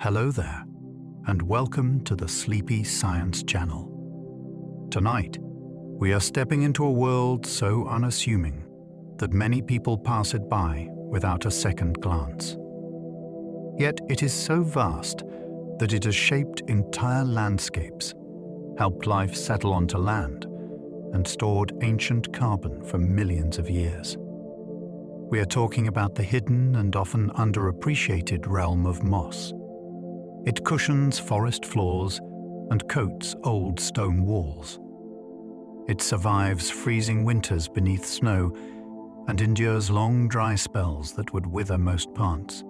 Hello there, and welcome to the Sleepy Science Channel. Tonight, we are stepping into a world so unassuming that many people pass it by without a second glance. Yet it is so vast that it has shaped entire landscapes, helped life settle onto land, and stored ancient carbon for millions of years. We are talking about the hidden and often underappreciated realm of moss. It cushions forest floors and coats old stone walls. It survives freezing winters beneath snow and endures long dry spells that would wither most plants.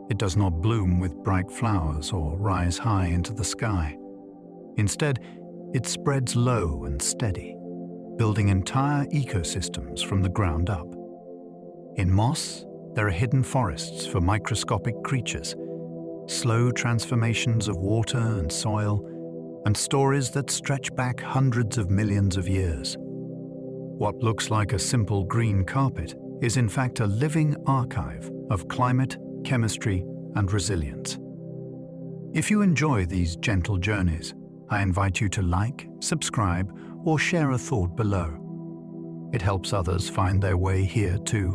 It does not bloom with bright flowers or rise high into the sky. Instead, it spreads low and steady, building entire ecosystems from the ground up. In moss, there are hidden forests for microscopic creatures, slow transformations of water and soil, and stories that stretch back hundreds of millions of years. What looks like a simple green carpet is in fact a living archive of climate, chemistry, and resilience. If you enjoy these gentle journeys, I invite you to like, subscribe, or share a thought below. It helps others find their way here too,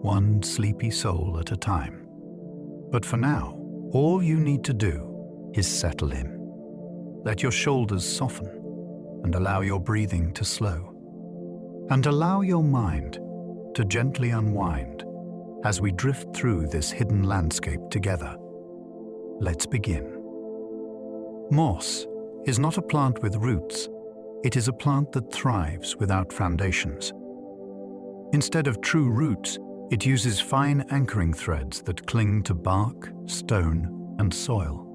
one sleepy soul at a time. But for now, all you need to do is settle in. Let your shoulders soften and allow your breathing to slow. And allow your mind to gently unwind as we drift through this hidden landscape together. Let's begin. Moss is not a plant with roots. It is a plant that thrives without foundations. Instead of true roots, it uses fine anchoring threads that cling to bark, stone, and soil.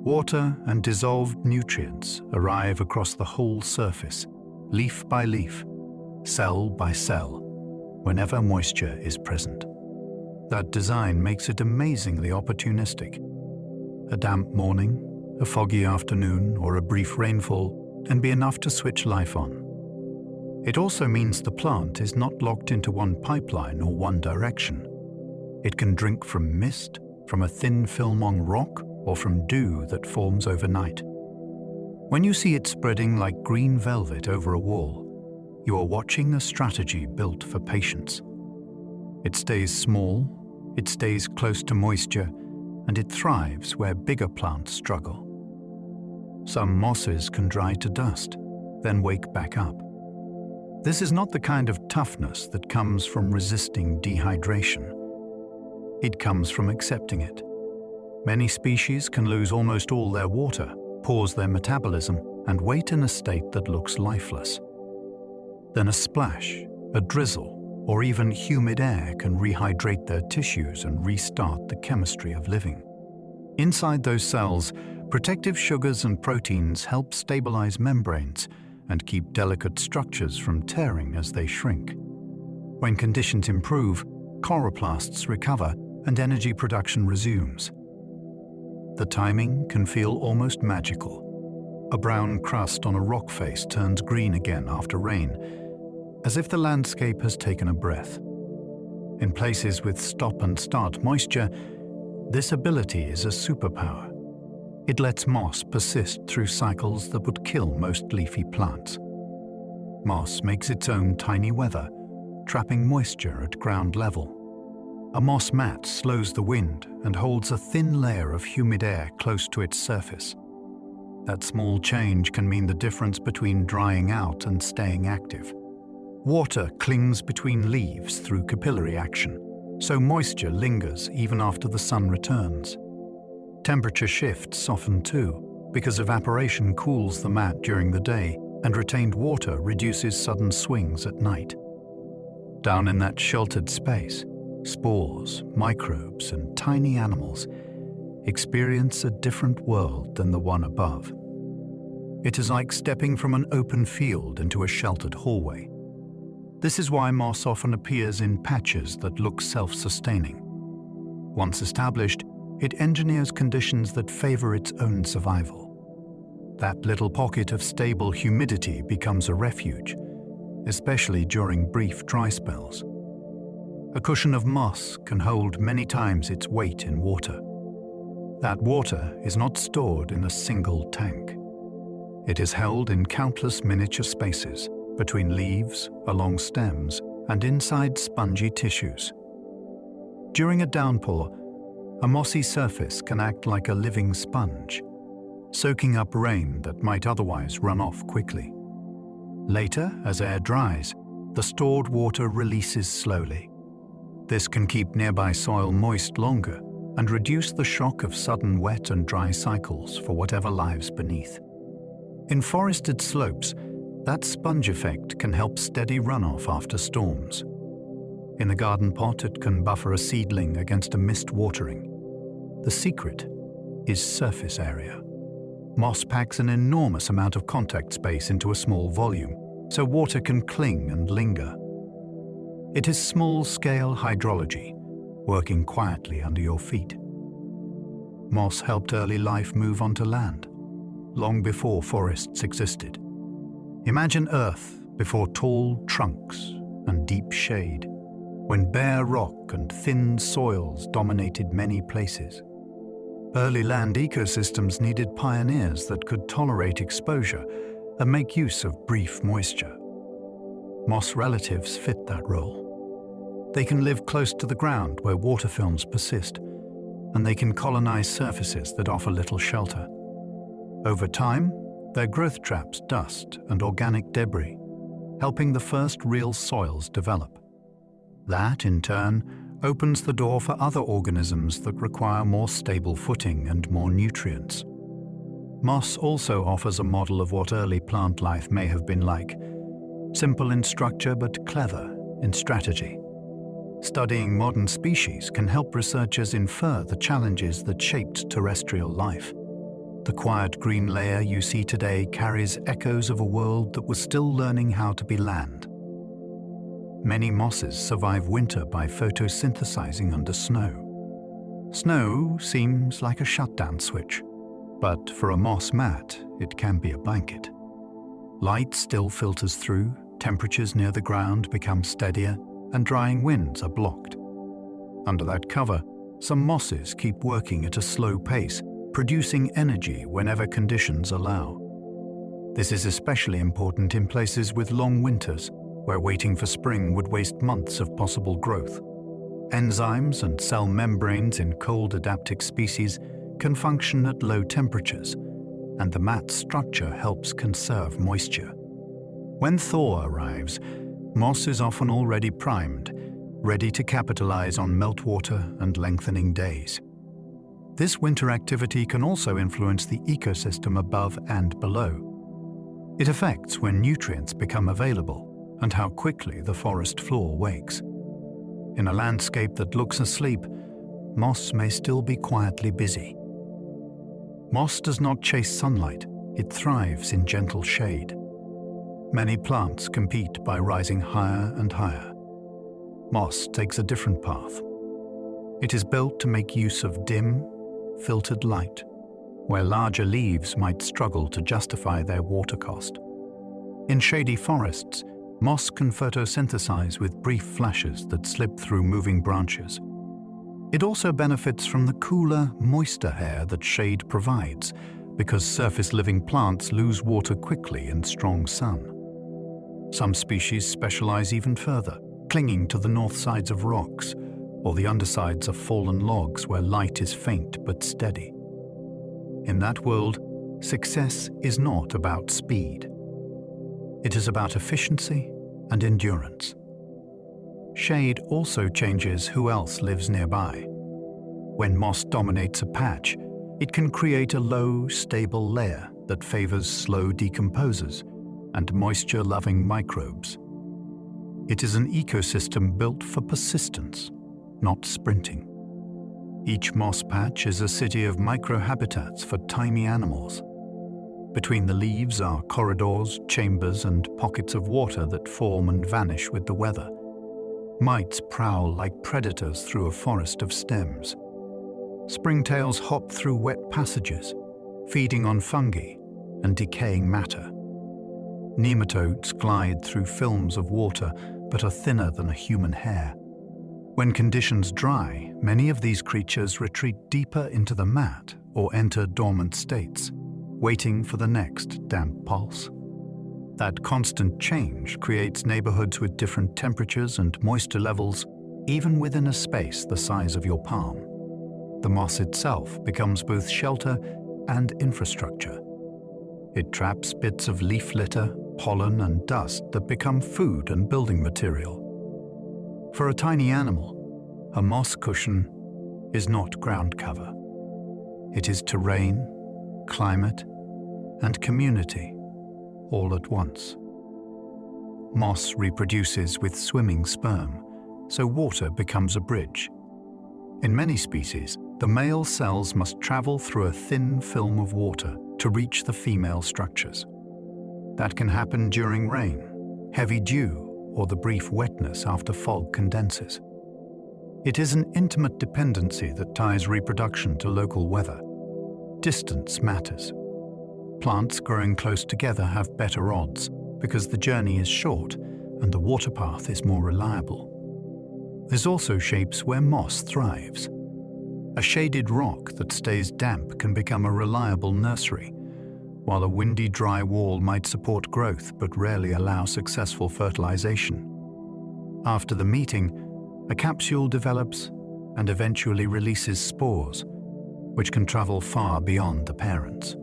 Water and dissolved nutrients arrive across the whole surface, leaf by leaf, cell by cell, whenever moisture is present. That design makes it amazingly opportunistic. A damp morning, a foggy afternoon, or a brief rainfall can be enough to switch life on. It also means the plant is not locked into one pipeline or one direction. It can drink from mist, from a thin film on rock, or from dew that forms overnight. When you see it spreading like green velvet over a wall, you are watching a strategy built for patience. It stays small, it stays close to moisture, and it thrives where bigger plants struggle. Some mosses can dry to dust, then wake back up. This is not the kind of toughness that comes from resisting dehydration. It comes from accepting it. Many species can lose almost all their water, pause their metabolism, and wait in a state that looks lifeless. Then a splash, a drizzle, or even humid air can rehydrate their tissues and restart the chemistry of living. Inside those cells, protective sugars and proteins help stabilize membranes and keep delicate structures from tearing as they shrink. When conditions improve, chloroplasts recover and energy production resumes. The timing can feel almost magical. A brown crust on a rock face turns green again after rain, as if the landscape has taken a breath. In places with stop and start moisture, this ability is a superpower. It lets moss persist through cycles that would kill most leafy plants. Moss makes its own tiny weather, trapping moisture at ground level. A moss mat slows the wind and holds a thin layer of humid air close to its surface. That small change can mean the difference between drying out and staying active. Water clings between leaves through capillary action, so moisture lingers even after the sun returns. Temperature shifts often too, because evaporation cools the mat during the day and retained water reduces sudden swings at night. Down in that sheltered space, spores, microbes, and tiny animals experience a different world than the one above. It is like stepping from an open field into a sheltered hallway. This is why moss often appears in patches that look self-sustaining. Once established, it engineers conditions that favor its own survival. That little pocket of stable humidity becomes a refuge, especially during brief dry spells. A cushion of moss can hold many times its weight in water. That water is not stored in a single tank. It is held in countless miniature spaces between leaves, along stems, and inside spongy tissues. During a downpour, a mossy surface can act like a living sponge, soaking up rain that might otherwise run off quickly. Later, as air dries, the stored water releases slowly. This can keep nearby soil moist longer and reduce the shock of sudden wet and dry cycles for whatever lies beneath. In forested slopes, that sponge effect can help steady runoff after storms. In a garden pot, it can buffer a seedling against a missed watering. The secret is surface area. Moss packs an enormous amount of contact space into a small volume, so water can cling and linger. It is small-scale hydrology, working quietly under your feet. Moss helped early life move onto land, long before forests existed. Imagine Earth before tall trunks and deep shade, when bare rock and thin soils dominated many places. Early land ecosystems needed pioneers that could tolerate exposure and make use of brief moisture. Moss relatives fit that role. They can live close to the ground where water films persist, and they can colonize surfaces that offer little shelter. Over time, their growth traps dust and organic debris, helping the first real soils develop. That, in turn, opens the door for other organisms that require more stable footing and more nutrients. Moss also offers a model of what early plant life may have been like, simple in structure but clever in strategy. Studying modern species can help researchers infer the challenges that shaped terrestrial life. The quiet green layer you see today carries echoes of a world that was still learning how to be land. Many mosses survive winter by photosynthesizing under snow. Snow seems like a shutdown switch, but for a moss mat, it can be a blanket. Light still filters through, temperatures near the ground become steadier, and drying winds are blocked. Under that cover, some mosses keep working at a slow pace, producing energy whenever conditions allow. This is especially important in places with long winters, where waiting for spring would waste months of possible growth. Enzymes and cell membranes in cold adaptic species can function at low temperatures, and the mat's structure helps conserve moisture. When thaw arrives, moss is often already primed, ready to capitalize on meltwater and lengthening days. This winter activity can also influence the ecosystem above and below. It affects when nutrients become available and how quickly the forest floor wakes. In a landscape that looks asleep, moss may still be quietly busy. Moss does not chase sunlight, it thrives in gentle shade. Many plants compete by rising higher and higher. Moss takes a different path. It is built to make use of dim, filtered light, where larger leaves might struggle to justify their water cost. In shady forests, moss can photosynthesize with brief flashes that slip through moving branches. It also benefits from the cooler, moister air that shade provides, because surface-living plants lose water quickly in strong sun. Some species specialize even further, clinging to the north sides of rocks or the undersides of fallen logs where light is faint but steady. In that world, success is not about speed. It is about efficiency and endurance. Shade also changes who else lives nearby. When moss dominates a patch, it can create a low, stable layer that favors slow decomposers and moisture-loving microbes. It is an ecosystem built for persistence, not sprinting. Each moss patch is a city of microhabitats for tiny animals. Between the leaves are corridors, chambers, and pockets of water that form and vanish with the weather. Mites prowl like predators through a forest of stems. Springtails hop through wet passages, feeding on fungi and decaying matter. Nematodes glide through films of water but are thinner than a human hair. When conditions dry, many of these creatures retreat deeper into the mat or enter dormant states, waiting for the next damp pulse. That constant change creates neighborhoods with different temperatures and moisture levels, even within a space the size of your palm. The moss itself becomes both shelter and infrastructure. It traps bits of leaf litter, pollen, and dust that become food and building material. For a tiny animal, a moss cushion is not ground cover. It is terrain, climate, and community all at once. Moss reproduces with swimming sperm, so water becomes a bridge. In many species, the male cells must travel through a thin film of water to reach the female structures. That can happen during rain, heavy dew, or the brief wetness after fog condenses. It is an intimate dependency that ties reproduction to local weather. Distance matters. Plants growing close together have better odds because the journey is short and the water path is more reliable. This also shapes where moss thrives. A shaded rock that stays damp can become a reliable nursery, while a windy, dry wall might support growth but rarely allow successful fertilization. After the meeting, a capsule develops and eventually releases spores, which can travel far beyond the parents.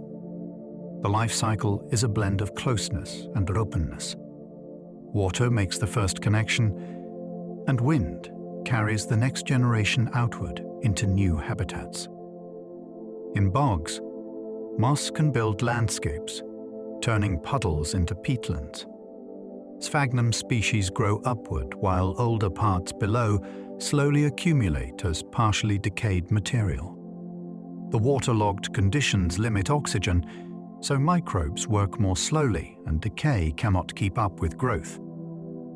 The life cycle is a blend of closeness and openness. Water makes the first connection, and wind carries the next generation outward into new habitats. In bogs, moss can build landscapes, turning puddles into peatlands. Sphagnum species grow upward while older parts below slowly accumulate as partially decayed material. The waterlogged conditions limit oxygen, so microbes work more slowly and decay cannot keep up with growth.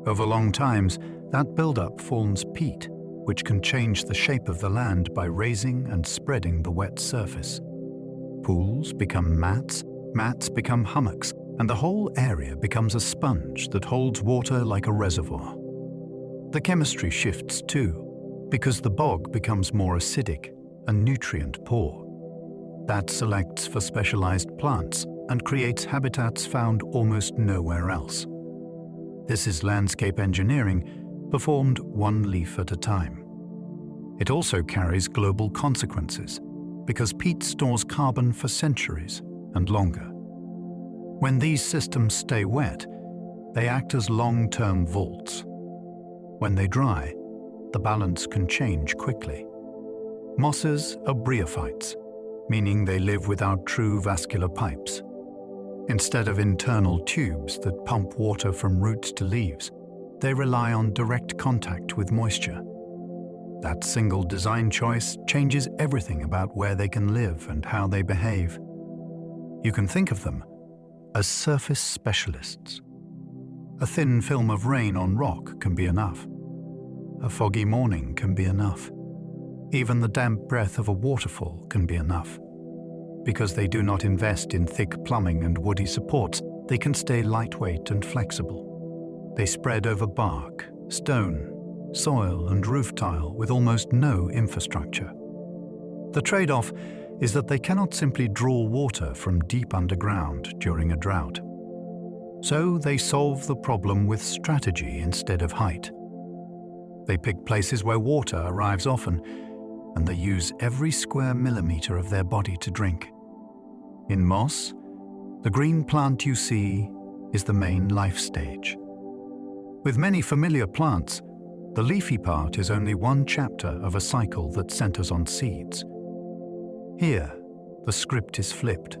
Over long times, that buildup forms peat, which can change the shape of the land by raising and spreading the wet surface. Pools become mats, mats become hummocks, and the whole area becomes a sponge that holds water like a reservoir. The chemistry shifts too, because the bog becomes more acidic and nutrient-poor. That selects for specialized plants and creates habitats found almost nowhere else. This is landscape engineering, performed one leaf at a time. It also carries global consequences, because peat stores carbon for centuries and longer. When these systems stay wet, they act as long-term vaults. When they dry, the balance can change quickly. Mosses are bryophytes, meaning they live without true vascular pipes. Instead of internal tubes that pump water from roots to leaves, they rely on direct contact with moisture. That single design choice changes everything about where they can live and how they behave. You can think of them as surface specialists. A thin film of rain on rock can be enough. A foggy morning can be enough. Even the damp breath of a waterfall can be enough. Because they do not invest in thick plumbing and woody supports, they can stay lightweight and flexible. They spread over bark, stone, soil, and roof tile with almost no infrastructure. The trade-off is that they cannot simply draw water from deep underground during a drought. So they solve the problem with strategy instead of height. They pick places where water arrives often, and they use every square millimeter of their body to drink. In moss, the green plant you see is the main life stage. With many familiar plants, the leafy part is only one chapter of a cycle that centers on seeds. Here, the script is flipped.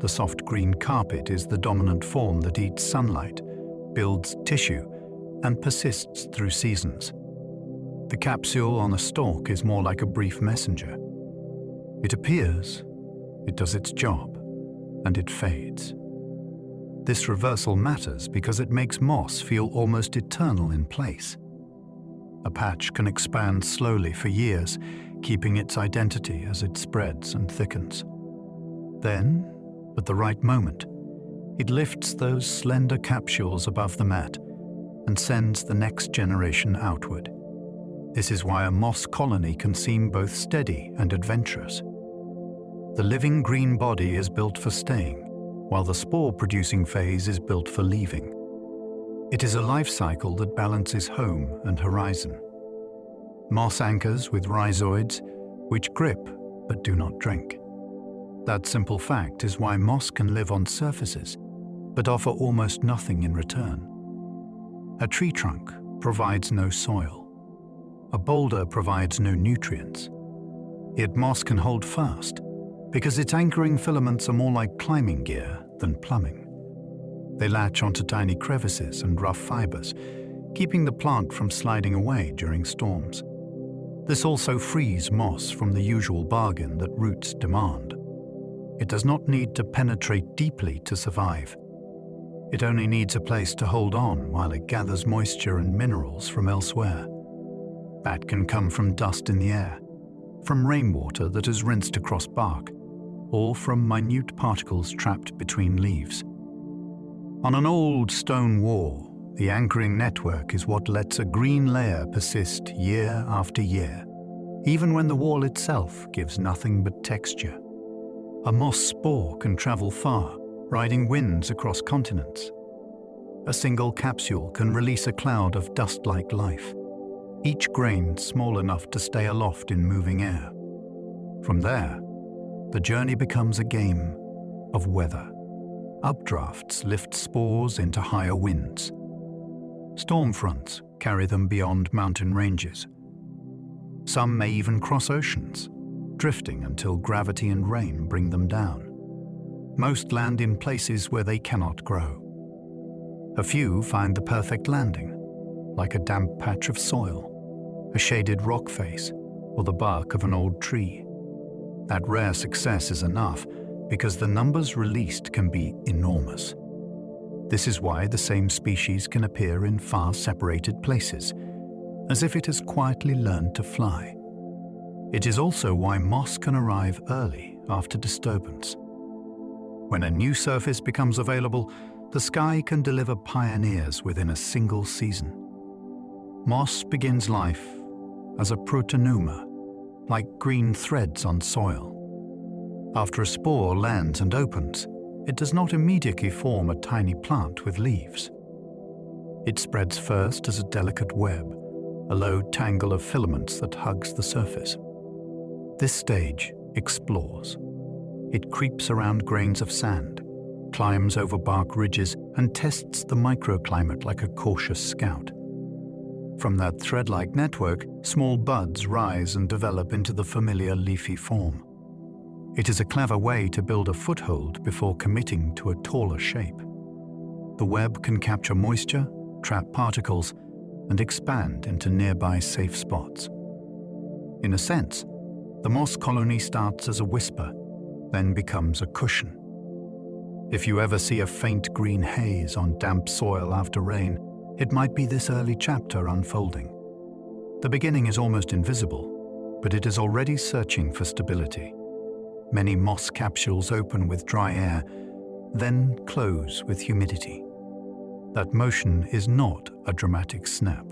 The soft green carpet is the dominant form that eats sunlight, builds tissue, and persists through seasons. The capsule on a stalk is more like a brief messenger. It appears, it does its job, and it fades. This reversal matters because it makes moss feel almost eternal in place. A patch can expand slowly for years, keeping its identity as it spreads and thickens. Then, at the right moment, it lifts those slender capsules above the mat and sends the next generation outward. This is why a moss colony can seem both steady and adventurous. The living green body is built for staying, while the spore-producing phase is built for leaving. It is a life cycle that balances home and horizon. Moss anchors with rhizoids, which grip but do not drink. That simple fact is why moss can live on surfaces, but offer almost nothing in return. A tree trunk provides no soil. A boulder provides no nutrients. Yet moss can hold fast, because its anchoring filaments are more like climbing gear than plumbing. They latch onto tiny crevices and rough fibers, keeping the plant from sliding away during storms. This also frees moss from the usual bargain that roots demand. It does not need to penetrate deeply to survive. It only needs a place to hold on while it gathers moisture and minerals from elsewhere. That can come from dust in the air, from rainwater that has rinsed across bark, or from minute particles trapped between leaves. On an old stone wall, the anchoring network is what lets a green layer persist year after year, even when the wall itself gives nothing but texture. A moss spore can travel far, riding winds across continents. A single capsule can release a cloud of dust-like life, each grain small enough to stay aloft in moving air. From there, the journey becomes a game of weather. Updrafts lift spores into higher winds. Storm fronts carry them beyond mountain ranges. Some may even cross oceans, drifting until gravity and rain bring them down. Most land in places where they cannot grow. A few find the perfect landing, like a damp patch of soil, a shaded rock face, or the bark of an old tree. That rare success is enough because the numbers released can be enormous. This is why the same species can appear in far separated places, as if it has quietly learned to fly. It is also why moss can arrive early after disturbance. When a new surface becomes available, the sky can deliver pioneers within a single season. Moss begins life as a protonema, like green threads on soil. After a spore lands and opens, it does not immediately form a tiny plant with leaves. It spreads first as a delicate web, a low tangle of filaments that hugs the surface. This stage explores. It creeps around grains of sand, climbs over bark ridges, and tests the microclimate like a cautious scout. From that thread-like network, small buds rise and develop into the familiar leafy form. It is a clever way to build a foothold before committing to a taller shape. The web can capture moisture, trap particles, and expand into nearby safe spots. In a sense, the moss colony starts as a whisper, then becomes a cushion. If you ever see a faint green haze on damp soil after rain, it might be this early chapter unfolding. The beginning is almost invisible, but it is already searching for stability. Many moss capsules open with dry air, then close with humidity. That motion is not a dramatic snap.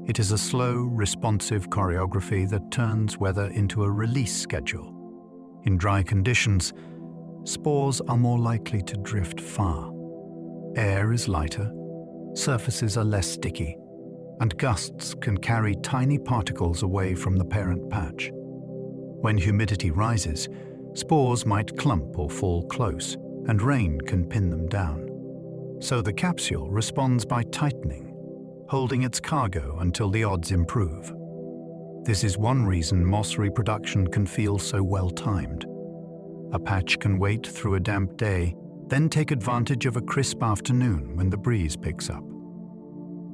It is a slow, responsive choreography that turns weather into a release schedule. In dry conditions, spores are more likely to drift far. Air is lighter, surfaces are less sticky, and gusts can carry tiny particles away from the parent patch. When humidity rises, spores might clump or fall close, and rain can pin them down. So the capsule responds by tightening, holding its cargo until the odds improve. This is one reason moss reproduction can feel so well-timed. A patch can wait through a damp day, then take advantage of a crisp afternoon when the breeze picks up.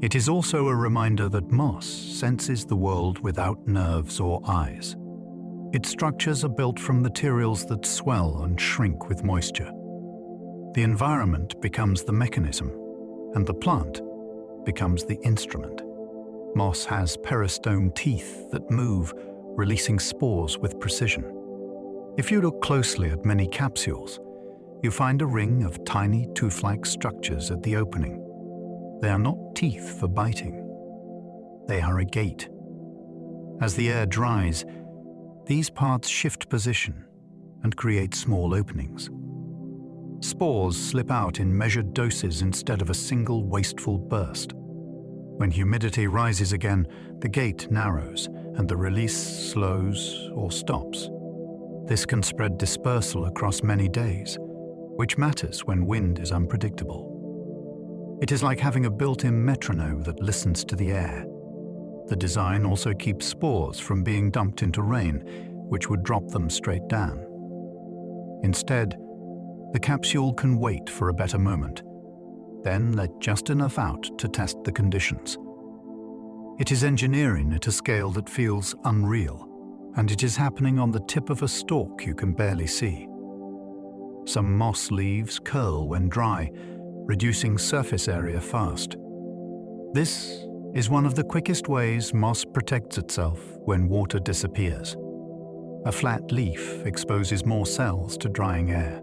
It is also a reminder that moss senses the world without nerves or eyes. Its structures are built from materials that swell and shrink with moisture. The environment becomes the mechanism, and the plant becomes the instrument. Moss has peristome teeth that move, releasing spores with precision. If you look closely at many capsules, you find a ring of tiny tooth-like structures at the opening. They are not teeth for biting. They are a gate, As the air dries, these parts shift position and create small openings. Spores slip out in measured doses instead of a single wasteful burst. When humidity rises again, the gate narrows and the release slows or stops. This can spread dispersal across many days, which matters when wind is unpredictable. It is like having a built-in metronome that listens to the air. The design also keeps spores from being dumped into rain, which would drop them straight down. Instead, the capsule can wait for a better moment, then let just enough out to test the conditions. It is engineering at a scale that feels unreal, and it is happening on the tip of a stalk you can barely see. Some moss leaves curl when dry, reducing surface area fast. This is one of the quickest ways moss protects itself when water disappears. A flat leaf exposes more cells to drying air.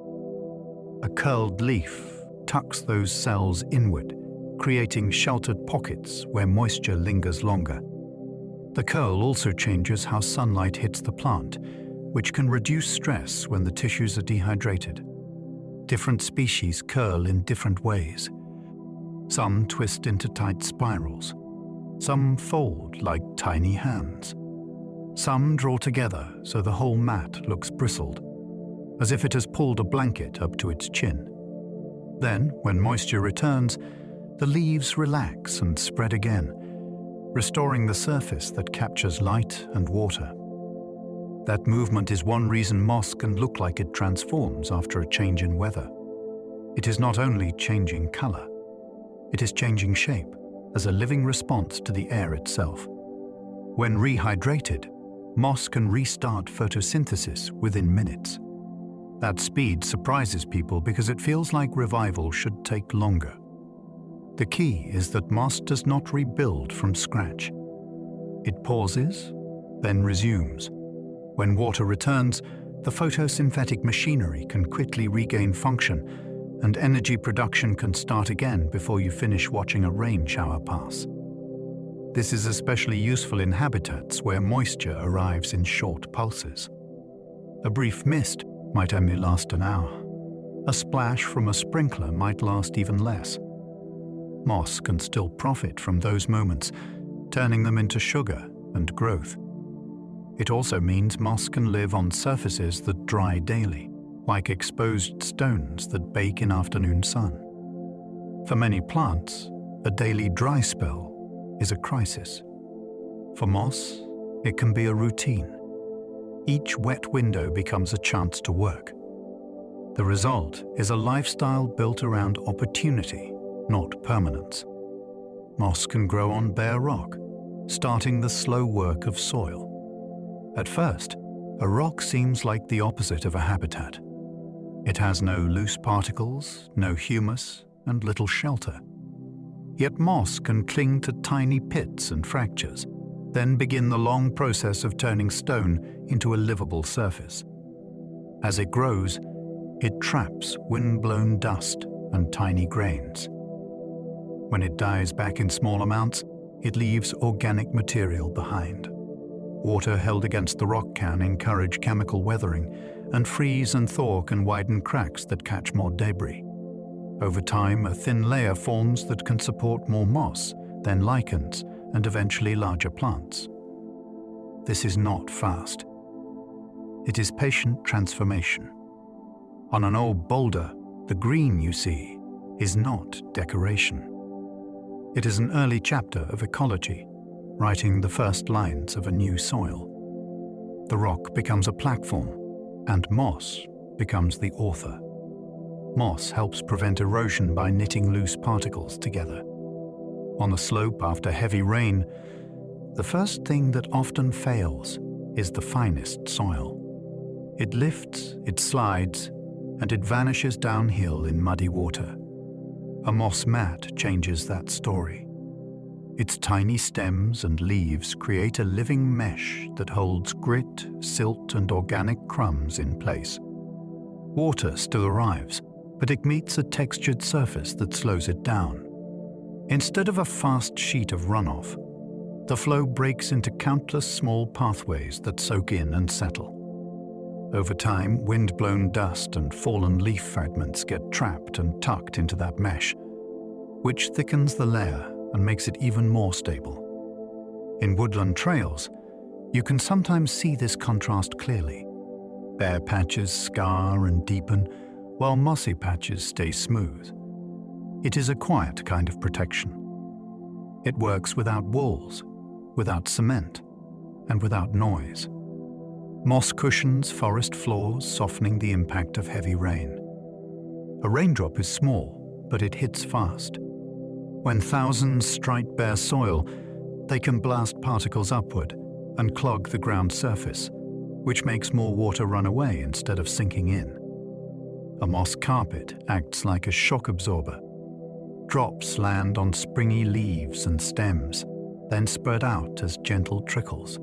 A curled leaf tucks those cells inward, creating sheltered pockets where moisture lingers longer. The curl also changes how sunlight hits the plant, which can reduce stress when the tissues are dehydrated. Different species curl in different ways. Some twist into tight spirals. Some fold like tiny hands. Some draw together so the whole mat looks bristled, as if it has pulled a blanket up to its chin. Then, when moisture returns, the leaves relax and spread again, restoring the surface that captures light and water. That movement is one reason moss can look like it transforms after a change in weather. It is not only changing color, it is changing shape as a living response to the air itself. When rehydrated, moss can restart photosynthesis within minutes. That speed surprises people because it feels like revival should take longer. The key is that moss does not rebuild from scratch. It pauses, then resumes. When water returns, the photosynthetic machinery can quickly regain function, and energy production can start again before you finish watching a rain shower pass. This is especially useful in habitats where moisture arrives in short pulses. A brief mist might only last an hour. A splash from a sprinkler might last even less. Moss can still profit from those moments, turning them into sugar and growth. It also means moss can live on surfaces that dry daily, like exposed stones that bake in afternoon sun. For many plants, a daily dry spell is a crisis. For moss, it can be a routine. Each wet window becomes a chance to work. The result is a lifestyle built around opportunity, not permanence. Moss can grow on bare rock, starting the slow work of soil. At first, a rock seems like the opposite of a habitat. It has no loose particles, no humus, and little shelter. Yet moss can cling to tiny pits and fractures, then begin the long process of turning stone into a livable surface. As it grows, it traps wind-blown dust and tiny grains. When it dies back in small amounts, it leaves organic material behind. Water held against the rock can encourage chemical weathering, and freeze and thaw can widen cracks that catch more debris. Over time, a thin layer forms that can support more moss, then lichens, and eventually larger plants. This is not fast. It is patient transformation. On an old boulder, the green you see is not decoration. It is an early chapter of ecology, writing the first lines of a new soil. The rock becomes a platform, and moss becomes the author. Moss helps prevent erosion by knitting loose particles together. On a slope after heavy rain, the first thing that often fails is the finest soil. It lifts, it slides, and it vanishes downhill in muddy water. A moss mat changes that story. Its tiny stems and leaves create a living mesh that holds grit, silt, and organic crumbs in place. Water still arrives, but it meets a textured surface that slows it down. Instead of a fast sheet of runoff, The flow breaks into countless small pathways that soak in and settle. Over time, wind-blown dust and fallen leaf fragments get trapped and tucked into that mesh, which thickens the layer and makes it even more stable. In woodland trails, you can sometimes see this contrast clearly. Bare patches scar and deepen, while mossy patches stay smooth. It is a quiet kind of protection. It works without walls, without cement, and without noise. Moss cushions forest floors, softening the impact of heavy rain. A raindrop is small, but it hits fast. When thousands strike bare soil, they can blast particles upward and clog the ground surface, which makes more water run away instead of sinking in. A moss carpet acts like a shock absorber. Drops land on springy leaves and stems, then spread out as gentle trickles.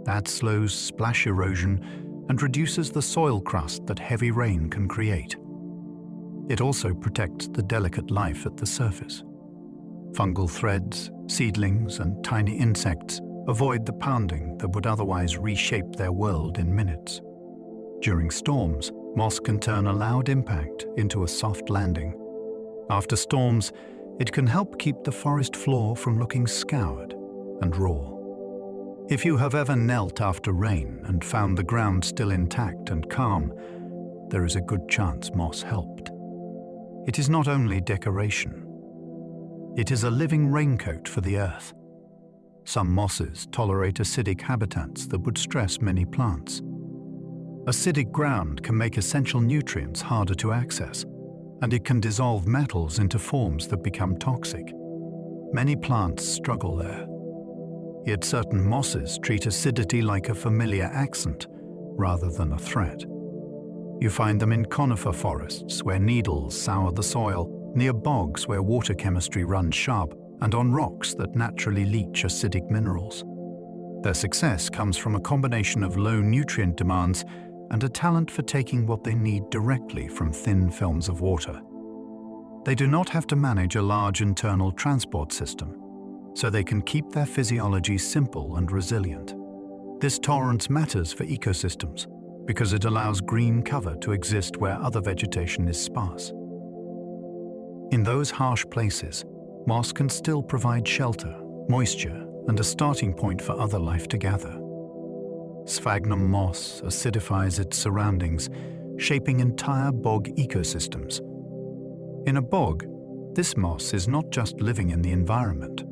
That slows splash erosion and reduces the soil crust that heavy rain can create. It also protects the delicate life at the surface. Fungal threads, seedlings, and tiny insects avoid the pounding that would otherwise reshape their world in minutes. During storms, moss can turn a loud impact into a soft landing. After storms, it can help keep the forest floor from looking scoured and raw. If you have ever knelt after rain and found the ground still intact and calm, there is a good chance moss helped. It is not only decoration. It is a living raincoat for the earth. Some mosses tolerate acidic habitats that would stress many plants. Acidic ground can make essential nutrients harder to access, and it can dissolve metals into forms that become toxic. Many plants struggle there. Yet certain mosses treat acidity like a familiar accent rather than a threat. You find them in conifer forests where needles sour the soil, near bogs where water chemistry runs sharp, and on rocks that naturally leach acidic minerals. Their success comes from a combination of low nutrient demands and a talent for taking what they need directly from thin films of water. They do not have to manage a large internal transport system, so they can keep their physiology simple and resilient. This tolerance matters for ecosystems because it allows green cover to exist where other vegetation is sparse. In those harsh places, moss can still provide shelter, moisture, and a starting point for other life to gather. Sphagnum moss acidifies its surroundings, shaping entire bog ecosystems. In a bog, this moss is not just living in the environment.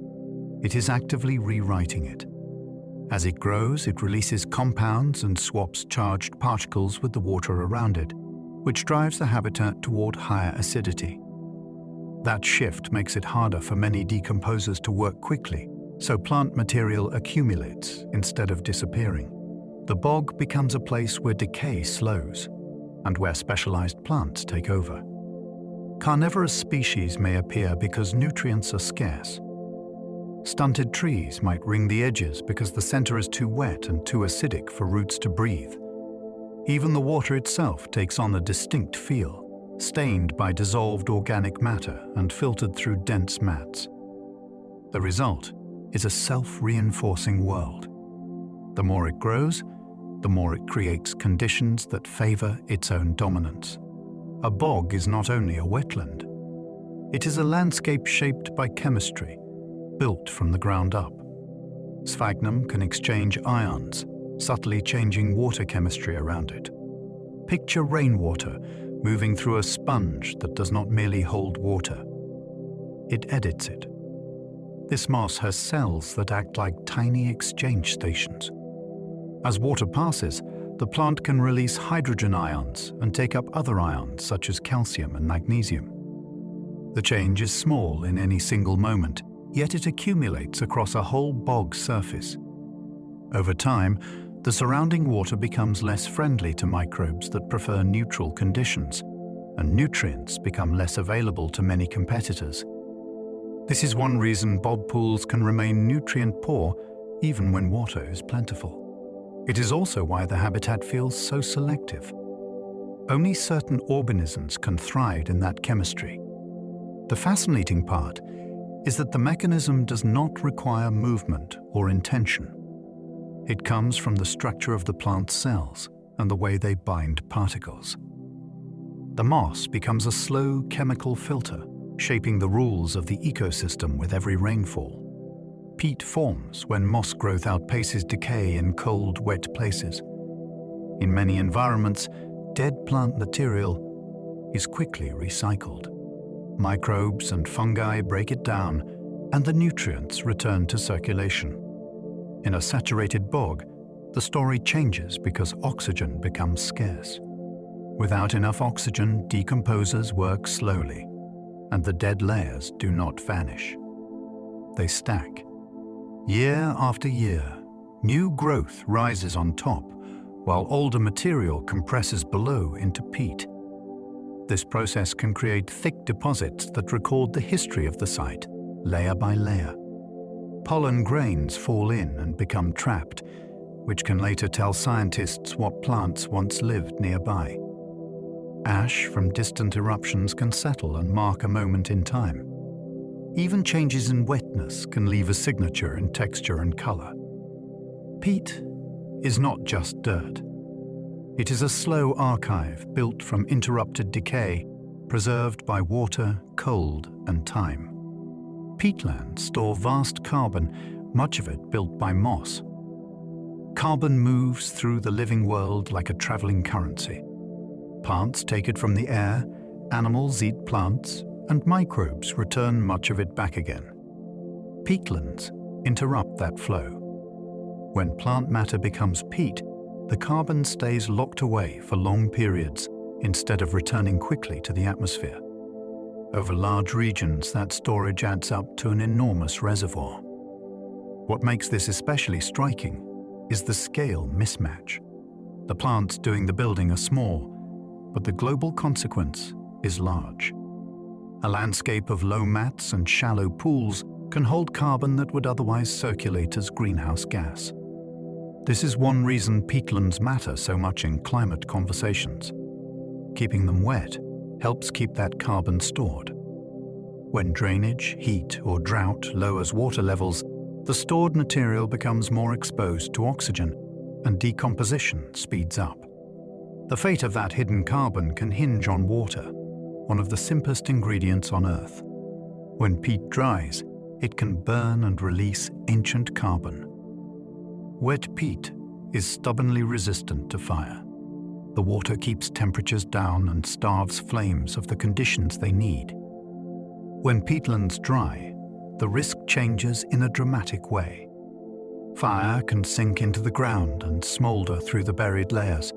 It is actively rewriting it. As it grows, it releases compounds and swaps charged particles with the water around it, which drives the habitat toward higher acidity. That shift makes it harder for many decomposers to work quickly, so plant material accumulates instead of disappearing. The bog becomes a place where decay slows and where specialized plants take over. Carnivorous species may appear because nutrients are scarce. Stunted trees might ring the edges because the center is too wet and too acidic for roots to breathe. Even the water itself takes on a distinct feel, stained by dissolved organic matter and filtered through dense mats. The result is a self-reinforcing world. The more it grows, the more it creates conditions that favor its own dominance. A bog is not only a wetland. It is a landscape shaped by chemistry, built from the ground up. Sphagnum can exchange ions, subtly changing water chemistry around it. Picture rainwater moving through a sponge that does not merely hold water. It edits it. This moss has cells that act like tiny exchange stations. As water passes, the plant can release hydrogen ions and take up other ions such as calcium and magnesium. The change is small in any single moment, yet it accumulates across a whole bog surface. Over time, the surrounding water becomes less friendly to microbes that prefer neutral conditions, and nutrients become less available to many competitors. This is one reason bog pools can remain nutrient poor even when water is plentiful. It is also why the habitat feels so selective. Only certain organisms can thrive in that chemistry. The fascinating part is that the mechanism does not require movement or intention. It comes from the structure of the plant's cells and the way they bind particles. The moss becomes a slow chemical filter, shaping the rules of the ecosystem with every rainfall. Peat forms when moss growth outpaces decay in cold, wet places. In many environments, dead plant material is quickly recycled. Microbes and fungi break it down, and the nutrients return to circulation. In a saturated bog, the story changes because oxygen becomes scarce. Without enough oxygen, decomposers work slowly, and the dead layers do not vanish. They stack. Year after year, new growth rises on top, while older material compresses below into peat. This process can create thick deposits that record the history of the site, layer by layer. Pollen grains fall in and become trapped, which can later tell scientists what plants once lived nearby. Ash from distant eruptions can settle and mark a moment in time. Even changes in wetness can leave a signature in texture and color. Peat is not just dirt. It is a slow archive built from interrupted decay, preserved by water, cold, and time. Peatlands store vast carbon, much of it built by moss. Carbon moves through the living world like a traveling currency. Plants take it from the air, animals eat plants, and microbes return much of it back again. Peatlands interrupt that flow. When plant matter becomes peat, the carbon stays locked away for long periods instead of returning quickly to the atmosphere. Over large regions, that storage adds up to an enormous reservoir. What makes this especially striking is the scale mismatch. The plants doing the building are small, but the global consequence is large. A landscape of low mats and shallow pools can hold carbon that would otherwise circulate as greenhouse gas. This is one reason peatlands matter so much in climate conversations. Keeping them wet helps keep that carbon stored. When drainage, heat, or drought lowers water levels, the stored material becomes more exposed to oxygen, and decomposition speeds up. The fate of that hidden carbon can hinge on water, one of the simplest ingredients on Earth. When peat dries, it can burn and release ancient carbon. Wet peat is stubbornly resistant to fire. The water keeps temperatures down and starves flames of the conditions they need. When peatlands dry, the risk changes in a dramatic way. Fire can sink into the ground and smolder through the buried layers,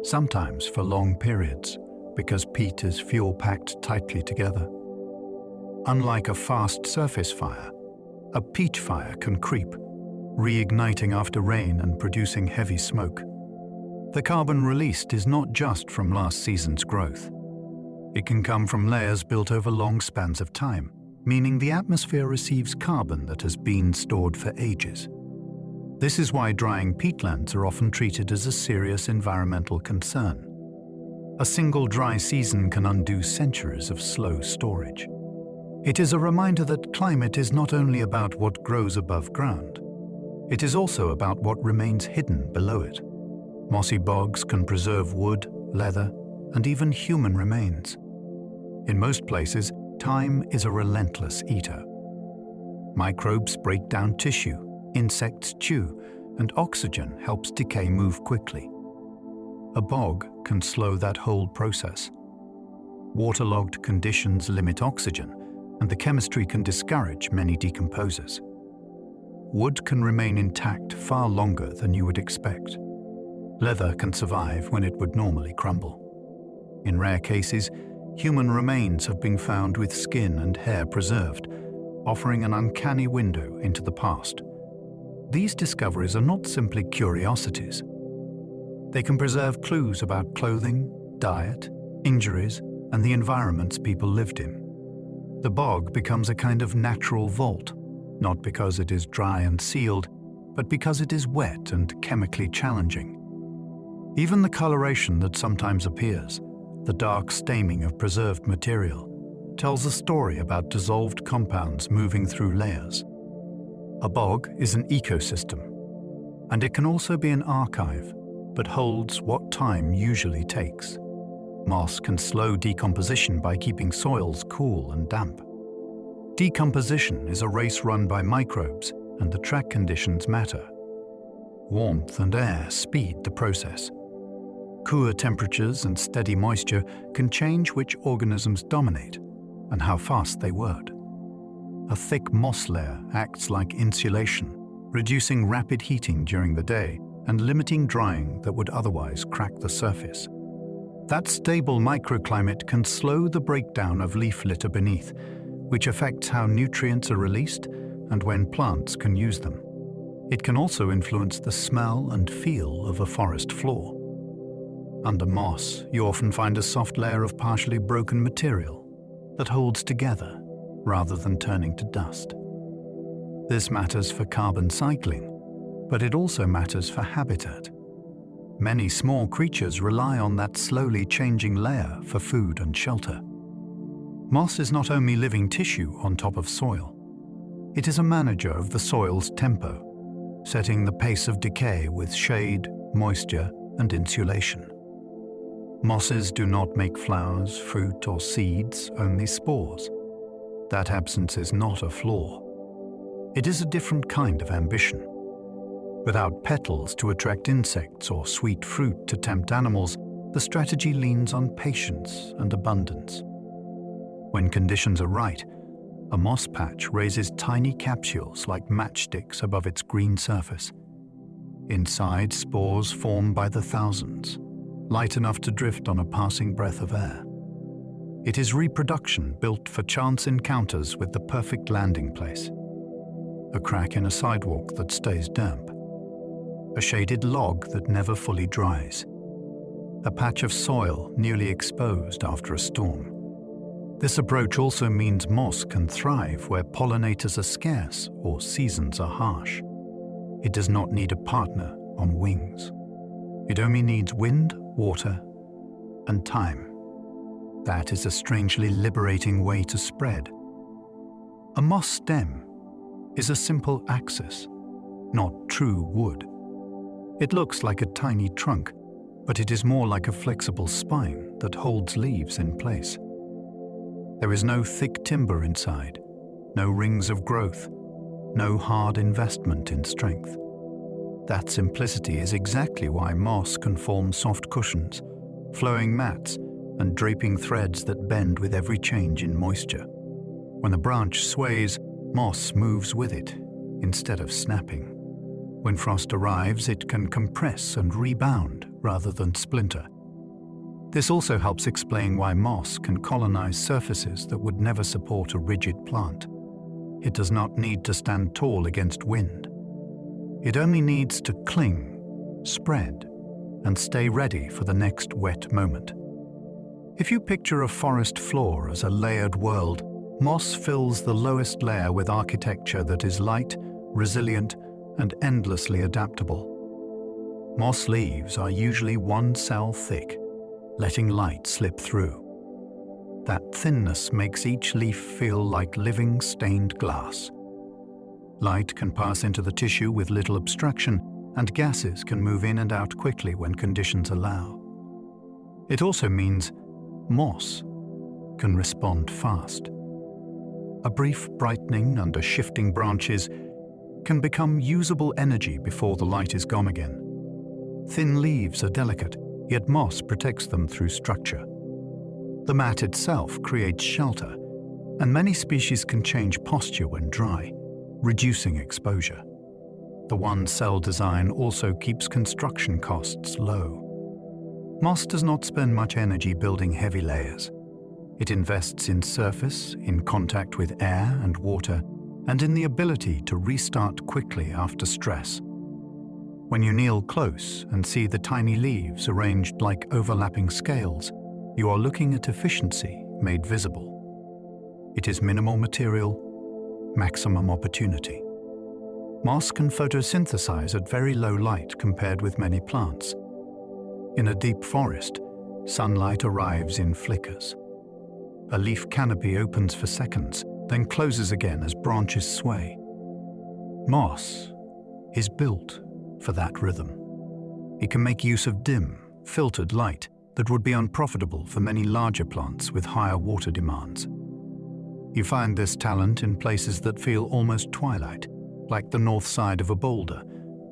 sometimes for long periods, because peat is fuel-packed tightly together. Unlike a fast surface fire, a peat fire can creep, reigniting after rain and producing heavy smoke. The carbon released is not just from last season's growth. It can come from layers built over long spans of time, meaning the atmosphere receives carbon that has been stored for ages. This is why drying peatlands are often treated as a serious environmental concern. A single dry season can undo centuries of slow storage. It is a reminder that climate is not only about what grows above ground. It is also about what remains hidden below it. Mossy bogs can preserve wood, leather, and even human remains. In most places, time is a relentless eater. Microbes break down tissue, insects chew, and oxygen helps decay move quickly. A bog can slow that whole process. Waterlogged conditions limit oxygen, and the chemistry can discourage many decomposers. Wood can remain intact far longer than you would expect. Leather can survive when it would normally crumble. In rare cases, human remains have been found with skin and hair preserved, offering an uncanny window into the past. These discoveries are not simply curiosities. They can preserve clues about clothing, diet, injuries, and the environments people lived in. The bog becomes a kind of natural vault, not because it is dry and sealed, but because it is wet and chemically challenging. Even the coloration that sometimes appears, the dark staining of preserved material, tells a story about dissolved compounds moving through layers. A bog is an ecosystem, and it can also be an archive, but holds what time usually takes. Moss can slow decomposition by keeping soils cool and damp. Decomposition is a race run by microbes, and the track conditions matter. Warmth and air speed the process. Cooler temperatures and steady moisture can change which organisms dominate and how fast they work. A thick moss layer acts like insulation, reducing rapid heating during the day and limiting drying that would otherwise crack the surface. That stable microclimate can slow the breakdown of leaf litter beneath, which affects how nutrients are released and when plants can use them. It can also influence the smell and feel of a forest floor. Under moss, you often find a soft layer of partially broken material that holds together rather than turning to dust. This matters for carbon cycling, but it also matters for habitat. Many small creatures rely on that slowly changing layer for food and shelter. Moss is not only living tissue on top of soil. It is a manager of the soil's tempo, setting the pace of decay with shade, moisture, and insulation. Mosses do not make flowers, fruit, or seeds, only spores. That absence is not a flaw. It is a different kind of ambition. Without petals to attract insects or sweet fruit to tempt animals, the strategy leans on patience and abundance. When conditions are right, a moss patch raises tiny capsules like matchsticks above its green surface. Inside, spores form by the thousands, light enough to drift on a passing breath of air. It is reproduction built for chance encounters with the perfect landing place. A crack in a sidewalk that stays damp. A shaded log that never fully dries. A patch of soil newly exposed after a storm. This approach also means moss can thrive where pollinators are scarce or seasons are harsh. It does not need a partner on wings. It only needs wind, water, and time. That is a strangely liberating way to spread. A moss stem is a simple axis, not true wood. It looks like a tiny trunk, but it is more like a flexible spine that holds leaves in place. There is no thick timber inside, no rings of growth, no hard investment in strength. That simplicity is exactly why moss can form soft cushions, flowing mats, and draping threads that bend with every change in moisture. When a branch sways, moss moves with it, instead of snapping. When frost arrives, it can compress and rebound rather than splinter. This also helps explain why moss can colonize surfaces that would never support a rigid plant. It does not need to stand tall against wind. It only needs to cling, spread, and stay ready for the next wet moment. If you picture a forest floor as a layered world, moss fills the lowest layer with architecture that is light, resilient, and endlessly adaptable. Moss leaves are usually 1 cell thick, letting light slip through. That thinness makes each leaf feel like living stained glass. Light can pass into the tissue with little obstruction, and gases can move in and out quickly when conditions allow. It also means moss can respond fast. A brief brightening under shifting branches can become usable energy before the light is gone again. Thin leaves are delicate, yet moss protects them through structure. The mat itself creates shelter, and many species can change posture when dry, reducing exposure. The one-cell design also keeps construction costs low. Moss does not spend much energy building heavy layers. It invests in surface, in contact with air and water, and in the ability to restart quickly after stress. When you kneel close and see the tiny leaves arranged like overlapping scales, you are looking at efficiency made visible. It is minimal material, maximum opportunity. Moss can photosynthesize at very low light compared with many plants. In a deep forest, sunlight arrives in flickers. A leaf canopy opens for seconds, then closes again as branches sway. Moss is built for that rhythm. It can make use of dim, filtered light that would be unprofitable for many larger plants with higher water demands. You find this talent in places that feel almost twilight, like the north side of a boulder,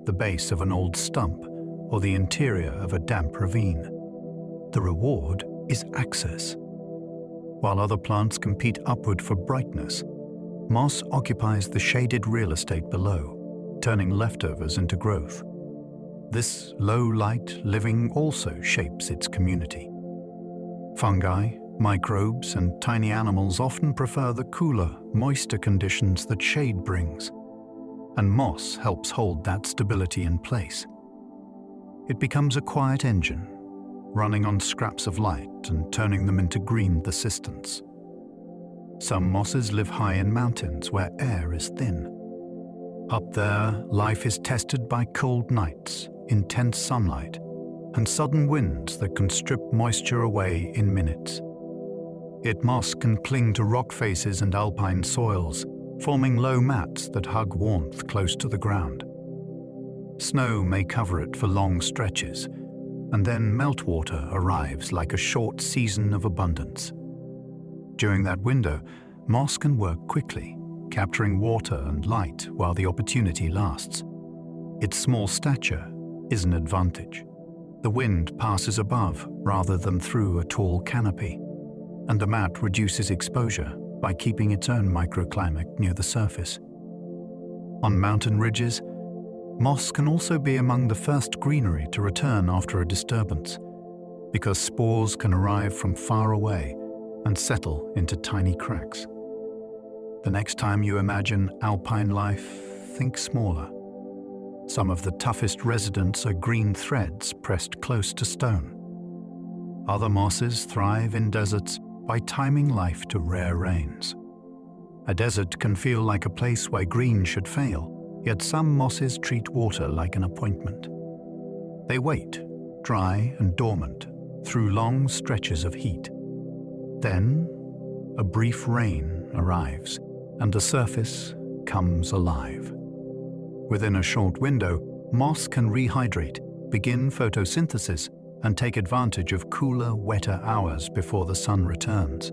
the base of an old stump, or the interior of a damp ravine. The reward is access. While other plants compete upward for brightness, moss occupies the shaded real estate below, turning leftovers into growth. This low-light living also shapes its community. Fungi, microbes, and tiny animals often prefer the cooler, moister conditions that shade brings, and moss helps hold that stability in place. It becomes a quiet engine, running on scraps of light and turning them into green persistence. Some mosses live high in mountains where air is thin. Up there, life is tested by cold nights, intense sunlight, and sudden winds that can strip moisture away in minutes. Yet moss can cling to rock faces and alpine soils, forming low mats that hug warmth close to the ground. Snow may cover it for long stretches, and then meltwater arrives like a short season of abundance. During that window, moss can work quickly, capturing water and light while the opportunity lasts. Its small stature is an advantage. The wind passes above rather than through a tall canopy, and the mat reduces exposure by keeping its own microclimate near the surface. On mountain ridges, moss can also be among the first greenery to return after a disturbance, because spores can arrive from far away and settle into tiny cracks. The next time you imagine alpine life, think smaller. Some of the toughest residents are green threads pressed close to stone. Other mosses thrive in deserts by timing life to rare rains. A desert can feel like a place where green should fail, yet some mosses treat water like an appointment. They wait, dry and dormant, through long stretches of heat. Then, a brief rain arrives, and the surface comes alive. Within a short window, moss can rehydrate, begin photosynthesis, and take advantage of cooler, wetter hours before the sun returns.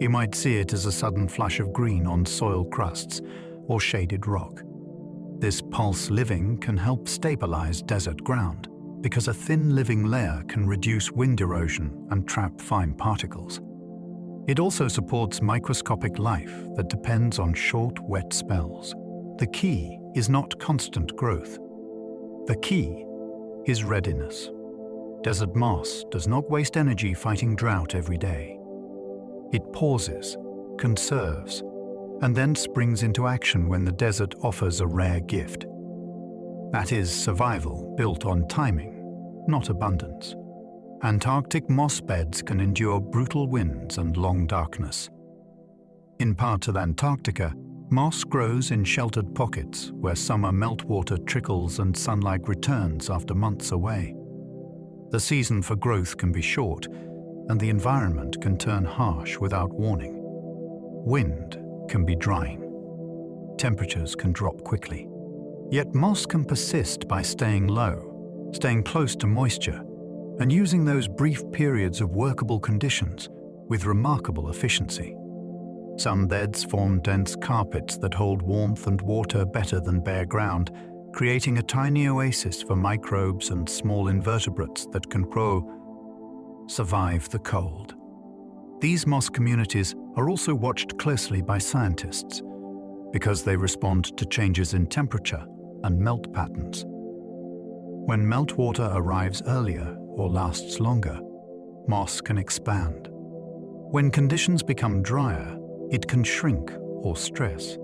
You might see it as a sudden flush of green on soil crusts or shaded rock. This pulse living can help stabilize desert ground, because a thin living layer can reduce wind erosion and trap fine particles. It also supports microscopic life that depends on short, wet spells. The key is not constant growth. The key is readiness. Desert moss does not waste energy fighting drought every day. It pauses, conserves, and then springs into action when the desert offers a rare gift. That is survival built on timing, not abundance. Antarctic moss beds can endure brutal winds and long darkness. In parts of Antarctica, moss grows in sheltered pockets where summer meltwater trickles and sunlight returns after months away. The season for growth can be short, and the environment can turn harsh without warning. Wind can be drying. Temperatures can drop quickly. Yet moss can persist by staying low, staying close to moisture, and using those brief periods of workable conditions with remarkable efficiency. Some beds form dense carpets that hold warmth and water better than bare ground, creating a tiny oasis for microbes and small invertebrates that can survive the cold. These moss communities are also watched closely by scientists because they respond to changes in temperature and melt patterns. When meltwater arrives earlier or lasts longer, moss can expand. When conditions become drier, it can shrink or stress.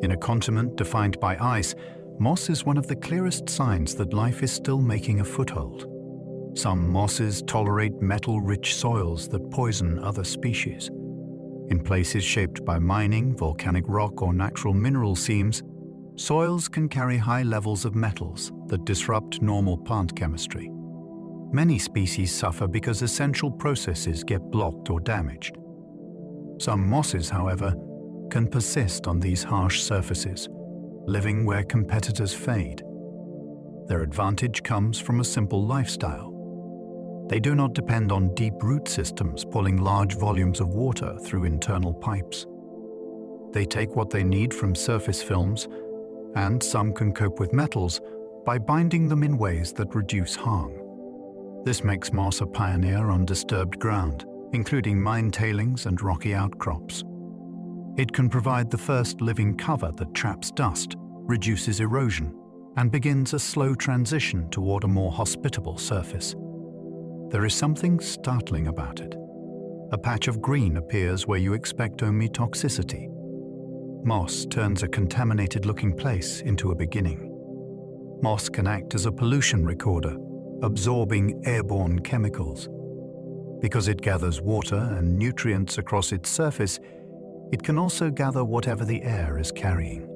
In a continent defined by ice, moss is one of the clearest signs that life is still making a foothold. Some mosses tolerate metal-rich soils that poison other species. In places shaped by mining, volcanic rock, or natural mineral seams, soils can carry high levels of metals that disrupt normal plant chemistry. Many species suffer because essential processes get blocked or damaged. Some mosses, however, can persist on these harsh surfaces, living where competitors fade. Their advantage comes from a simple lifestyle. They do not depend on deep root systems pulling large volumes of water through internal pipes. They take what they need from surface films, and some can cope with metals by binding them in ways that reduce harm. This makes moss a pioneer on disturbed ground, including mine tailings and rocky outcrops. It can provide the first living cover that traps dust, reduces erosion, and begins a slow transition toward a more hospitable surface. There is something startling about it. A patch of green appears where you expect only toxicity. Moss turns a contaminated-looking place into a beginning. Moss can act as a pollution recorder, absorbing airborne chemicals. Because it gathers water and nutrients across its surface, it can also gather whatever the air is carrying.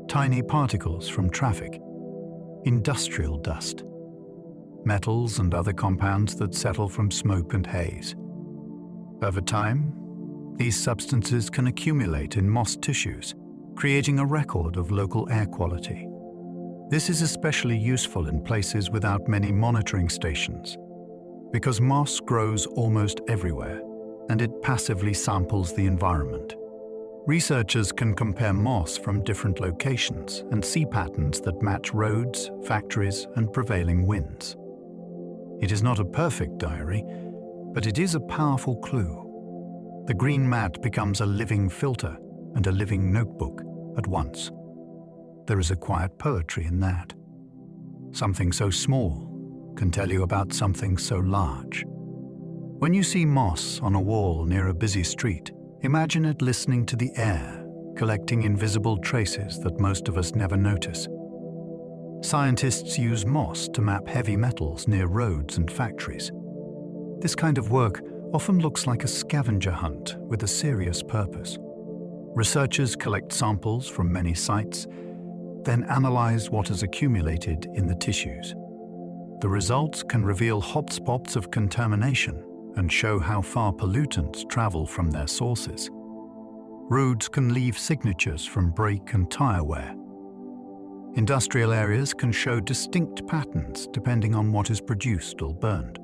Tiny particles from traffic, industrial dust, metals and other compounds that settle from smoke and haze. Over time, these substances can accumulate in moss tissues, creating a record of local air quality. This is especially useful in places without many monitoring stations, because moss grows almost everywhere, and it passively samples the environment. Researchers can compare moss from different locations and see patterns that match roads, factories, and prevailing winds. It is not a perfect diary, but it is a powerful clue. The green mat becomes a living filter and a living notebook at once. There is a quiet poetry in that. Something so small can tell you about something so large. When you see moss on a wall near a busy street, imagine it listening to the air, collecting invisible traces that most of us never notice. Scientists use moss to map heavy metals near roads and factories. This kind of work often looks like a scavenger hunt with a serious purpose. Researchers collect samples from many sites, then analyze what has accumulated in the tissues. The results can reveal hotspots of contamination and show how far pollutants travel from their sources. Roads can leave signatures from brake and tire wear. Industrial areas can show distinct patterns depending on what is produced or burned.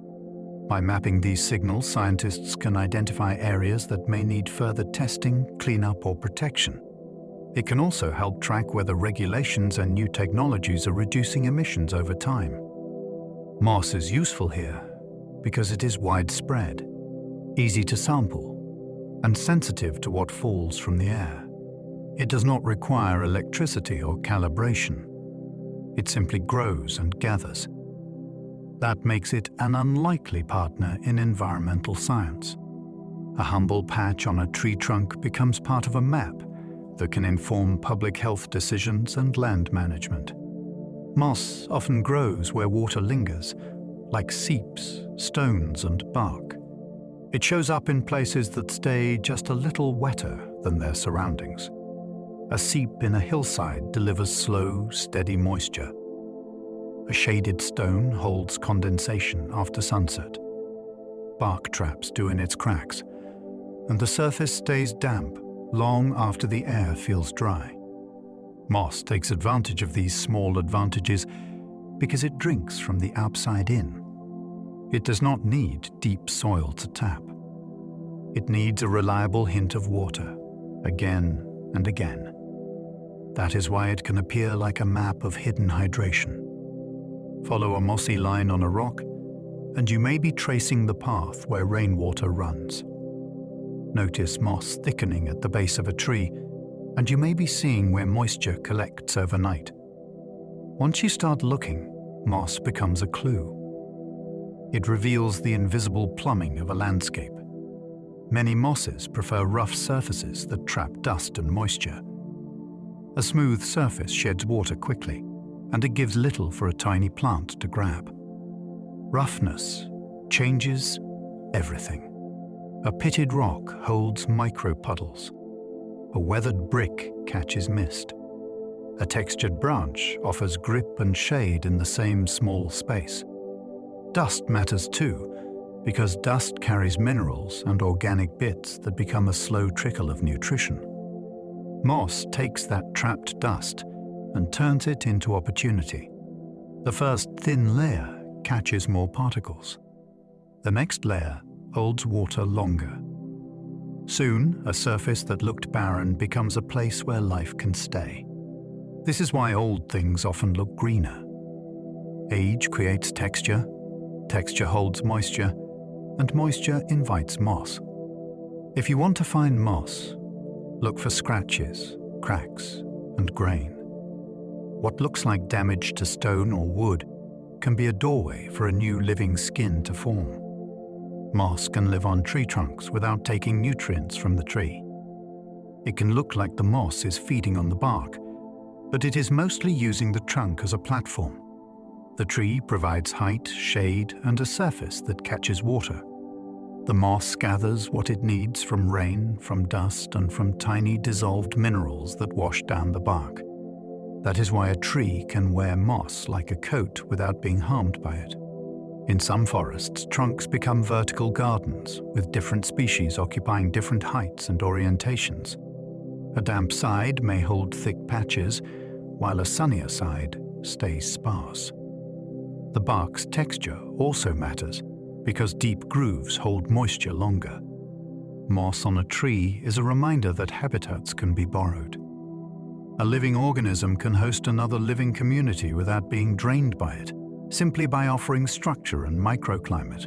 By mapping these signals, scientists can identify areas that may need further testing, cleanup, or protection. It can also help track whether regulations and new technologies are reducing emissions over time. Moss is useful here because it is widespread, easy to sample, and sensitive to what falls from the air. It does not require electricity or calibration. It simply grows and gathers. That makes it an unlikely partner in environmental science. A humble patch on a tree trunk becomes part of a map that can inform public health decisions and land management. Moss often grows where water lingers, like seeps, stones, and bark. It shows up in places that stay just a little wetter than their surroundings. A seep in a hillside delivers slow, steady moisture. A shaded stone holds condensation after sunset. Bark traps do in its cracks, and the surface stays damp long after the air feels dry. Moss takes advantage of these small advantages because it drinks from the outside in. It does not need deep soil to tap. It needs a reliable hint of water, again and again. That is why it can appear like a map of hidden hydration. Follow a mossy line on a rock, and you may be tracing the path where rainwater runs. Notice moss thickening at the base of a tree, and you may be seeing where moisture collects overnight. Once you start looking, moss becomes a clue. It reveals the invisible plumbing of a landscape. Many mosses prefer rough surfaces that trap dust and moisture. A smooth surface sheds water quickly, and it gives little for a tiny plant to grab. Roughness changes everything. A pitted rock holds micropuddles. A weathered brick catches mist. A textured branch offers grip and shade in the same small space. Dust matters too, because dust carries minerals and organic bits that become a slow trickle of nutrition. Moss takes that trapped dust and turns it into opportunity. The first thin layer catches more particles. The next layer holds water longer. Soon, a surface that looked barren becomes a place where life can stay. This is why old things often look greener. Age creates texture, texture holds moisture, and moisture invites moss. If you want to find moss, look for scratches, cracks, and grain. What looks like damage to stone or wood can be a doorway for a new living skin to form. Moss can live on tree trunks without taking nutrients from the tree. It can look like the moss is feeding on the bark, but it is mostly using the trunk as a platform. The tree provides height, shade, and a surface that catches water. The moss gathers what it needs from rain, from dust, and from tiny dissolved minerals that wash down the bark. That is why a tree can wear moss like a coat without being harmed by it. In some forests, trunks become vertical gardens, with different species occupying different heights and orientations. A damp side may hold thick patches, while a sunnier side stays sparse. The bark's texture also matters, because deep grooves hold moisture longer. Moss on a tree is a reminder that habitats can be borrowed. A living organism can host another living community without being drained by it, simply by offering structure and microclimate.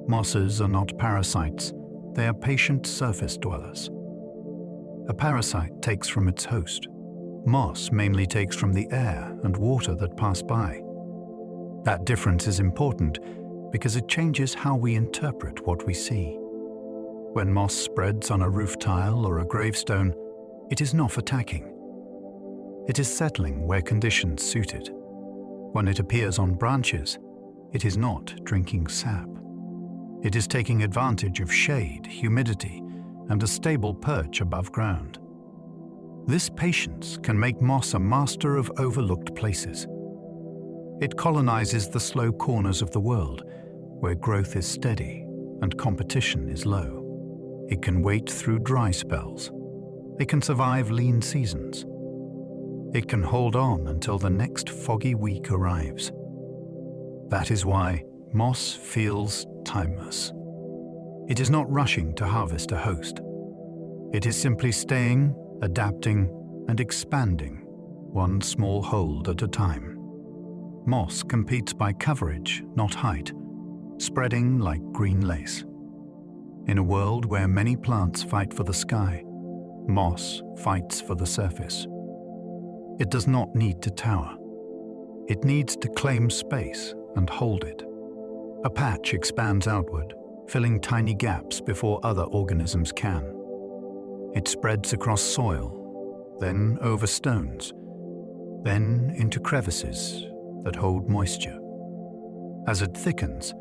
Mosses are not parasites, they are patient surface dwellers. A parasite takes from its host. Moss mainly takes from the air and water that pass by. That difference is important because it changes how we interpret what we see. When moss spreads on a roof tile or a gravestone, it is not attacking. It is settling where conditions suit it. When it appears on branches, it is not drinking sap. It is taking advantage of shade, humidity, and a stable perch above ground. This patience can make moss a master of overlooked places. It colonizes the slow corners of the world, where growth is steady and competition is low. It can wait through dry spells. It can survive lean seasons. It can hold on until the next foggy week arrives. That is why moss feels timeless. It is not rushing to harvest a host. It is simply staying, adapting, and expanding, one small hold at a time. Moss competes by coverage, not height, spreading like green lace. In a world where many plants fight for the sky, moss fights for the surface. It does not need to tower. It needs to claim space and hold it. A patch expands outward, filling tiny gaps before other organisms can. It spreads across soil, then over stones, then into crevices that hold moisture. As it thickens,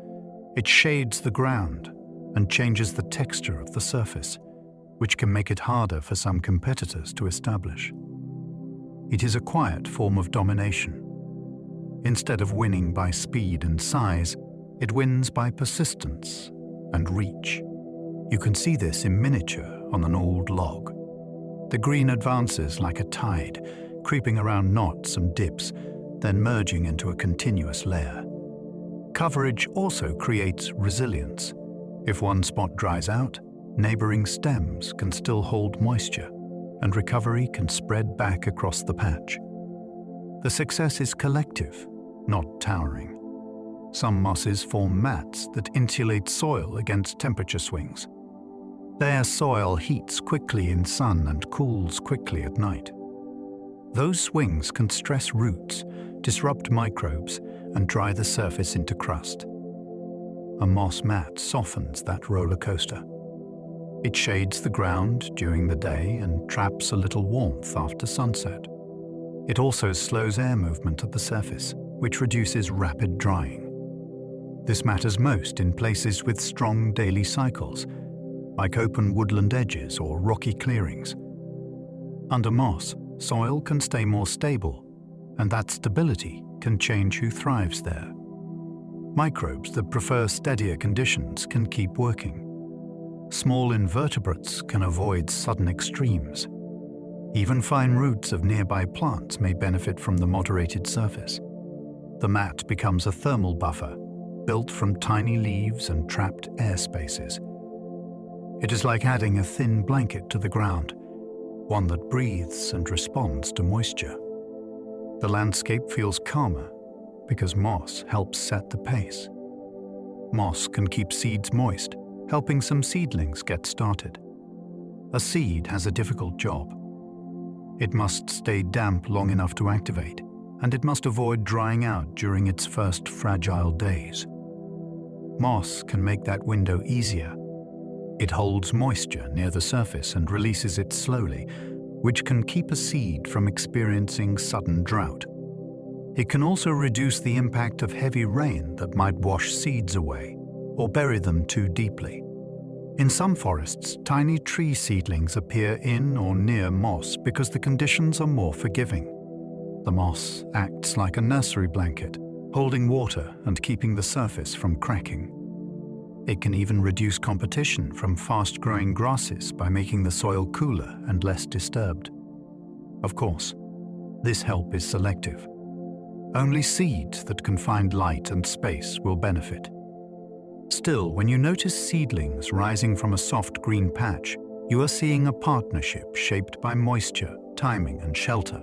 it shades the ground and changes the texture of the surface, which can make it harder for some competitors to establish. It is a quiet form of domination. Instead of winning by speed and size, it wins by persistence and reach. You can see this in miniature on an old log. The green advances like a tide, creeping around knots and dips, then merging into a continuous layer. Coverage also creates resilience. If one spot dries out, neighboring stems can still hold moisture, and recovery can spread back across the patch. The success is collective, not towering. Some mosses form mats that insulate soil against temperature swings. Their soil heats quickly in sun and cools quickly at night. Those swings can stress roots, disrupt microbes, and dry the surface into crust. A moss mat softens that roller coaster. It shades the ground during the day and traps a little warmth after sunset. It also slows air movement at the surface, which reduces rapid drying. This matters most in places with strong daily cycles, like open woodland edges or rocky clearings. Under moss, soil can stay more stable, and that stability can change who thrives there. Microbes that prefer steadier conditions can keep working. Small invertebrates can avoid sudden extremes. Even fine roots of nearby plants may benefit from the moderated surface. The mat becomes a thermal buffer, built from tiny leaves and trapped air spaces. It is like adding a thin blanket to the ground, one that breathes and responds to moisture. The landscape feels calmer because moss helps set the pace. Moss can keep seeds moist, helping some seedlings get started. A seed has a difficult job. It must stay damp long enough to activate, and it must avoid drying out during its first fragile days. Moss can make that window easier. It holds moisture near the surface and releases it slowly, which can keep a seed from experiencing sudden drought. It can also reduce the impact of heavy rain that might wash seeds away or bury them too deeply. In some forests, tiny tree seedlings appear in or near moss because the conditions are more forgiving. The moss acts like a nursery blanket, holding water and keeping the surface from cracking. It can even reduce competition from fast-growing grasses by making the soil cooler and less disturbed. Of course, this help is selective. Only seeds that can find light and space will benefit. Still, when you notice seedlings rising from a soft green patch, you are seeing a partnership shaped by moisture, timing, and shelter.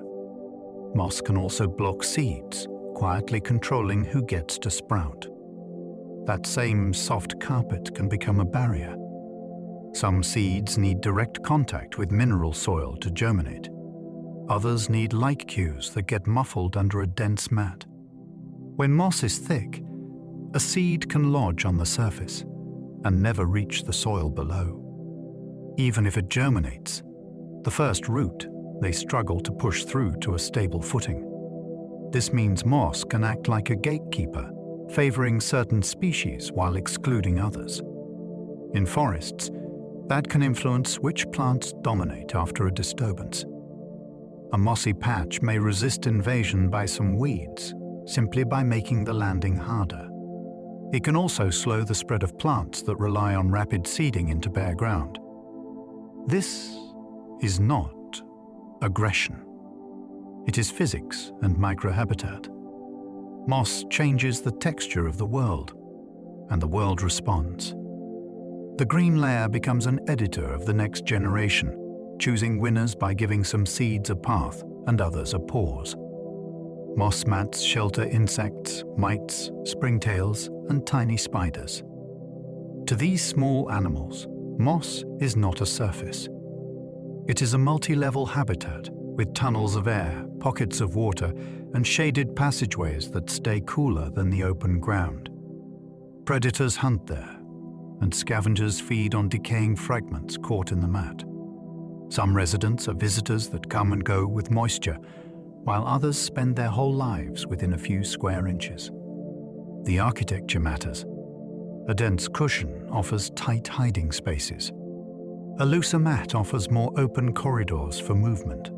Moss can also block seeds, quietly controlling who gets to sprout. That same soft carpet can become a barrier. Some seeds need direct contact with mineral soil to germinate. Others need light cues that get muffled under a dense mat. When moss is thick, a seed can lodge on the surface and never reach the soil below. Even if it germinates, the first root they struggle to push through to a stable footing. This means moss can act like a gatekeeper, favoring certain species while excluding others. In forests, that can influence which plants dominate after a disturbance. A mossy patch may resist invasion by some weeds, simply by making the landing harder. It can also slow the spread of plants that rely on rapid seeding into bare ground. This is not aggression. It is physics and microhabitat. Moss changes the texture of the world, and the world responds. The green layer becomes an editor of the next generation, choosing winners by giving some seeds a path and others a pause. Moss mats shelter insects, mites, springtails, and tiny spiders. To these small animals, moss is not a surface. It is a multi-level habitat with tunnels of air, pockets of water, and shaded passageways that stay cooler than the open ground. Predators hunt there, and scavengers feed on decaying fragments caught in the mat. Some residents are visitors that come and go with moisture, while others spend their whole lives within a few square inches. The architecture matters. A dense cushion offers tight hiding spaces. A looser mat offers more open corridors for movement.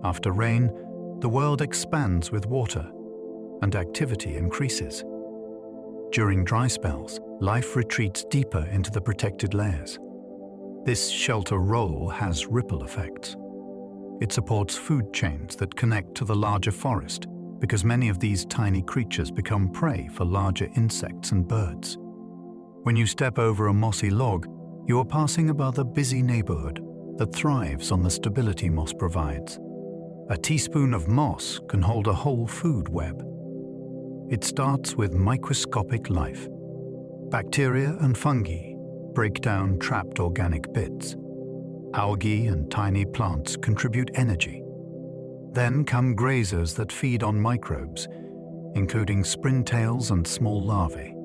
After rain, the world expands with water, and activity increases. During dry spells, life retreats deeper into the protected layers. This shelter role has ripple effects. It supports food chains that connect to the larger forest, because many of these tiny creatures become prey for larger insects and birds. When you step over a mossy log, you are passing above a busy neighborhood that thrives on the stability moss provides. A teaspoon of moss can hold a whole food web. It starts with microscopic life. Bacteria and fungi break down trapped organic bits. Algae and tiny plants contribute energy. Then come grazers that feed on microbes, including springtails and small larvae.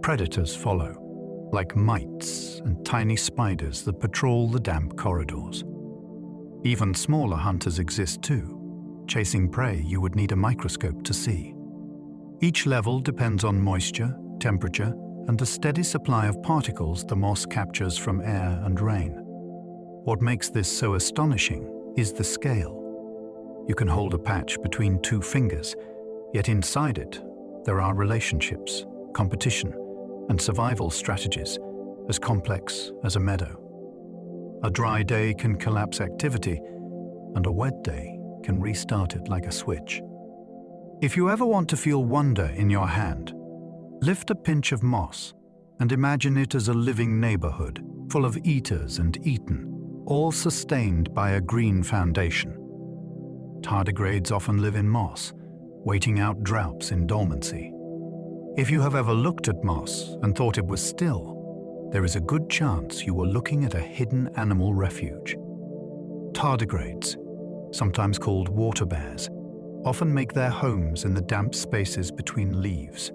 Predators follow, like mites and tiny spiders that patrol the damp corridors. Even smaller hunters exist too, chasing prey you would need a microscope to see. Each level depends on moisture, temperature, and the steady supply of particles the moss captures from air and rain. What makes this so astonishing is the scale. You can hold a patch between two fingers, yet inside it, there are relationships, competition, and survival strategies as complex as a meadow. A dry day can collapse activity, and a wet day can restart it like a switch. If you ever want to feel wonder in your hand, lift a pinch of moss and imagine it as a living neighborhood full of eaters and eaten, all sustained by a green foundation. Tardigrades often live in moss, waiting out droughts in dormancy. If you have ever looked at moss and thought it was still, there is a good chance you were looking at a hidden animal refuge. Tardigrades, sometimes called water bears, often make their homes in the damp spaces between leaves.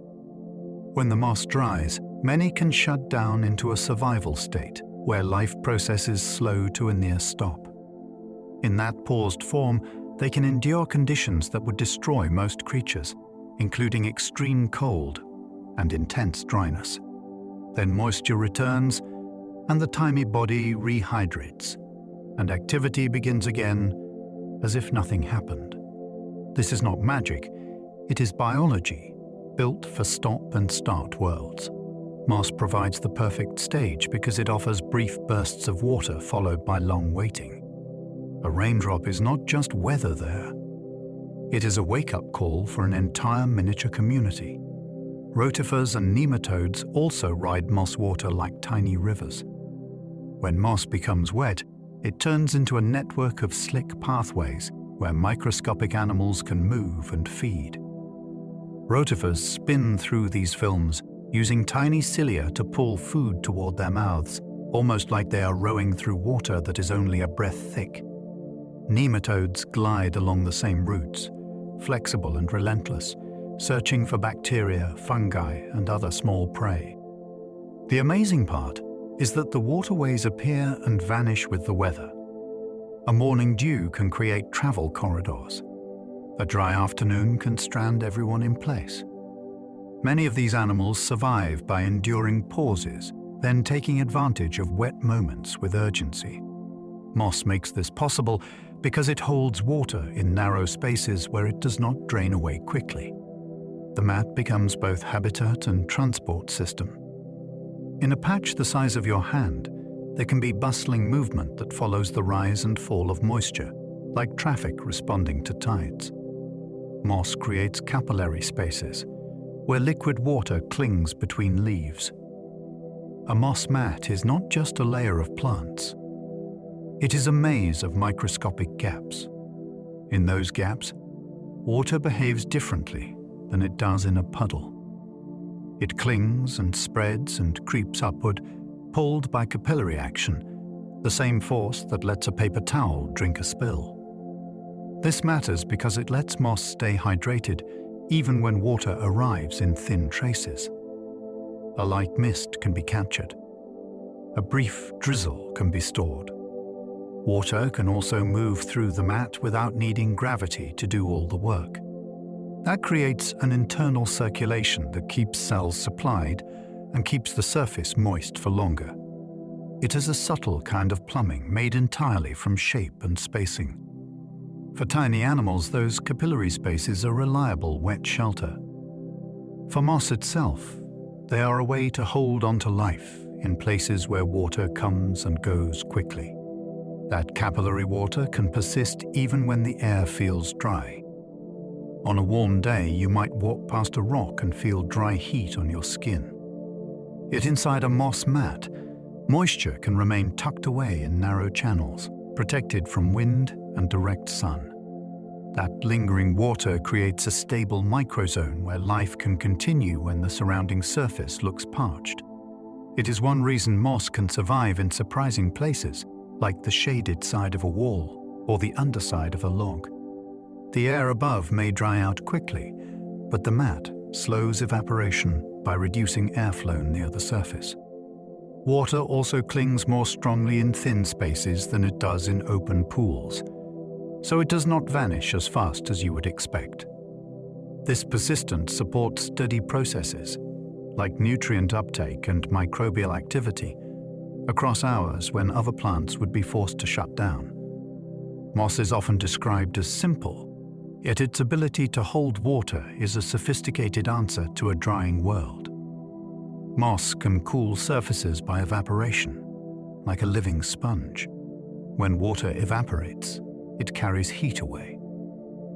When the moss dries, many can shut down into a survival state where life processes slow to a near stop. In that paused form, they can endure conditions that would destroy most creatures, including extreme cold and intense dryness. Then moisture returns, and the tiny body rehydrates, and activity begins again as if nothing happened. This is not magic, it is biology, built for stop and start worlds. Moss provides the perfect stage because it offers brief bursts of water followed by long waiting. A raindrop is not just weather there. It is a wake-up call for an entire miniature community. Rotifers and nematodes also ride moss water like tiny rivers. When moss becomes wet, it turns into a network of slick pathways where microscopic animals can move and feed. Rotifers spin through these films, using tiny cilia to pull food toward their mouths, almost like they are rowing through water that is only a breath thick. Nematodes glide along the same routes, flexible and relentless, searching for bacteria, fungi, and other small prey. The amazing part is that the waterways appear and vanish with the weather. A morning dew can create travel corridors. A dry afternoon can strand everyone in place. Many of these animals survive by enduring pauses, then taking advantage of wet moments with urgency. Moss makes this possible because it holds water in narrow spaces where it does not drain away quickly. The mat becomes both habitat and transport system. In a patch the size of your hand, there can be bustling movement that follows the rise and fall of moisture, like traffic responding to tides. Moss creates capillary spaces, where liquid water clings between leaves. A moss mat is not just a layer of plants. It is a maze of microscopic gaps. In those gaps, water behaves differently than it does in a puddle. It clings and spreads and creeps upward, pulled by capillary action, the same force that lets a paper towel drink a spill. This matters because it lets moss stay hydrated even when water arrives in thin traces. A light mist can be captured. A brief drizzle can be stored. Water can also move through the mat without needing gravity to do all the work. That creates an internal circulation that keeps cells supplied and keeps the surface moist for longer. It is a subtle kind of plumbing made entirely from shape and spacing. For tiny animals, those capillary spaces are reliable wet shelter. For moss itself, they are a way to hold onto life in places where water comes and goes quickly. That capillary water can persist even when the air feels dry. On a warm day, you might walk past a rock and feel dry heat on your skin. Yet inside a moss mat, moisture can remain tucked away in narrow channels, protected from wind and direct sun. That lingering water creates a stable microzone where life can continue when the surrounding surface looks parched. It is one reason moss can survive in surprising places, like the shaded side of a wall or the underside of a log. The air above may dry out quickly, but the mat slows evaporation by reducing airflow near the surface. Water also clings more strongly in thin spaces than it does in open pools, so it does not vanish as fast as you would expect. This persistence supports steady processes, like nutrient uptake and microbial activity, across hours when other plants would be forced to shut down. Moss is often described as simple, yet its ability to hold water is a sophisticated answer to a drying world. Moss can cool surfaces by evaporation, like a living sponge. When water evaporates, it carries heat away.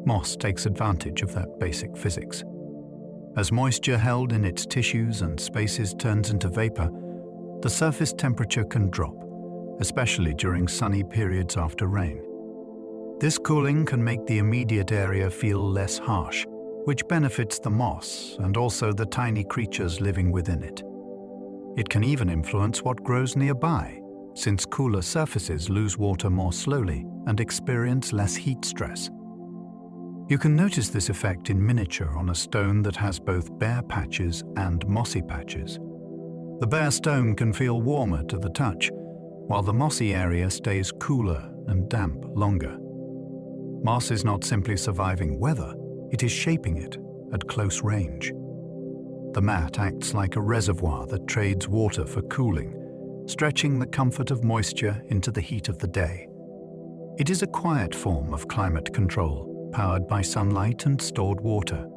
Moss takes advantage of that basic physics. As moisture held in its tissues and spaces turns into vapor, the surface temperature can drop, especially during sunny periods after rain. This cooling can make the immediate area feel less harsh, which benefits the moss and also the tiny creatures living within it. It can even influence what grows nearby, since cooler surfaces lose water more slowly and experience less heat stress. You can notice this effect in miniature on a stone that has both bare patches and mossy patches. The bare stone can feel warmer to the touch, while the mossy area stays cooler and damp longer. Moss is not simply surviving weather, it is shaping it at close range. The mat acts like a reservoir that trades water for cooling, stretching the comfort of moisture into the heat of the day. It is a quiet form of climate control, powered by sunlight and stored water.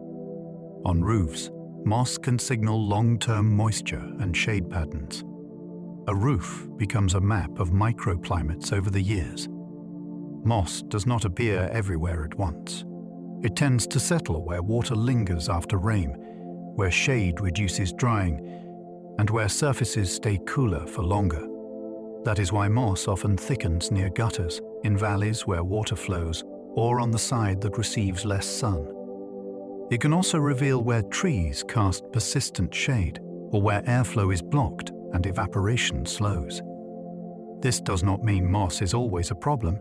On roofs, moss can signal long-term moisture and shade patterns. A roof becomes a map of microclimates over the years. Moss does not appear everywhere at once. It tends to settle where water lingers after rain, where shade reduces drying, and where surfaces stay cooler for longer. That is why moss often thickens near gutters, in valleys where water flows, or on the side that receives less sun. It can also reveal where trees cast persistent shade, or where airflow is blocked and evaporation slows. This does not mean moss is always a problem,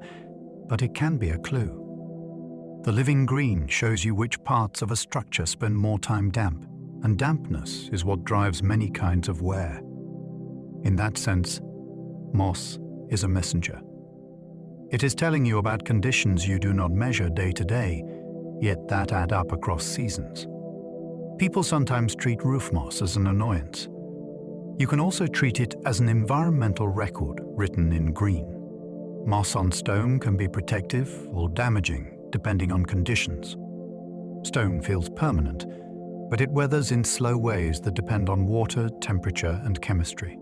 but it can be a clue. The living green shows you which parts of a structure spend more time damp, and dampness is what drives many kinds of wear. In that sense, moss is a messenger. It is telling you about conditions you do not measure day to day, yet that add up across seasons. People sometimes treat roof moss as an annoyance. You can also treat it as an environmental record written in green. Moss on stone can be protective or damaging, depending on conditions. Stone feels permanent, but it weathers in slow ways that depend on water, temperature, and chemistry.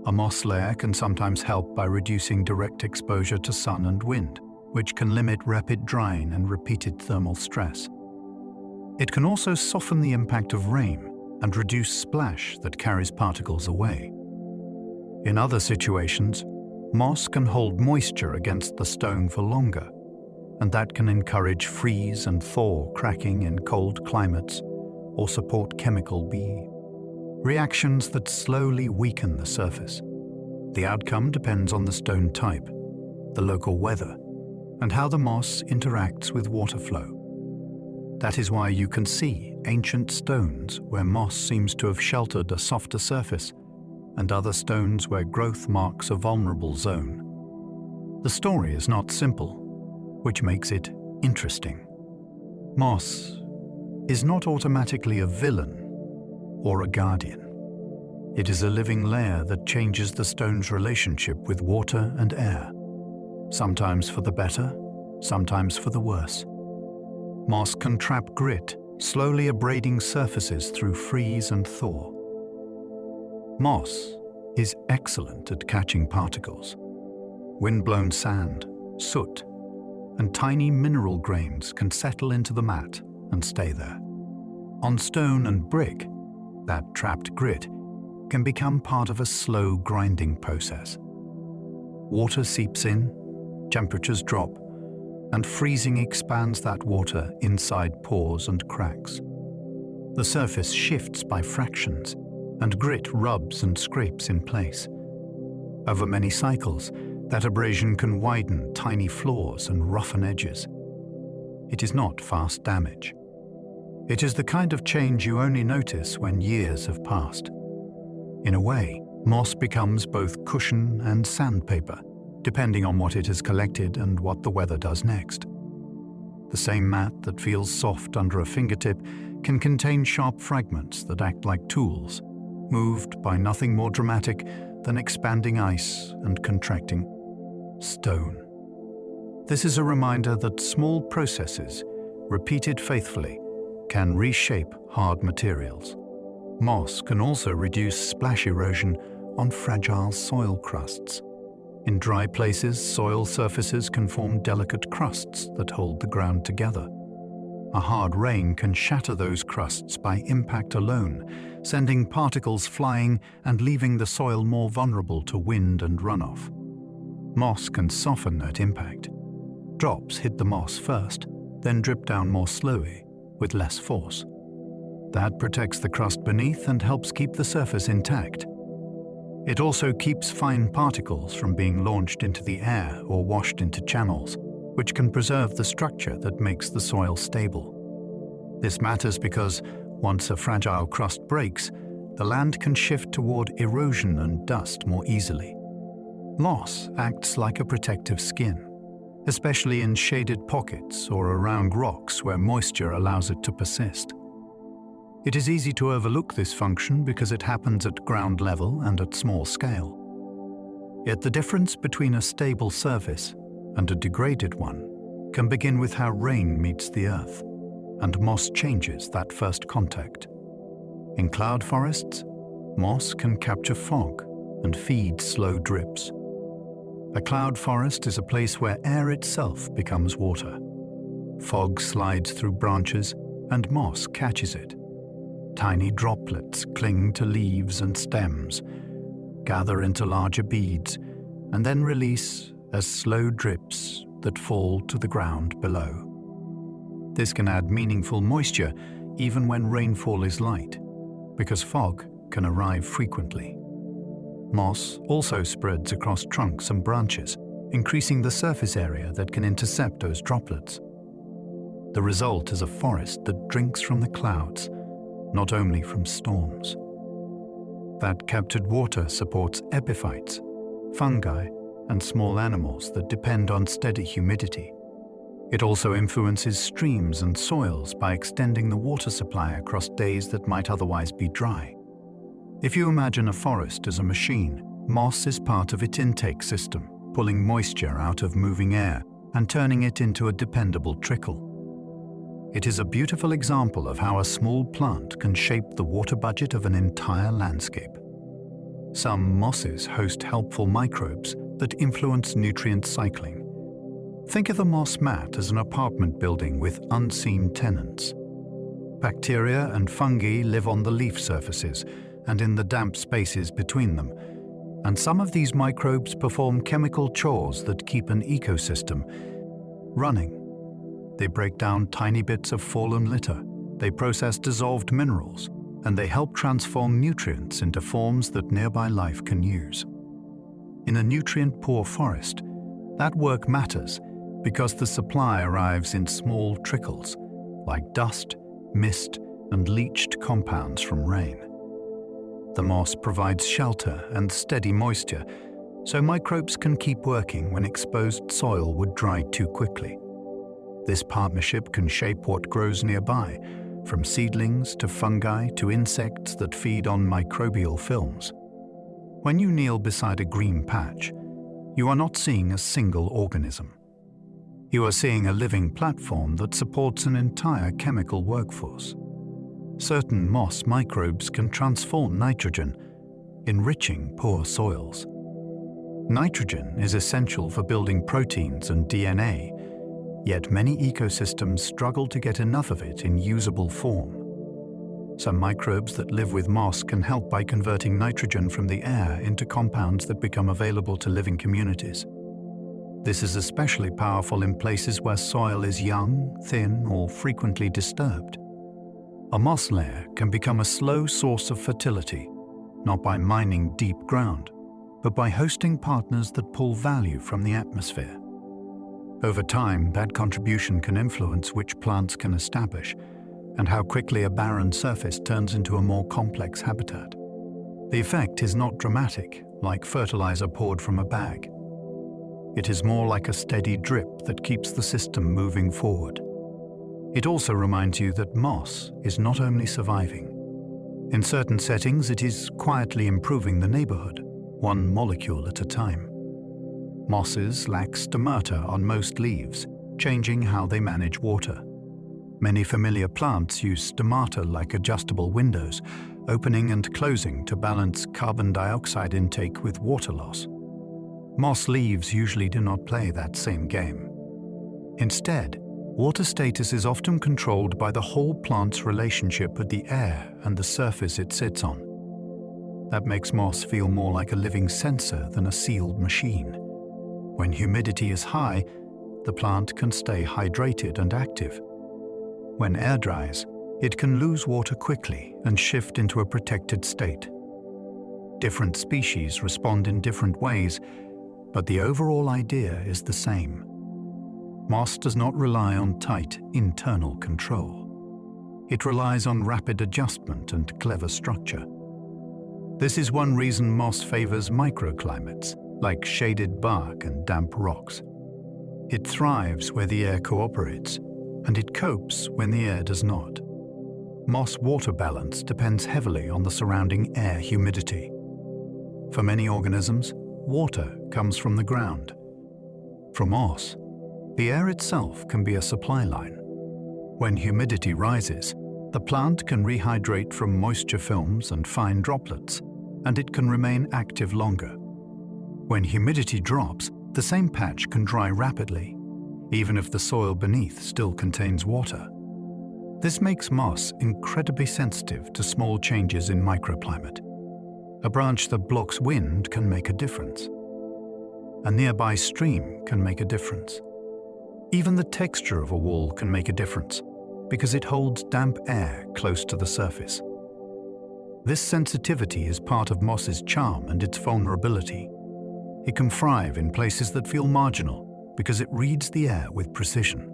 A moss layer can sometimes help by reducing direct exposure to sun and wind, which can limit rapid drying and repeated thermal stress. It can also soften the impact of rain and reduce splash that carries particles away. In other situations, moss can hold moisture against the stone for longer, and that can encourage freeze and thaw cracking in cold climates or support chemical reactions that slowly weaken the surface. The outcome depends on the stone type, the local weather, and how the moss interacts with water flow. That is why you can see ancient stones where moss seems to have sheltered a softer surface, and other stones where growth marks a vulnerable zone. The story is not simple, which makes it interesting. Moss is not automatically a villain or a guardian. It is a living layer that changes the stone's relationship with water and air, sometimes for the better, sometimes for the worse. Moss can trap grit, slowly abrading surfaces through freeze and thaw. Moss is excellent at catching particles. Wind-blown sand, soot, and tiny mineral grains can settle into the mat and stay there. On stone and brick, that trapped grit can become part of a slow grinding process. Water seeps in, temperatures drop, and freezing expands that water inside pores and cracks. The surface shifts by fractions, and grit rubs and scrapes in place. Over many cycles, that abrasion can widen tiny flaws and roughen edges. It is not fast damage. It is the kind of change you only notice when years have passed. In a way, moss becomes both cushion and sandpaper, depending on what it has collected and what the weather does next. The same mat that feels soft under a fingertip can contain sharp fragments that act like tools, moved by nothing more dramatic than expanding ice and contracting stone. This is a reminder that small processes, repeated faithfully, can reshape hard materials. Moss can also reduce splash erosion on fragile soil crusts. In dry places, soil surfaces can form delicate crusts that hold the ground together. A hard rain can shatter those crusts by impact alone, sending particles flying and leaving the soil more vulnerable to wind and runoff. Moss can soften at impact. Drops hit the moss first, then drip down more slowly, with less force. That protects the crust beneath and helps keep the surface intact. It also keeps fine particles from being launched into the air or washed into channels, which can preserve the structure that makes the soil stable. This matters because once a fragile crust breaks, the land can shift toward erosion and dust more easily. Moss acts like a protective skin, especially in shaded pockets or around rocks where moisture allows it to persist. It is easy to overlook this function because it happens at ground level and at small scale. Yet the difference between a stable surface and a degraded one can begin with how rain meets the earth, and moss changes that first contact. In cloud forests, moss can capture fog and feed slow drips. A cloud forest is a place where air itself becomes water. Fog slides through branches and moss catches it. Tiny droplets cling to leaves and stems, gather into larger beads, and then release as slow drips that fall to the ground below. This can add meaningful moisture even when rainfall is light, because fog can arrive frequently. Moss also spreads across trunks and branches, increasing the surface area that can intercept those droplets. The result is a forest that drinks from the clouds, not only from storms. That captured water supports epiphytes, fungi, and small animals that depend on steady humidity. It also influences streams and soils by extending the water supply across days that might otherwise be dry. If you imagine a forest as a machine, moss is part of its intake system, pulling moisture out of moving air and turning it into a dependable trickle. It is a beautiful example of how a small plant can shape the water budget of an entire landscape. Some mosses host helpful microbes that influence nutrient cycling. Think of the moss mat as an apartment building with unseen tenants. Bacteria and fungi live on the leaf surfaces and in the damp spaces between them, and some of these microbes perform chemical chores that keep an ecosystem running. They break down tiny bits of fallen litter, they process dissolved minerals, and they help transform nutrients into forms that nearby life can use. In a nutrient-poor forest, that work matters because the supply arrives in small trickles, like dust, mist, and leached compounds from rain. The moss provides shelter and steady moisture, so microbes can keep working when exposed soil would dry too quickly. This partnership can shape what grows nearby, from seedlings to fungi to insects that feed on microbial films. When you kneel beside a green patch, you are not seeing a single organism. You are seeing a living platform that supports an entire chemical workforce. Certain moss microbes can transform nitrogen, enriching poor soils. Nitrogen is essential for building proteins and DNA, yet many ecosystems struggle to get enough of it in usable form. Some microbes that live with moss can help by converting nitrogen from the air into compounds that become available to living communities. This is especially powerful in places where soil is young, thin, or frequently disturbed. A moss layer can become a slow source of fertility, not by mining deep ground, but by hosting partners that pull value from the atmosphere. Over time, that contribution can influence which plants can establish and how quickly a barren surface turns into a more complex habitat. The effect is not dramatic, like fertilizer poured from a bag. It is more like a steady drip that keeps the system moving forward. It also reminds you that moss is not only surviving. In certain settings, it is quietly improving the neighborhood, one molecule at a time. Mosses lack stomata on most leaves, changing how they manage water. Many familiar plants use stomata like adjustable windows, opening and closing to balance carbon dioxide intake with water loss. Moss leaves usually do not play that same game. Instead, water status is often controlled by the whole plant's relationship with the air and the surface it sits on. That makes moss feel more like a living sensor than a sealed machine. When humidity is high, the plant can stay hydrated and active. When air dries, it can lose water quickly and shift into a protected state. Different species respond in different ways, but the overall idea is the same. Moss does not rely on tight internal control. It relies on rapid adjustment and clever structure. This is one reason moss favors microclimates, like shaded bark and damp rocks. It thrives where the air cooperates, and it copes when the air does not. Moss water balance depends heavily on the surrounding air humidity. For many organisms, water comes from the ground. For moss, the air itself can be a supply line. When humidity rises, the plant can rehydrate from moisture films and fine droplets, and it can remain active longer. When humidity drops, the same patch can dry rapidly, even if the soil beneath still contains water. This makes moss incredibly sensitive to small changes in microclimate. A branch that blocks wind can make a difference. A nearby stream can make a difference. Even the texture of a wall can make a difference, because it holds damp air close to the surface. This sensitivity is part of moss's charm and its vulnerability. It can thrive in places that feel marginal because it reads the air with precision.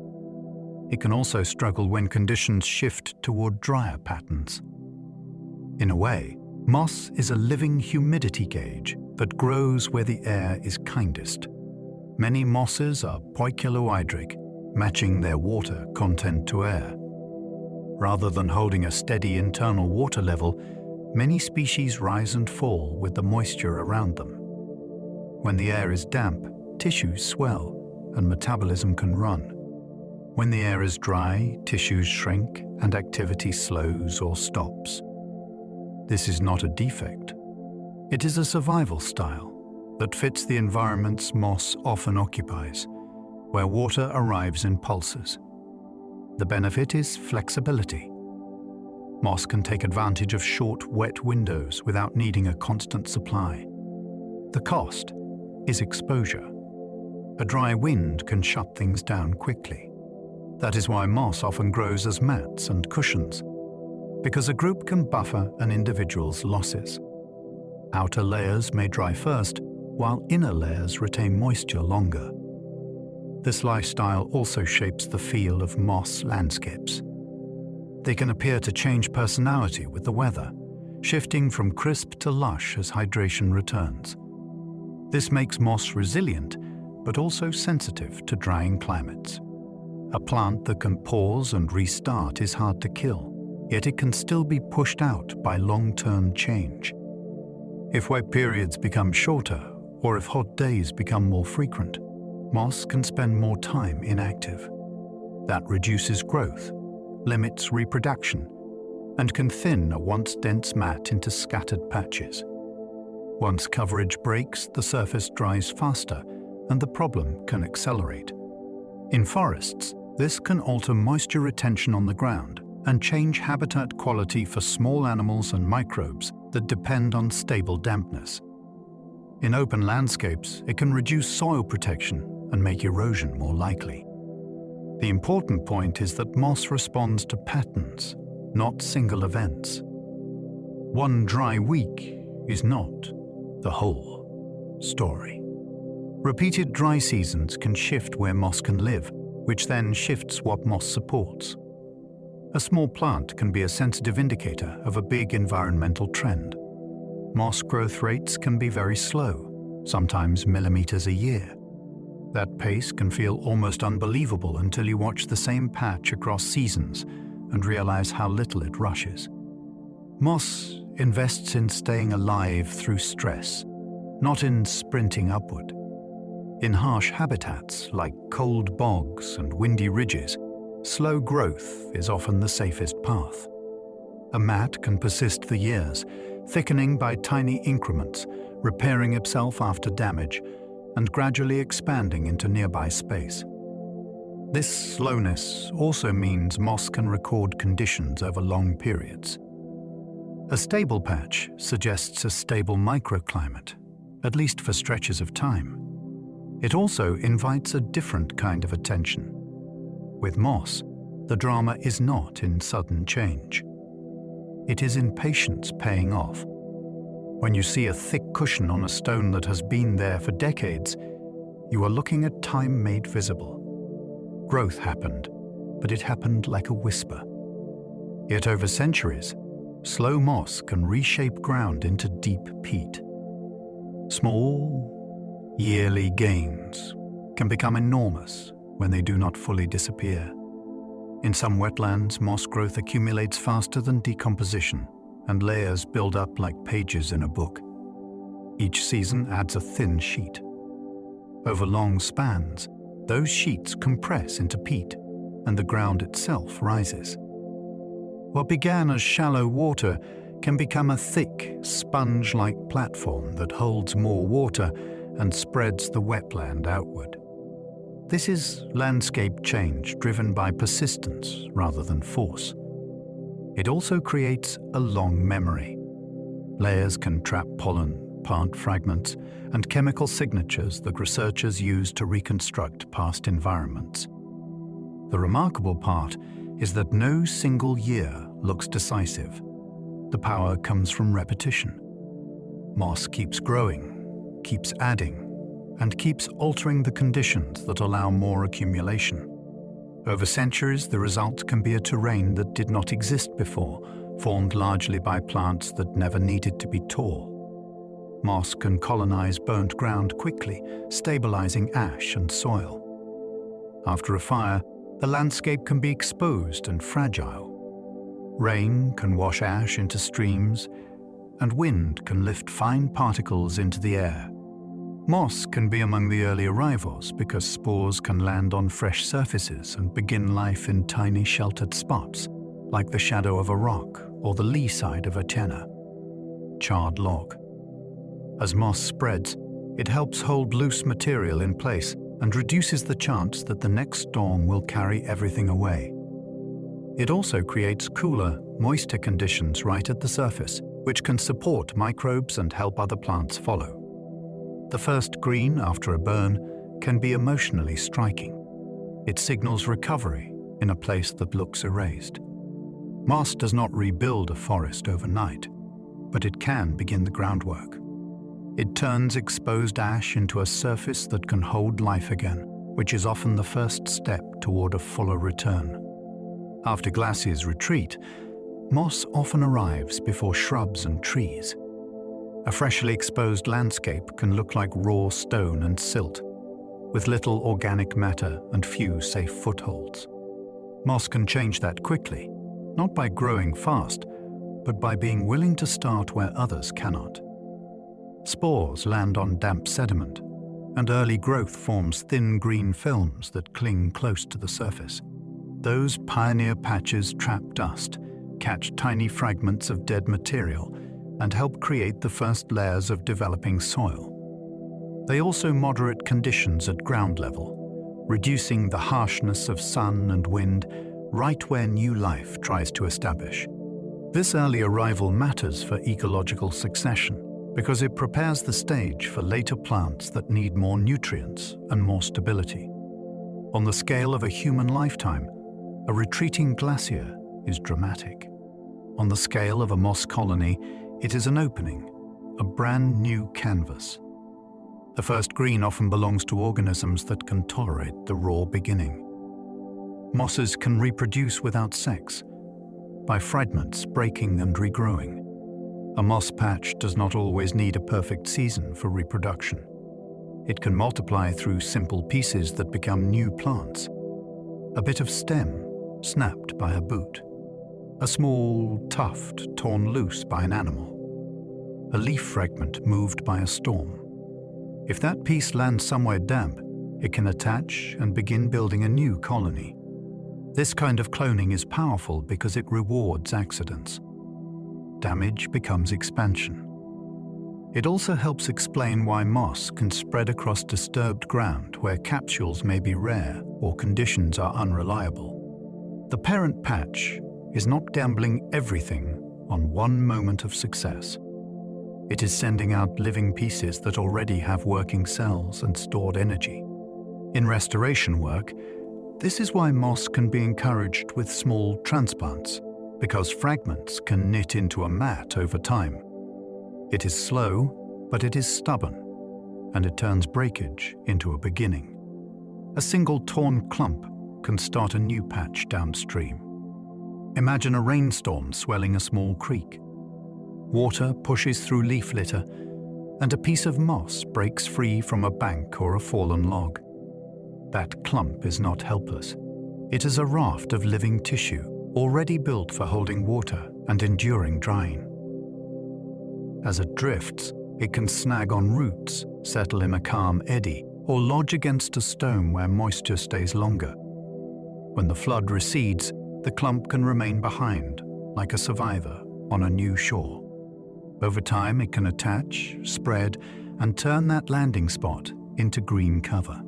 It can also struggle when conditions shift toward drier patterns. In a way, moss is a living humidity gauge that grows where the air is kindest. Many mosses are poikilohydric, matching their water content to air. Rather than holding a steady internal water level, many species rise and fall with the moisture around them. When the air is damp, tissues swell and metabolism can run. When the air is dry, tissues shrink and activity slows or stops. This is not a defect. It is a survival style that fits the environments moss often occupies, where water arrives in pulses. The benefit is flexibility. Moss can take advantage of short, wet windows without needing a constant supply. The cost is exposure. A dry wind can shut things down quickly. That is why moss often grows as mats and cushions, because a group can buffer an individual's losses. Outer layers may dry first, while inner layers retain moisture longer. This lifestyle also shapes the feel of moss landscapes. They can appear to change personality with the weather, shifting from crisp to lush as hydration returns. This makes moss resilient, but also sensitive to drying climates. A plant that can pause and restart is hard to kill, yet it can still be pushed out by long-term change. If wet periods become shorter, or if hot days become more frequent, moss can spend more time inactive. That reduces growth, limits reproduction, and can thin a once dense mat into scattered patches. Once coverage breaks, the surface dries faster, and the problem can accelerate. In forests, this can alter moisture retention on the ground and change habitat quality for small animals and microbes that depend on stable dampness. In open landscapes, it can reduce soil protection and make erosion more likely. The important point is that moss responds to patterns, not single events. One dry week is not the whole story. Repeated dry seasons can shift where moss can live, which then shifts what moss supports. A small plant can be a sensitive indicator of a big environmental trend. Moss growth rates can be very slow, sometimes millimeters a year. That pace can feel almost unbelievable until you watch the same patch across seasons and realize how little it rushes. Moss invests in staying alive through stress, not in sprinting upward. In harsh habitats like cold bogs and windy ridges, slow growth is often the safest path. A mat can persist for years, thickening by tiny increments, repairing itself after damage, and gradually expanding into nearby space. This slowness also means moss can record conditions over long periods. A stable patch suggests a stable microclimate, at least for stretches of time. It also invites a different kind of attention. With moss, the drama is not in sudden change. It is in patience paying off. When you see a thick cushion on a stone that has been there for decades, you are looking at time made visible. Growth happened, but it happened like a whisper. Yet over centuries, slow moss can reshape ground into deep peat. Small, yearly gains can become enormous when they do not fully disappear. In some wetlands, moss growth accumulates faster than decomposition, and layers build up like pages in a book. Each season adds a thin sheet. Over long spans, those sheets compress into peat, and the ground itself rises. What began as shallow water can become a thick, sponge-like platform that holds more water and spreads the wetland outward. This is landscape change driven by persistence rather than force. It also creates a long memory. Layers can trap pollen, plant fragments, and chemical signatures that researchers use to reconstruct past environments. The remarkable part is that no single year looks decisive. The power comes from repetition. Moss keeps growing, keeps adding, and keeps altering the conditions that allow more accumulation. Over centuries, the result can be a terrain that did not exist before, formed largely by plants that never needed to be tall. Moss can colonize burnt ground quickly, stabilizing ash and soil. After a fire, the landscape can be exposed and fragile. Rain can wash ash into streams, and wind can lift fine particles into the air. Moss can be among the early arrivals because spores can land on fresh surfaces and begin life in tiny sheltered spots, like the shadow of a rock or the lee side of a tenor. Charred log. As moss spreads, it helps hold loose material in place and reduces the chance that the next storm will carry everything away. It also creates cooler, moister conditions right at the surface, which can support microbes and help other plants follow. The first green after a burn can be emotionally striking. It signals recovery in a place that looks erased. Moss does not rebuild a forest overnight, but it can begin the groundwork. It turns exposed ash into a surface that can hold life again, which is often the first step toward a fuller return. After glaciers retreat, moss often arrives before shrubs and trees. A freshly exposed landscape can look like raw stone and silt, with little organic matter and few safe footholds. Moss can change that quickly, not by growing fast, but by being willing to start where others cannot. Spores land on damp sediment, and early growth forms thin green films that cling close to the surface. Those pioneer patches trap dust, catch tiny fragments of dead material, and help create the first layers of developing soil. They also moderate conditions at ground level, reducing the harshness of sun and wind right where new life tries to establish. This early arrival matters for ecological succession because it prepares the stage for later plants that need more nutrients and more stability. On the scale of a human lifetime, a retreating glacier is dramatic. On the scale of a moss colony, it is an opening, a brand new canvas. The first green often belongs to organisms that can tolerate the raw beginning. Mosses can reproduce without sex, by fragments breaking and regrowing. A moss patch does not always need a perfect season for reproduction. It can multiply through simple pieces that become new plants. A bit of stem snapped by a boot. A small tuft torn loose by an animal. A leaf fragment moved by a storm. If that piece lands somewhere damp, it can attach and begin building a new colony. This kind of cloning is powerful because it rewards accidents. damage becomes expansion. It also helps explain why moss can spread across disturbed ground where capsules may be rare or conditions are unreliable. The parent patch is not gambling everything on one moment of success. It is sending out living pieces that already have working cells and stored energy. In restoration work, this is why moss can be encouraged with small transplants, because fragments can knit into a mat over time. It is slow, but it is stubborn, and it turns breakage into a beginning. A single torn clump can start a new patch downstream. Imagine a rainstorm swelling a small creek. Water pushes through leaf litter, and a piece of moss breaks free from a bank or a fallen log. That clump is not helpless. It is a raft of living tissue, already built for holding water and enduring drying. As it drifts, it can snag on roots, settle in a calm eddy, or lodge against a stone where moisture stays longer. When the flood recedes, the clump can remain behind, like a survivor on a new shore. Over time, it can attach, spread, and turn that landing spot into green cover.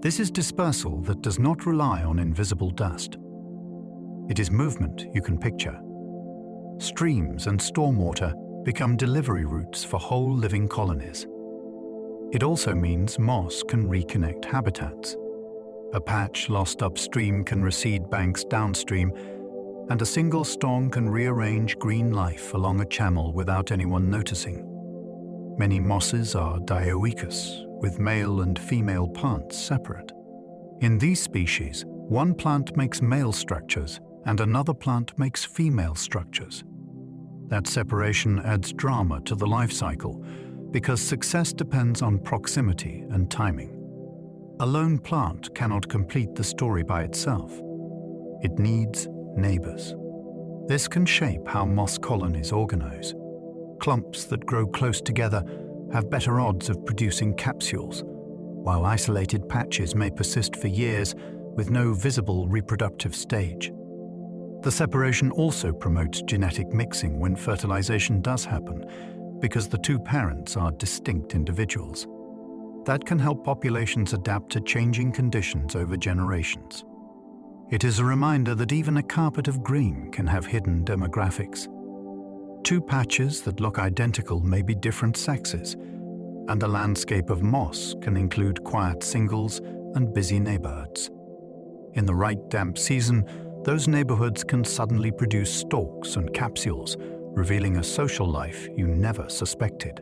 This is dispersal that does not rely on invisible dust. It is movement you can picture. Streams and stormwater become delivery routes for whole living colonies. It also means moss can reconnect habitats. A patch lost upstream can recede banks downstream, and a single storm can rearrange green life along a channel without anyone noticing. Many mosses are dioicous, with male and female plants separate. In these species, one plant makes male structures and another plant makes female structures. That separation adds drama to the life cycle because success depends on proximity and timing. A lone plant cannot complete the story by itself. It needs neighbors. This can shape how moss colonies organize. Clumps that grow close together have better odds of producing capsules, while isolated patches may persist for years with no visible reproductive stage. The separation also promotes genetic mixing when fertilization does happen, because the two parents are distinct individuals. That can help populations adapt to changing conditions over generations. It is a reminder that even a carpet of green can have hidden demographics. Two patches that look identical may be different sexes, and a landscape of moss can include quiet singles and busy neighborhoods. In the right damp season, those neighborhoods can suddenly produce stalks and capsules, revealing a social life you never suspected.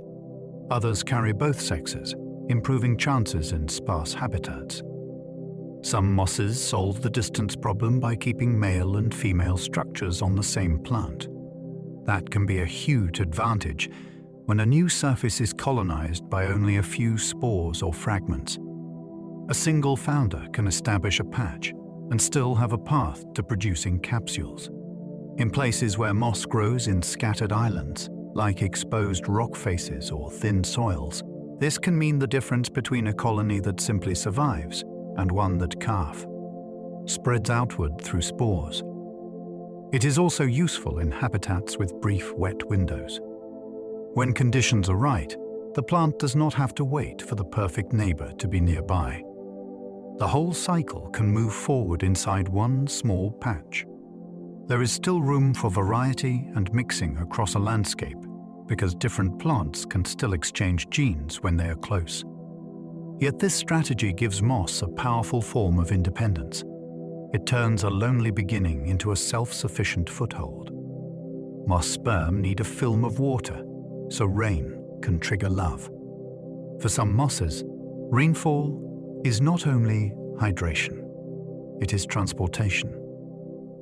Others carry both sexes, improving chances in sparse habitats. Some mosses solve the distance problem by keeping male and female structures on the same plant. That can be a huge advantage when a new surface is colonized by only a few spores or fragments. A single founder can establish a patch and still have a path to producing capsules. In places where moss grows in scattered islands, like exposed rock faces or thin soils, this can mean the difference between a colony that simply survives and one that spreads outward through spores. It is also useful in habitats with brief wet windows. When conditions are right, the plant does not have to wait for the perfect neighbor to be nearby. The whole cycle can move forward inside one small patch. There is still room for variety and mixing across a landscape because different plants can still exchange genes when they are close. Yet this strategy gives moss a powerful form of independence. It turns a lonely beginning into a self-sufficient foothold. Moss sperm need a film of water, so rain can trigger love. For some mosses, rainfall is not only hydration, it is transportation.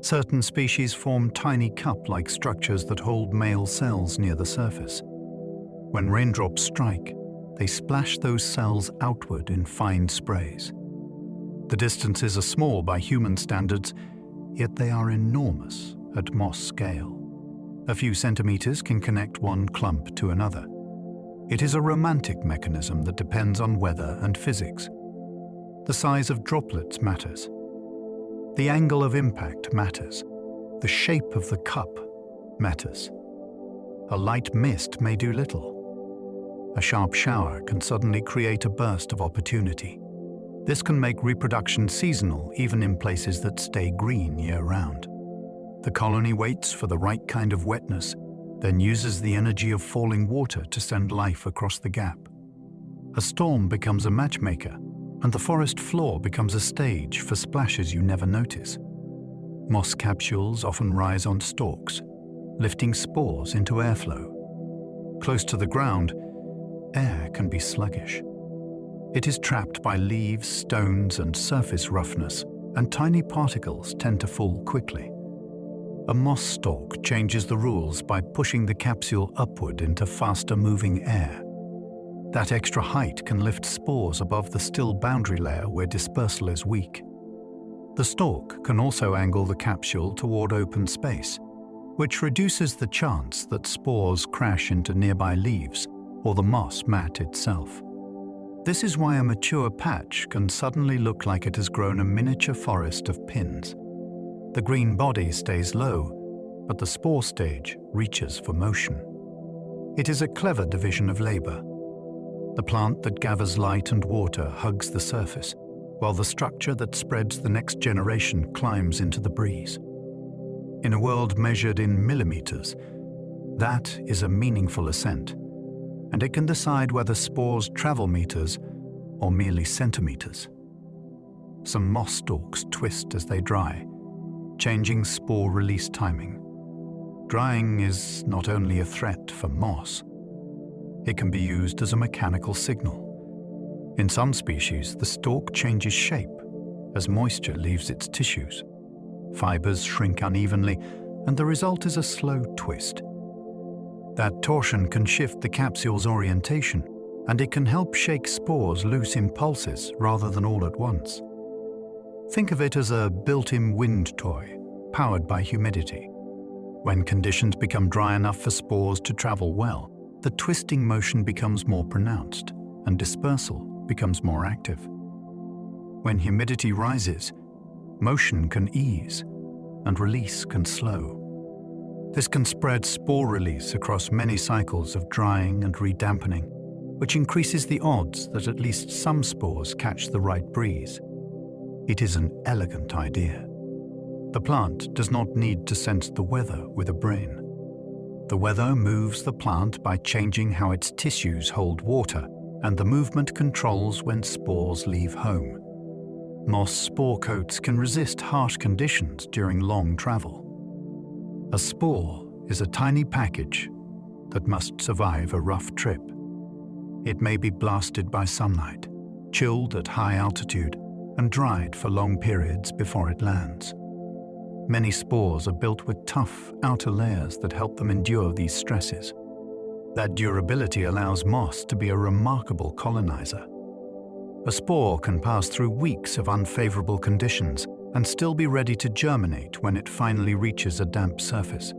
Certain species form tiny cup-like structures that hold male cells near the surface. When raindrops strike, they splash those cells outward in fine sprays. The distances are small by human standards, yet they are enormous at moss scale. A few centimeters can connect one clump to another. It is a romantic mechanism that depends on weather and physics. The size of droplets matters. The angle of impact matters. The shape of the cup matters. a light mist may do little. A sharp shower can suddenly create a burst of opportunity. This can make reproduction seasonal even in places that stay green year-round. The colony waits for the right kind of wetness, then uses the energy of falling water to send life across the gap. A storm becomes a matchmaker, and the forest floor becomes a stage for splashes you never notice. Moss capsules often rise on stalks, lifting spores into airflow. Close to the ground, air can be sluggish. It is trapped by leaves, stones, and surface roughness, and tiny particles tend to fall quickly. A moss stalk changes the rules by pushing the capsule upward into faster-moving air. That extra height can lift spores above the still boundary layer where dispersal is weak. The stalk can also angle the capsule toward open space, which reduces the chance that spores crash into nearby leaves or the moss mat itself. This is why a mature patch can suddenly look like it has grown a miniature forest of pins. The green body stays low, but the spore stage reaches for motion. It is a clever division of labor. The plant that gathers light and water hugs the surface, while the structure that spreads the next generation climbs into the breeze. In a world measured in millimeters, that is a meaningful ascent, and it can decide whether spores travel meters or merely centimeters. Some moss stalks twist as they dry, changing spore release timing. Drying is not only a threat for moss, it can be used as a mechanical signal. In some species, the stalk changes shape as moisture leaves its tissues. Fibers shrink unevenly, and the result is a slow twist. That torsion can shift the capsule's orientation, and it can help shake spores loose in pulses rather than all at once. Think of it as a built-in wind toy, powered by humidity. When conditions become dry enough for spores to travel well, the twisting motion becomes more pronounced, and dispersal becomes more active. When humidity rises, motion can ease, and release can slow. This can spread spore release across many cycles of drying and redampening, which increases the odds that at least some spores catch the right breeze. It is an elegant idea. The plant does not need to sense the weather with a brain. The weather moves the plant by changing how its tissues hold water, and the movement controls when spores leave home. Moss spore coats can resist harsh conditions during long travel. A spore is a tiny package that must survive a rough trip. It may be blasted by sunlight, chilled at high altitude, and dried for long periods before it lands. Many spores are built with tough outer layers that help them endure these stresses. That durability allows moss to be a remarkable colonizer. A spore can pass through weeks of unfavorable conditions and still be ready to germinate when it finally reaches a damp surface.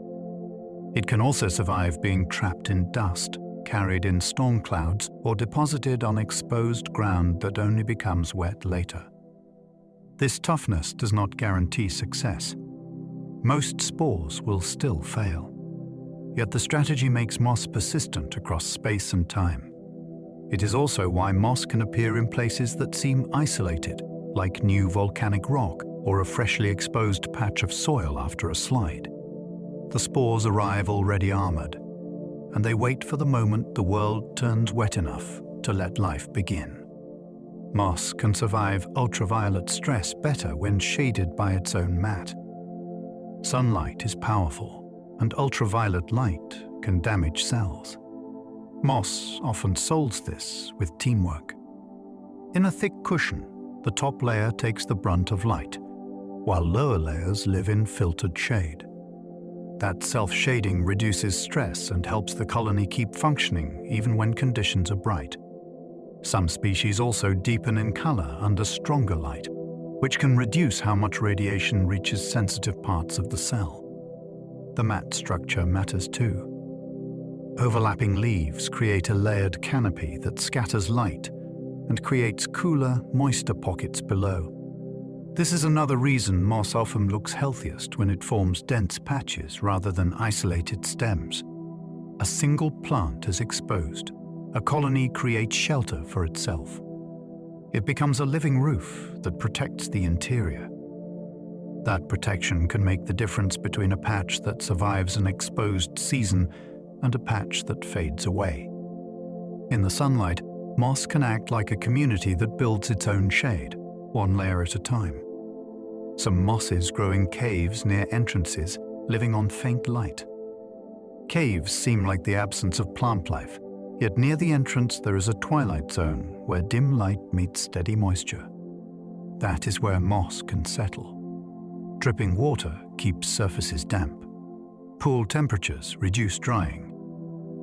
It can also survive being trapped in dust, carried in storm clouds, or deposited on exposed ground that only becomes wet later. This toughness does not guarantee success. Most spores will still fail. Yet the strategy makes moss persistent across space and time. It is also why moss can appear in places that seem isolated, like new volcanic rock or a freshly exposed patch of soil after a slide. The spores arrive already armored, and they wait for the moment the world turns wet enough to let life begin. Moss can survive ultraviolet stress better when shaded by its own mat. Sunlight is powerful, and ultraviolet light can damage cells. Moss often solves this with teamwork. In a thick cushion, the top layer takes the brunt of light, while lower layers live in filtered shade. That self-shading reduces stress and helps the colony keep functioning even when conditions are bright. Some species also deepen in color under stronger light, which can reduce how much radiation reaches sensitive parts of the cell. The mat structure matters too. Overlapping leaves create a layered canopy that scatters light and creates cooler, moister pockets below. This is another reason moss often looks healthiest when it forms dense patches rather than isolated stems. a single plant is exposed, a colony creates shelter for itself. It becomes a living roof that protects the interior. That protection can make the difference between a patch that survives an exposed season and a patch that fades away. In the sunlight, moss can act like a community that builds its own shade, one layer at a time. Some mosses grow in caves near entrances, living on faint light. Caves seem like the absence of plant life, yet near the entrance there is a twilight zone where dim light meets steady moisture. That is where moss can settle. Dripping water keeps surfaces damp. Pool temperatures reduce drying.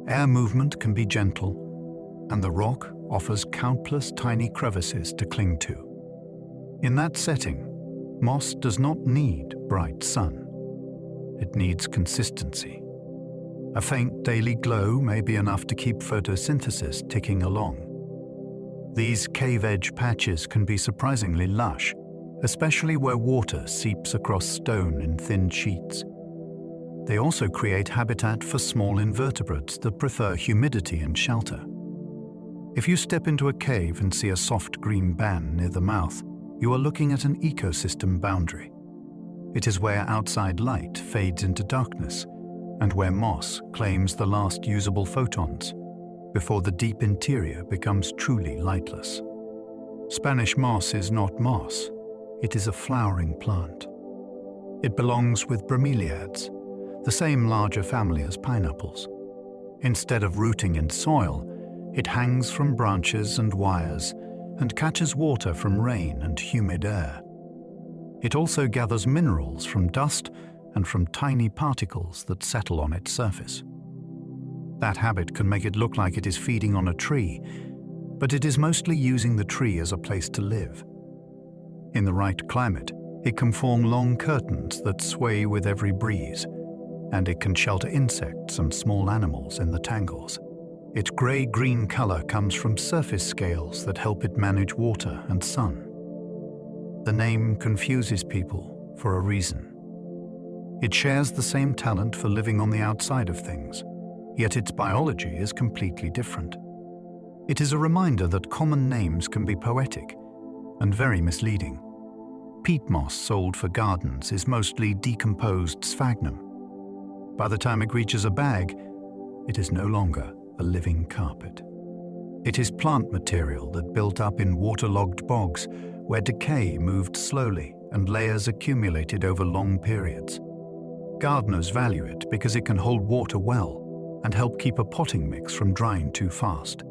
Air movement can be gentle, and the rock offers countless tiny crevices to cling to. In that setting, moss does not need bright sun. It needs consistency. A faint daily glow may be enough to keep photosynthesis ticking along. These cave-edge patches can be surprisingly lush, especially where water seeps across stone in thin sheets. They also create habitat for small invertebrates that prefer humidity and shelter. If you step into a cave and see a soft green band near the mouth, you are looking at an ecosystem boundary. It is where outside light fades into darkness, and where moss claims the last usable photons, before the deep interior becomes truly lightless. Spanish moss is not moss, it is a flowering plant. It belongs with bromeliads, the same larger family as pineapples. Instead of rooting in soil, it hangs from branches and wires and catches water from rain and humid air. It also gathers minerals from dust and from tiny particles that settle on its surface. That habit can make it look like it is feeding on a tree, but it is mostly using the tree as a place to live. In the right climate, it can form long curtains that sway with every breeze, and it can shelter insects and small animals in the tangles. Its grey-green color comes from surface scales that help it manage water and sun. The name confuses people for a reason. It shares the same talent for living on the outside of things, yet its biology is completely different. It is a reminder that common names can be poetic and very misleading. Peat moss sold for gardens is mostly decomposed sphagnum. By the time it reaches a bag, it is no longer a living carpet. It is plant material that built up in waterlogged bogs where decay moved slowly and layers accumulated over long periods. Gardeners value it because it can hold water well and help keep a potting mix from drying too fast.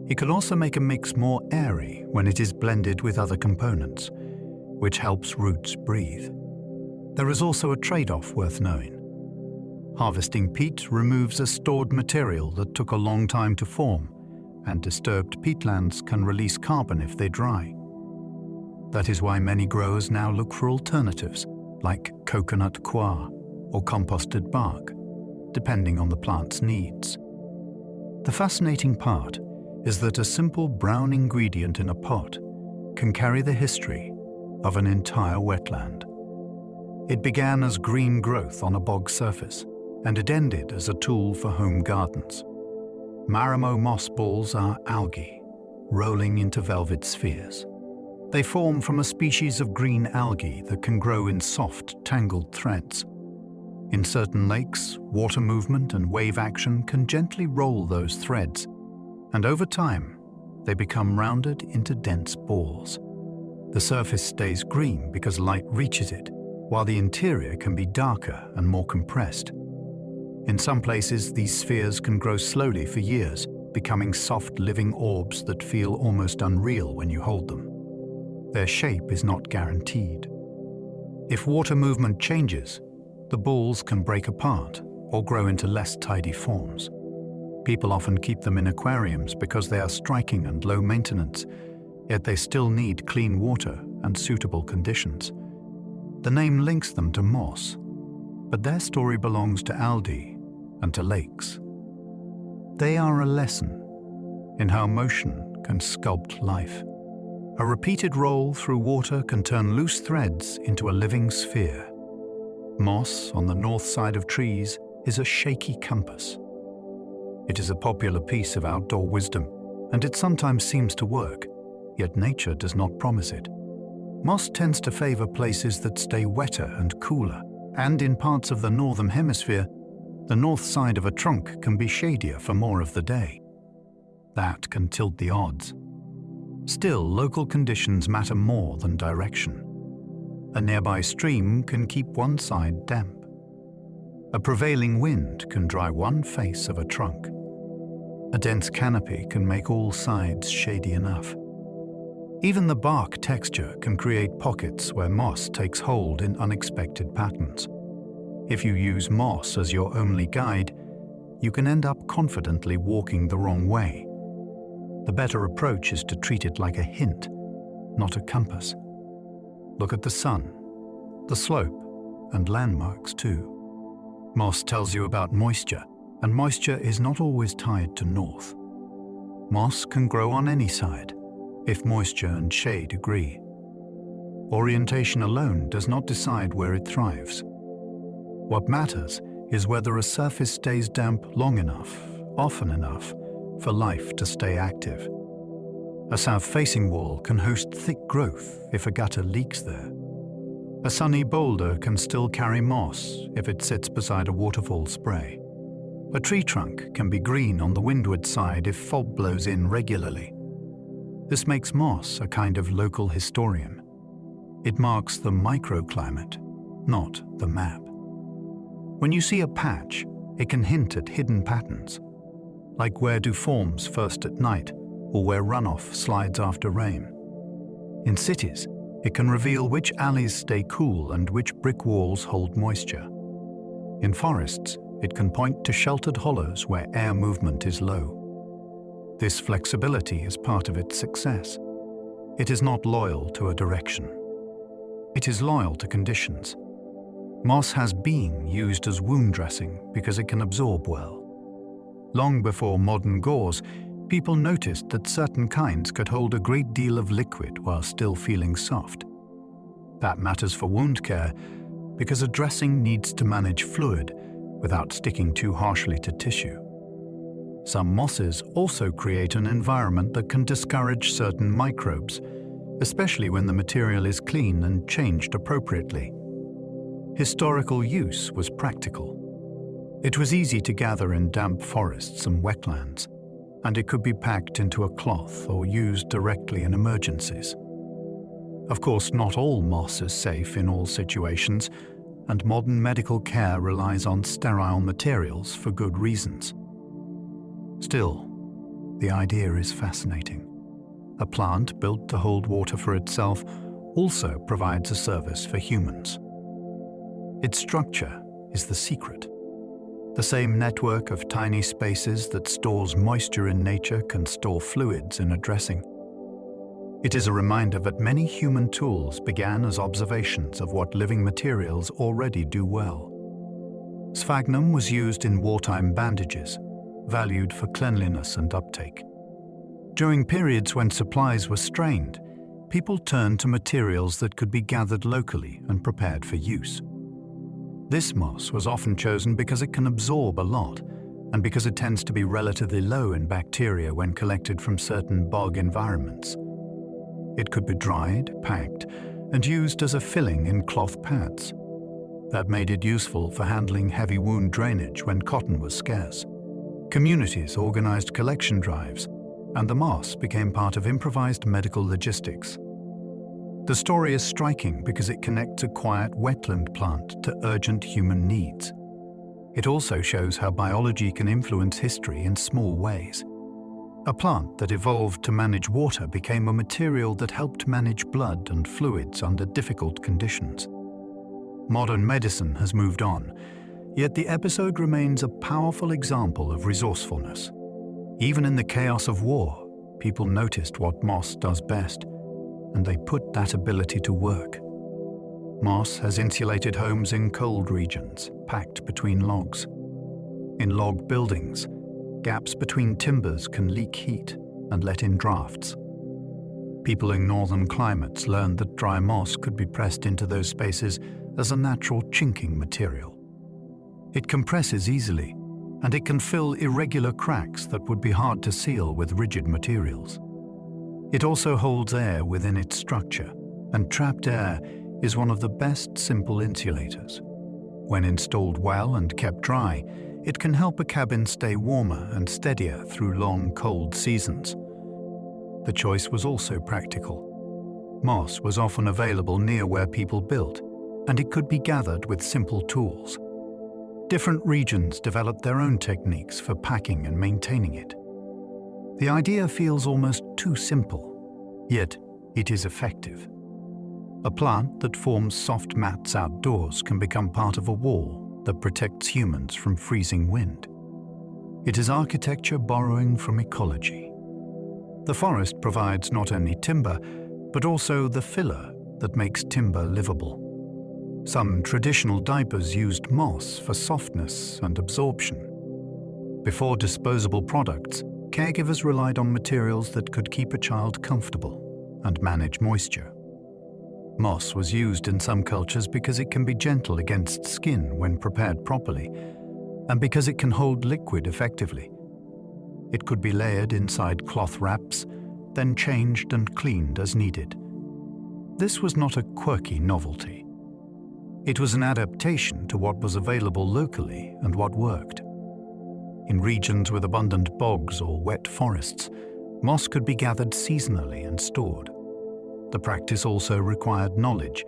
It can also make a mix more airy when it is blended with other components, which helps roots breathe. There is also a trade-off worth knowing. Harvesting peat removes a stored material that took a long time to form, and disturbed peatlands can release carbon if they dry. That is why many growers now look for alternatives, like coconut coir or composted bark, depending on the plant's needs. The fascinating part is that a simple brown ingredient in a pot can carry the history of an entire wetland. It began as green growth on a bog surface, and it ended as a tool for home gardens. Marimo moss balls are algae, rolling into velvet spheres. They form from a species of green algae that can grow in soft, tangled threads. In certain lakes, water movement and wave action can gently roll those threads, and over time, they become rounded into dense balls. The surface stays green because light reaches it, while the interior can be darker and more compressed. In some places, these spheres can grow slowly for years, becoming soft living orbs that feel almost unreal when you hold them. Their shape is not guaranteed. If water movement changes, the balls can break apart or grow into less tidy forms. People often keep them in aquariums because they are striking and low maintenance, yet they still need clean water and suitable conditions. The name links them to moss, but their story belongs to algae and to lakes. They are a lesson in how motion can sculpt life. A repeated roll through water can turn loose threads into a living sphere. Moss on the north side of trees is a shaky compass. It is a popular piece of outdoor wisdom, and it sometimes seems to work, yet nature does not promise it. Moss tends to favor places that stay wetter and cooler, and in parts of the northern hemisphere, the north side of a trunk can be shadier for more of the day. That can tilt the odds. Still, local conditions matter more than direction. A nearby stream can keep one side damp. A prevailing wind can dry one face of a trunk. A dense canopy can make all sides shady enough. Even the bark texture can create pockets where moss takes hold in unexpected patterns. If you use moss as your only guide, you can end up confidently walking the wrong way. The better approach is to treat it like a hint, not a compass. Look at the sun, the slope, and landmarks too. Moss tells you about moisture, and moisture is not always tied to north. Moss can grow on any side, if moisture and shade agree. Orientation alone does not decide where it thrives. What matters is whether a surface stays damp long enough, often enough, for life to stay active. A south-facing wall can host thick growth if a gutter leaks there. A sunny boulder can still carry moss if it sits beside a waterfall spray. A tree trunk can be green on the windward side if fog blows in regularly. This makes moss a kind of local historian. It marks the microclimate, not the map. When you see a patch, it can hint at hidden patterns, like where dew forms first at night or where runoff slides after rain. In cities, it can reveal which alleys stay cool and which brick walls hold moisture. In forests, it can point to sheltered hollows where air movement is low. This flexibility is part of its success. It is not loyal to a direction. It is loyal to conditions. Moss has been used as wound dressing because it can absorb well. Long before modern gauze, people noticed that certain kinds could hold a great deal of liquid while still feeling soft. That matters for wound care because a dressing needs to manage fluid without sticking too harshly to tissue. Some mosses also create an environment that can discourage certain microbes, especially when the material is clean and changed appropriately. Historical use was practical. It was easy to gather in damp forests and wetlands, and it could be packed into a cloth or used directly in emergencies. Of course, not all moss is safe in all situations, and modern medical care relies on sterile materials for good reasons. Still, the idea is fascinating. A plant built to hold water for itself also provides a service for humans. Its structure is the secret. The same network of tiny spaces that stores moisture in nature can store fluids in a dressing. It is a reminder that many human tools began as observations of what living materials already do well. Sphagnum was used in wartime bandages, valued for cleanliness and uptake. During periods when supplies were strained, people turned to materials that could be gathered locally and prepared for use. This moss was often chosen because it can absorb a lot, and because it tends to be relatively low in bacteria when collected from certain bog environments. It could be dried, packed, and used as a filling in cloth pads. That made it useful for handling heavy wound drainage when cotton was scarce. Communities organized collection drives, and the moss became part of improvised medical logistics. The story is striking because it connects a quiet wetland plant to urgent human needs. It also shows how biology can influence history in small ways. A plant that evolved to manage water became a material that helped manage blood and fluids under difficult conditions. Modern medicine has moved on, yet the episode remains a powerful example of resourcefulness. Even in the chaos of war, people noticed what moss does best, and they put that ability to work. Moss has insulated homes in cold regions, packed between logs. In log buildings, gaps between timbers can leak heat and let in drafts. People in northern climates learned that dry moss could be pressed into those spaces as a natural chinking material. It compresses easily, and it can fill irregular cracks that would be hard to seal with rigid materials. It also holds air within its structure, and trapped air is one of the best simple insulators. When installed well and kept dry, it can help a cabin stay warmer and steadier through long, cold seasons. The choice was also practical. Moss was often available near where people built, and it could be gathered with simple tools. Different regions developed their own techniques for packing and maintaining it. The idea feels almost too simple, yet it is effective. A plant that forms soft mats outdoors can become part of a wall that protects humans from freezing wind. It is architecture borrowing from ecology. The forest provides not only timber, but also the filler that makes timber livable. Some traditional diapers used moss for softness and absorption. Before disposable products, caregivers relied on materials that could keep a child comfortable and manage moisture. Moss was used in some cultures because it can be gentle against skin when prepared properly, and because it can hold liquid effectively. It could be layered inside cloth wraps, then changed and cleaned as needed. This was not a quirky novelty. It was an adaptation to what was available locally and what worked. In regions with abundant bogs or wet forests, moss could be gathered seasonally and stored. The practice also required knowledge,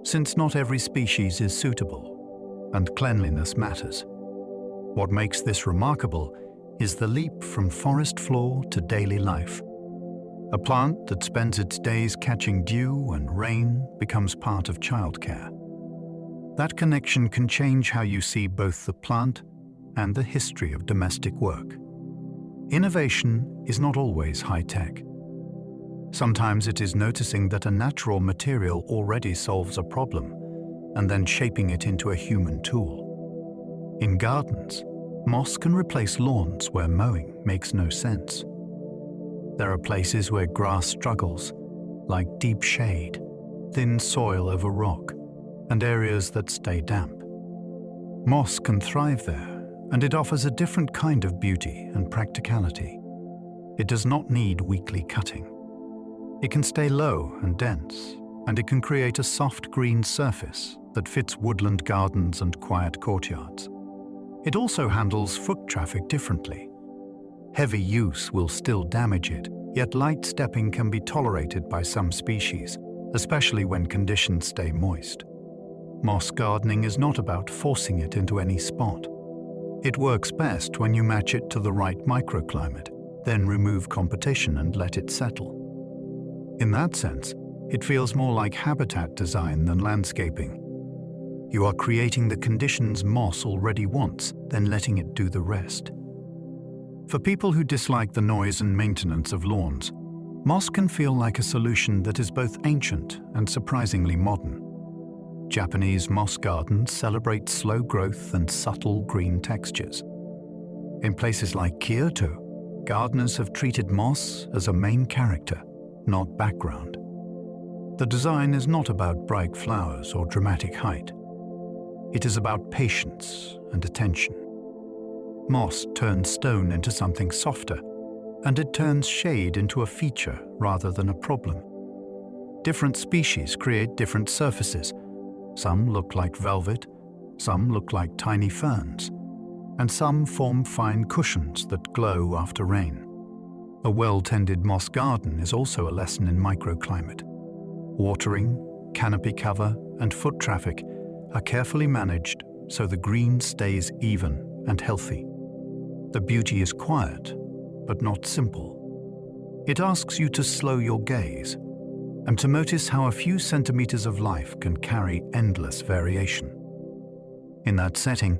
since not every species is suitable, and cleanliness matters. What makes this remarkable is the leap from forest floor to daily life. A plant that spends its days catching dew and rain becomes part of childcare. That connection can change how you see both the plant and the history of domestic work. Innovation is not always high-tech. Sometimes it is noticing that a natural material already solves a problem and then shaping it into a human tool. In gardens, moss can replace lawns where mowing makes no sense. There are places where grass struggles, like deep shade, thin soil over rock, and areas that stay damp. Moss can thrive there, and it offers a different kind of beauty and practicality. It does not need weekly cutting. It can stay low and dense, and it can create a soft green surface that fits woodland gardens and quiet courtyards. It also handles foot traffic differently. Heavy use will still damage it, yet light stepping can be tolerated by some species, especially when conditions stay moist. Moss gardening is not about forcing it into any spot. It works best when you match it to the right microclimate, then remove competition and let it settle. In that sense, it feels more like habitat design than landscaping. You are creating the conditions moss already wants, then letting it do the rest. For people who dislike the noise and maintenance of lawns, moss can feel like a solution that is both ancient and surprisingly modern. Japanese moss gardens celebrate slow growth and subtle green textures. In places like Kyoto, gardeners have treated moss as a main character, not background. The design is not about bright flowers or dramatic height. It is about patience and attention. Moss turns stone into something softer, and it turns shade into a feature rather than a problem. Different species create different surfaces. Some look like velvet, some look like tiny ferns, and some form fine cushions that glow after rain. A well-tended moss garden is also a lesson in microclimate. Watering, canopy cover, and foot traffic are carefully managed so the green stays even and healthy. The beauty is quiet, but not simple. It asks you to slow your gaze and to notice how a few centimeters of life can carry endless variation. In that setting,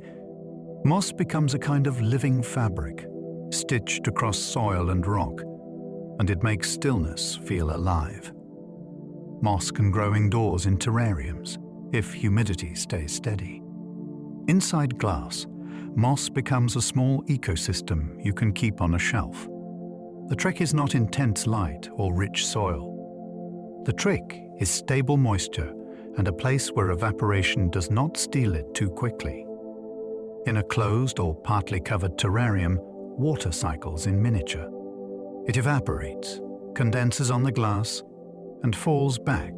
moss becomes a kind of living fabric, stitched across soil and rock, and it makes stillness feel alive. Moss can grow indoors in terrariums if humidity stays steady. Inside glass, moss becomes a small ecosystem you can keep on a shelf. The trick is not intense light or rich soil. The trick is stable moisture and a place where evaporation does not steal it too quickly. In a closed or partly covered terrarium, water cycles in miniature. It evaporates, condenses on the glass, and falls back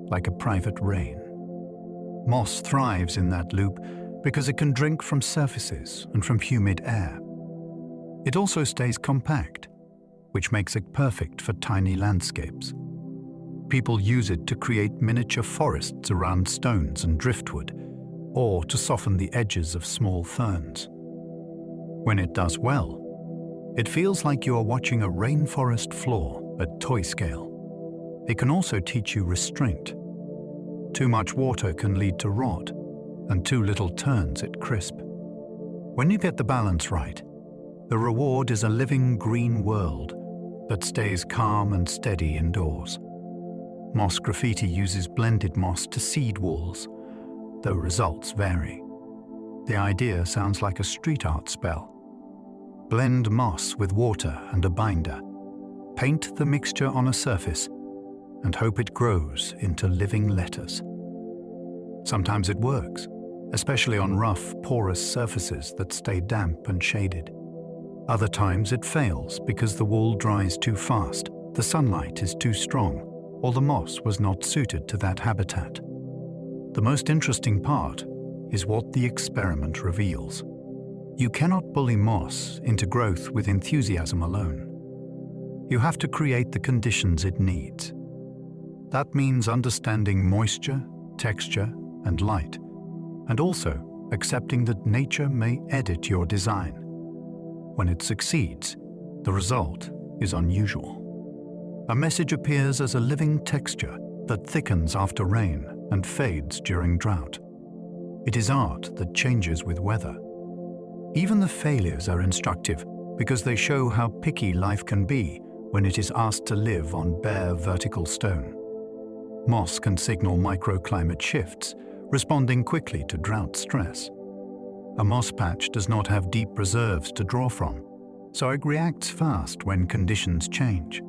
like a private rain. Moss thrives in that loop because it can drink from surfaces and from humid air. It also stays compact, which makes it perfect for tiny landscapes. People use it to create miniature forests around stones and driftwood, or to soften the edges of small ferns. When it does well, it feels like you are watching a rainforest floor at toy scale. It can also teach you restraint. Too much water can lead to rot, and too little turns it crisp. When you get the balance right, the reward is a living green world that stays calm and steady indoors. Moss graffiti uses blended moss to seed walls, though results vary. The idea sounds like a street art spell. Blend moss with water and a binder. Paint the mixture on a surface and hope it grows into living letters. Sometimes it works, especially on rough, porous surfaces that stay damp and shaded. Other times it fails because the wool dries too fast, the sunlight is too strong, or the moss was not suited to that habitat. The most interesting part is what the experiment reveals. You cannot bully moss into growth with enthusiasm alone. You have to create the conditions it needs. That means understanding moisture, texture, and light, and also accepting that nature may edit your design. When it succeeds, the result is unusual. A message appears as a living texture that thickens after rain and fades during drought. It is art that changes with weather. Even the failures are instructive because they show how picky life can be when it is asked to live on bare vertical stone. Moss can signal microclimate shifts, responding quickly to drought stress. A moss patch does not have deep reserves to draw from, so it reacts fast when conditions change.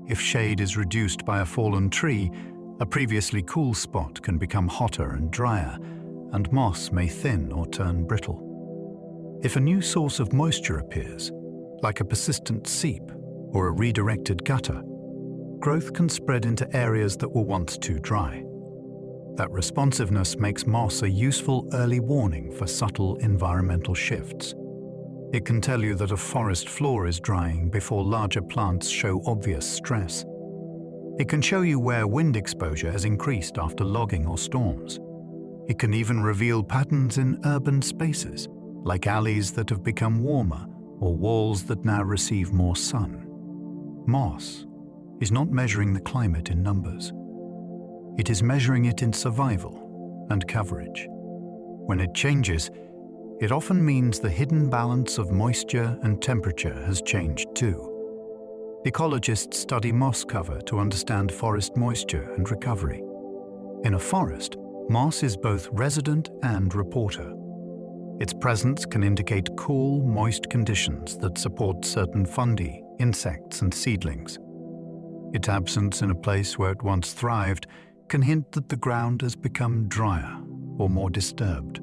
If shade is reduced by a fallen tree, a previously cool spot can become hotter and drier, and moss may thin or turn brittle. If a new source of moisture appears, like a persistent seep or a redirected gutter, growth can spread into areas that were once too dry. That responsiveness makes moss a useful early warning for subtle environmental shifts. It can tell you that a forest floor is drying before larger plants show obvious stress. It can show you where wind exposure has increased after logging or storms. It can even reveal patterns in urban spaces, like alleys that have become warmer or walls that now receive more sun. Moss is not measuring the climate in numbers. It is measuring it in survival and coverage. When it changes, it often means the hidden balance of moisture and temperature has changed too. Ecologists study moss cover to understand forest moisture and recovery. In a forest, moss is both resident and reporter. Its presence can indicate cool, moist conditions that support certain fungi, insects, and seedlings. Its absence in a place where it once thrived can hint that the ground has become drier or more disturbed.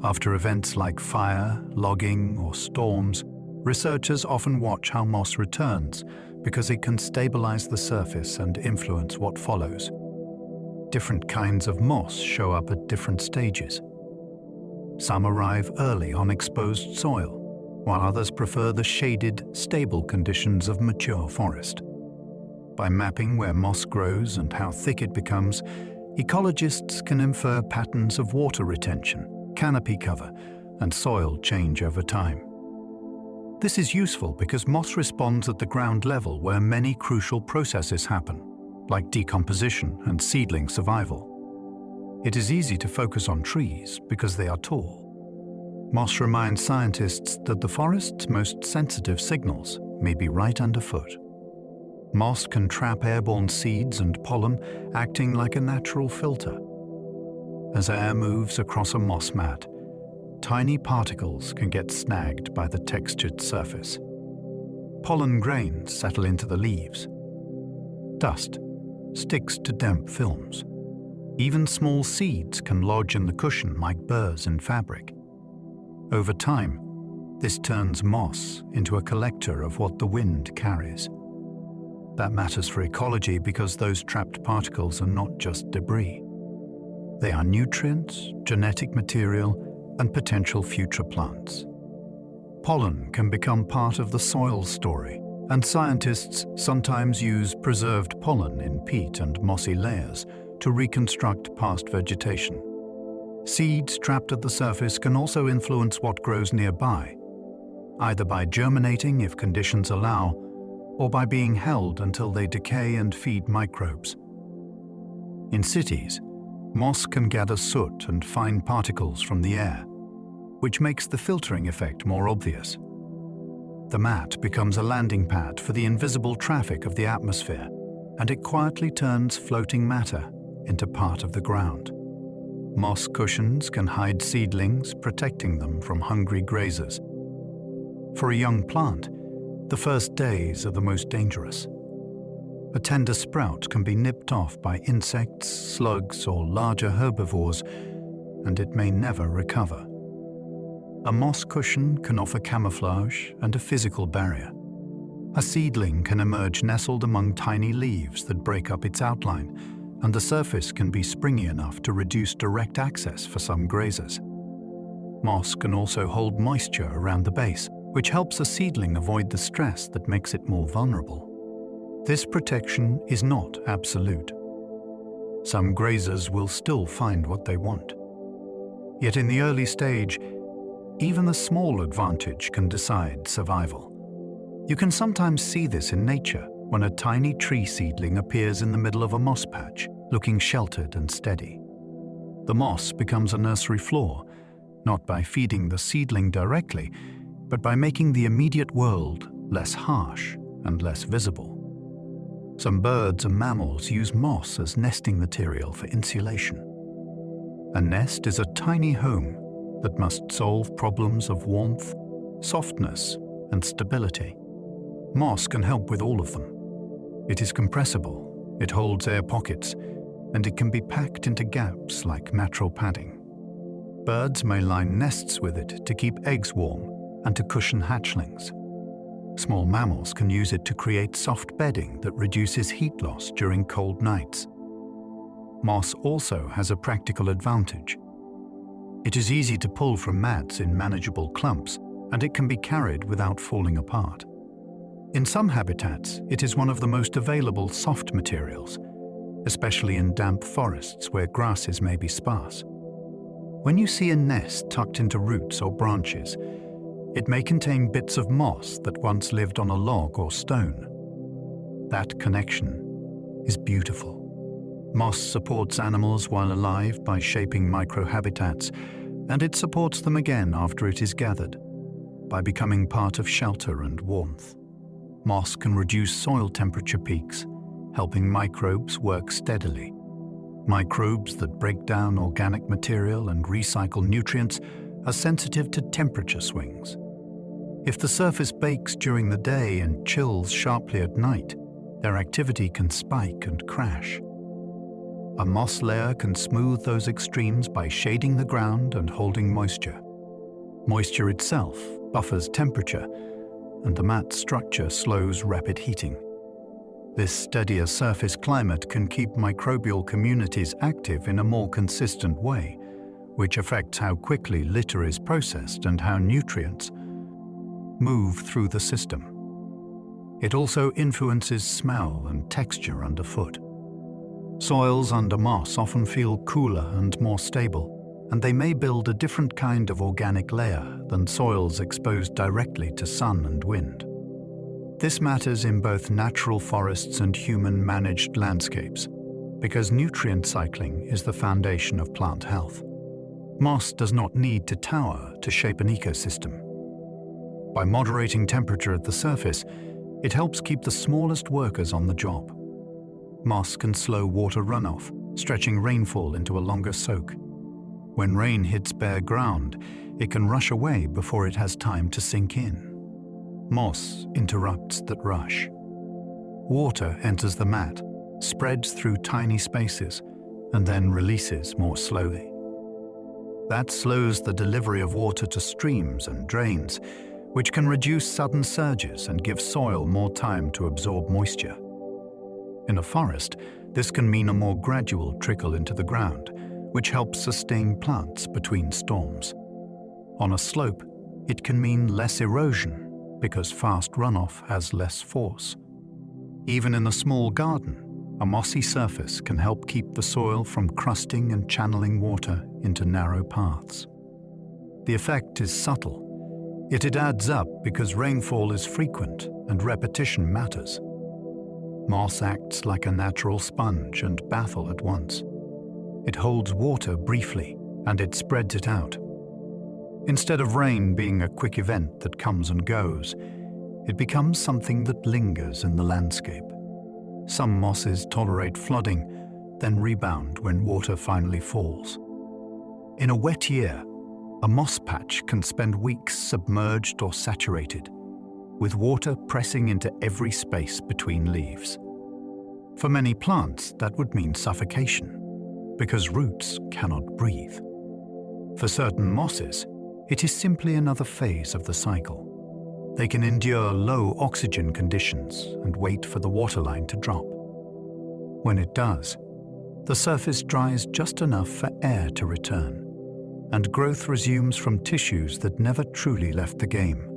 After events like fire, logging, or storms, researchers often watch how moss returns because it can stabilize the surface and influence what follows. Different kinds of moss show up at different stages. Some arrive early on exposed soil, while others prefer the shaded, stable conditions of mature forest. By mapping where moss grows and how thick it becomes, ecologists can infer patterns of water retention, canopy cover, and soil change over time. This is useful because moss responds at the ground level where many crucial processes happen, like decomposition and seedling survival. It is easy to focus on trees because they are tall. Moss reminds scientists that the forest's most sensitive signals may be right underfoot. Moss can trap airborne seeds and pollen, acting like a natural filter. As air moves across a moss mat, tiny particles can get snagged by the textured surface. Pollen grains settle into the leaves. Dust sticks to damp films. Even small seeds can lodge in the cushion like burrs in fabric. Over time, this turns moss into a collector of what the wind carries. That matters for ecology because those trapped particles are not just debris. They are nutrients, genetic material, and potential future plants. Pollen can become part of the soil story, and scientists sometimes use preserved pollen in peat and mossy layers to reconstruct past vegetation. Seeds trapped at the surface can also influence what grows nearby, either by germinating if conditions allow, or by being held until they decay and feed microbes. In cities, moss can gather soot and fine particles from the air, which makes the filtering effect more obvious. The mat becomes a landing pad for the invisible traffic of the atmosphere, and it quietly turns floating matter into part of the ground. Moss cushions can hide seedlings, protecting them from hungry grazers. For a young plant, the first days are the most dangerous. A tender sprout can be nipped off by insects, slugs, or larger herbivores, and it may never recover. A moss cushion can offer camouflage and a physical barrier. A seedling can emerge nestled among tiny leaves that break up its outline, and the surface can be springy enough to reduce direct access for some grazers. Moss can also hold moisture around the base, which helps a seedling avoid the stress that makes it more vulnerable. This protection is not absolute. Some grazers will still find what they want. Yet in the early stage, even the small advantage can decide survival. You can sometimes see this in nature when a tiny tree seedling appears in the middle of a moss patch, looking sheltered and steady. The moss becomes a nursery floor, not by feeding the seedling directly, but by making the immediate world less harsh and less visible. Some birds and mammals use moss as nesting material for insulation. A nest is a tiny home that must solve problems of warmth, softness, and stability. Moss can help with all of them. It is compressible, it holds air pockets, and it can be packed into gaps like natural padding. Birds may line nests with it to keep eggs warm and to cushion hatchlings. Small mammals can use it to create soft bedding that reduces heat loss during cold nights. Moss also has a practical advantage. It is easy to pull from mats in manageable clumps, and it can be carried without falling apart. In some habitats, it is one of the most available soft materials, especially in damp forests where grasses may be sparse. When you see a nest tucked into roots or branches, it may contain bits of moss that once lived on a log or stone. That connection is beautiful. Moss supports animals while alive by shaping microhabitats, and it supports them again after it is gathered, by becoming part of shelter and warmth. Moss can reduce soil temperature peaks, helping microbes work steadily. Microbes that break down organic material and recycle nutrients are sensitive to temperature swings. If the surface bakes during the day and chills sharply at night, their activity can spike and crash. A moss layer can smooth those extremes by shading the ground and holding moisture. Moisture itself buffers temperature, and the mat's structure slows rapid heating. This steadier surface climate can keep microbial communities active in a more consistent way, which affects how quickly litter is processed and how nutrients move through the system. It also influences smell and texture underfoot. Soils under moss often feel cooler and more stable, and they may build a different kind of organic layer than soils exposed directly to sun and wind. This matters in both natural forests and human-managed landscapes, because nutrient cycling is the foundation of plant health. Moss does not need to tower to shape an ecosystem. By moderating temperature at the surface, it helps keep the smallest workers on the job. Moss can slow water runoff, stretching rainfall into a longer soak. When rain hits bare ground, it can rush away before it has time to sink in. Moss interrupts that rush. Water enters the mat, spreads through tiny spaces, and then releases more slowly. That slows the delivery of water to streams and drains, which can reduce sudden surges and give soil more time to absorb moisture. In a forest, this can mean a more gradual trickle into the ground, which helps sustain plants between storms. On a slope, it can mean less erosion because fast runoff has less force. Even in a small garden, a mossy surface can help keep the soil from crusting and channeling water into narrow paths. The effect is subtle, yet it adds up because rainfall is frequent and repetition matters. Moss acts like a natural sponge and bath all at once. It holds water briefly and it spreads it out. Instead of rain being a quick event that comes and goes, it becomes something that lingers in the landscape. Some mosses tolerate flooding, then rebound when water finally falls. In a wet year, a moss patch can spend weeks submerged or saturated, with water pressing into every space between leaves. For many plants, that would mean suffocation, because roots cannot breathe. For certain mosses, it is simply another phase of the cycle. They can endure low oxygen conditions and wait for the waterline to drop. When it does, the surface dries just enough for air to return, and growth resumes from tissues that never truly left the game.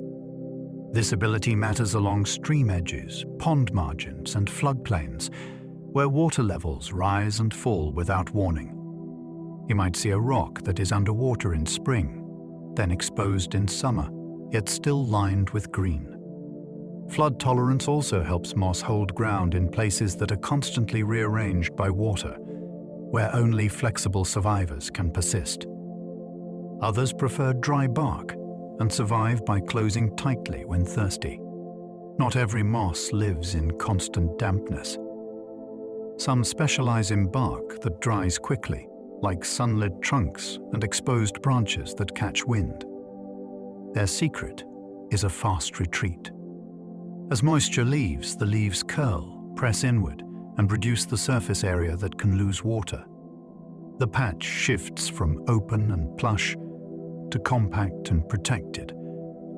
This ability matters along stream edges, pond margins, and floodplains, where water levels rise and fall without warning. You might see a rock that is underwater in spring, then exposed in summer, yet still lined with green. Flood tolerance also helps moss hold ground in places that are constantly rearranged by water, where only flexible survivors can persist. Others prefer dry bark and survive by closing tightly when thirsty. Not every moss lives in constant dampness. Some specialize in bark that dries quickly, like sunlit trunks and exposed branches that catch wind. Their secret is a fast retreat. As moisture leaves, the leaves curl, press inward, and reduce the surface area that can lose water. The patch shifts from open and plush to compact and protected,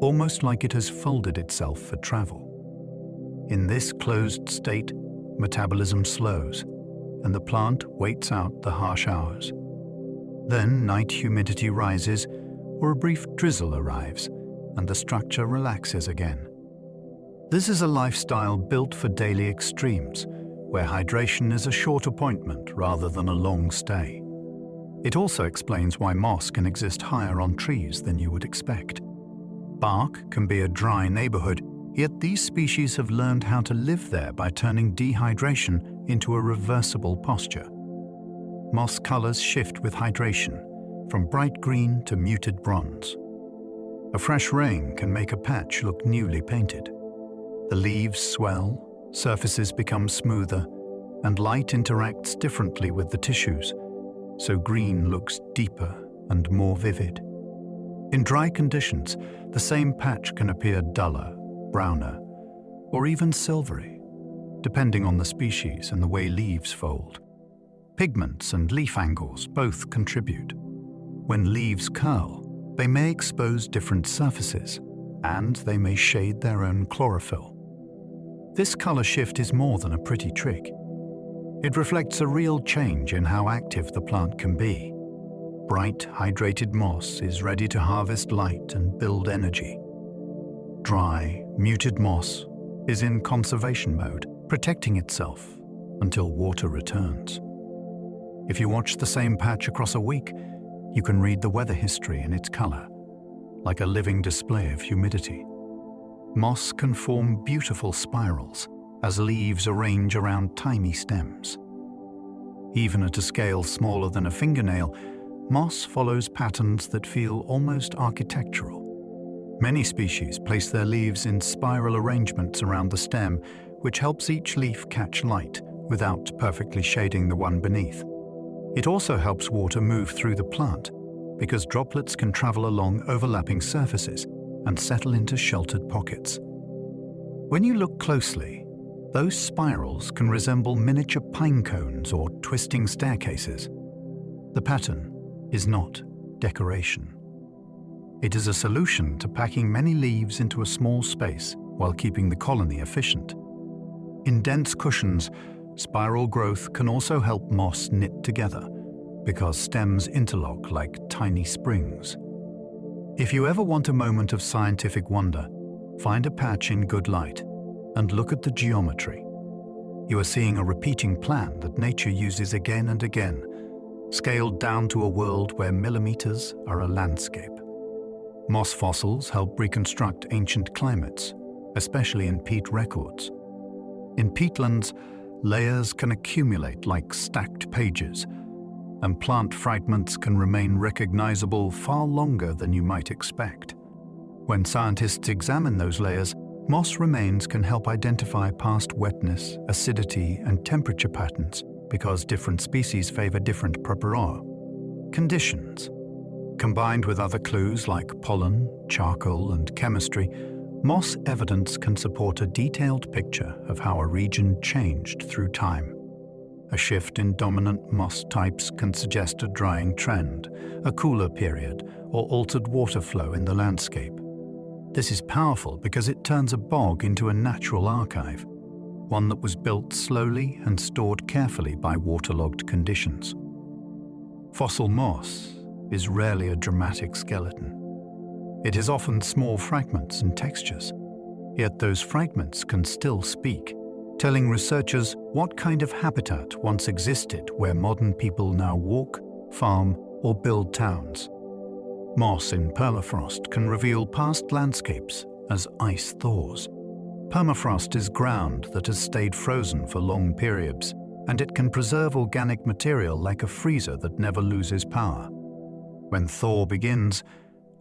almost like it has folded itself for travel. In this closed state, metabolism slows, and the plant waits out the harsh hours. Then night humidity rises, or a brief drizzle arrives, and the structure relaxes again. This is a lifestyle built for daily extremes, where hydration is a short appointment rather than a long stay. It also explains why moss can exist higher on trees than you would expect. Bark can be a dry neighborhood, yet these species have learned how to live there by turning dehydration into a reversible posture. Moss colors shift with hydration, from bright green to muted bronze. A fresh rain can make a patch look newly painted. The leaves swell, surfaces become smoother, and light interacts differently with the tissues, so green looks deeper and more vivid. In dry conditions, the same patch can appear duller, browner, or even silvery, depending on the species and the way leaves fold. Pigments and leaf angles both contribute. When leaves curl, they may expose different surfaces, and they may shade their own chlorophyll. This color shift is more than a pretty trick. It reflects a real change in how active the plant can be. Bright, hydrated moss is ready to harvest light and build energy. Dry, muted moss is in conservation mode, protecting itself until water returns. If you watch the same patch across a week, you can read the weather history in its color, like a living display of humidity. Moss can form beautiful spirals as leaves arrange around tiny stems. Even at a scale smaller than a fingernail, moss follows patterns that feel almost architectural. Many species place their leaves in spiral arrangements around the stem, which helps each leaf catch light without perfectly shading the one beneath. It also helps water move through the plant, because droplets can travel along overlapping surfaces and settle into sheltered pockets. When you look closely, those spirals can resemble miniature pine cones or twisting staircases. The pattern is not decoration. It is a solution to packing many leaves into a small space while keeping the colony efficient. In dense cushions, spiral growth can also help moss knit together because stems interlock like tiny springs. If you ever want a moment of scientific wonder, find a patch in good light and look at the geometry. You are seeing a repeating plan that nature uses again and again, scaled down to a world where millimeters are a landscape. Moss fossils help reconstruct ancient climates, especially in peat records. In peatlands, layers can accumulate like stacked pages, and plant fragments can remain recognizable far longer than you might expect. When scientists examine those layers, moss remains can help identify past wetness, acidity, and temperature patterns because different species favor different preparer conditions. Combined with other clues like pollen, charcoal, and chemistry, moss evidence can support a detailed picture of how a region changed through time. A shift in dominant moss types can suggest a drying trend, a cooler period, or altered water flow in the landscape. This is powerful because it turns a bog into a natural archive, one that was built slowly and stored carefully by waterlogged conditions. Fossil moss is rarely a dramatic skeleton. It is often small fragments and textures, yet those fragments can still speak, telling researchers what kind of habitat once existed where modern people now walk, farm, or build towns. Moss in permafrost can reveal past landscapes as ice thaws. Permafrost is ground that has stayed frozen for long periods, and it can preserve organic material like a freezer that never loses power. When thaw begins,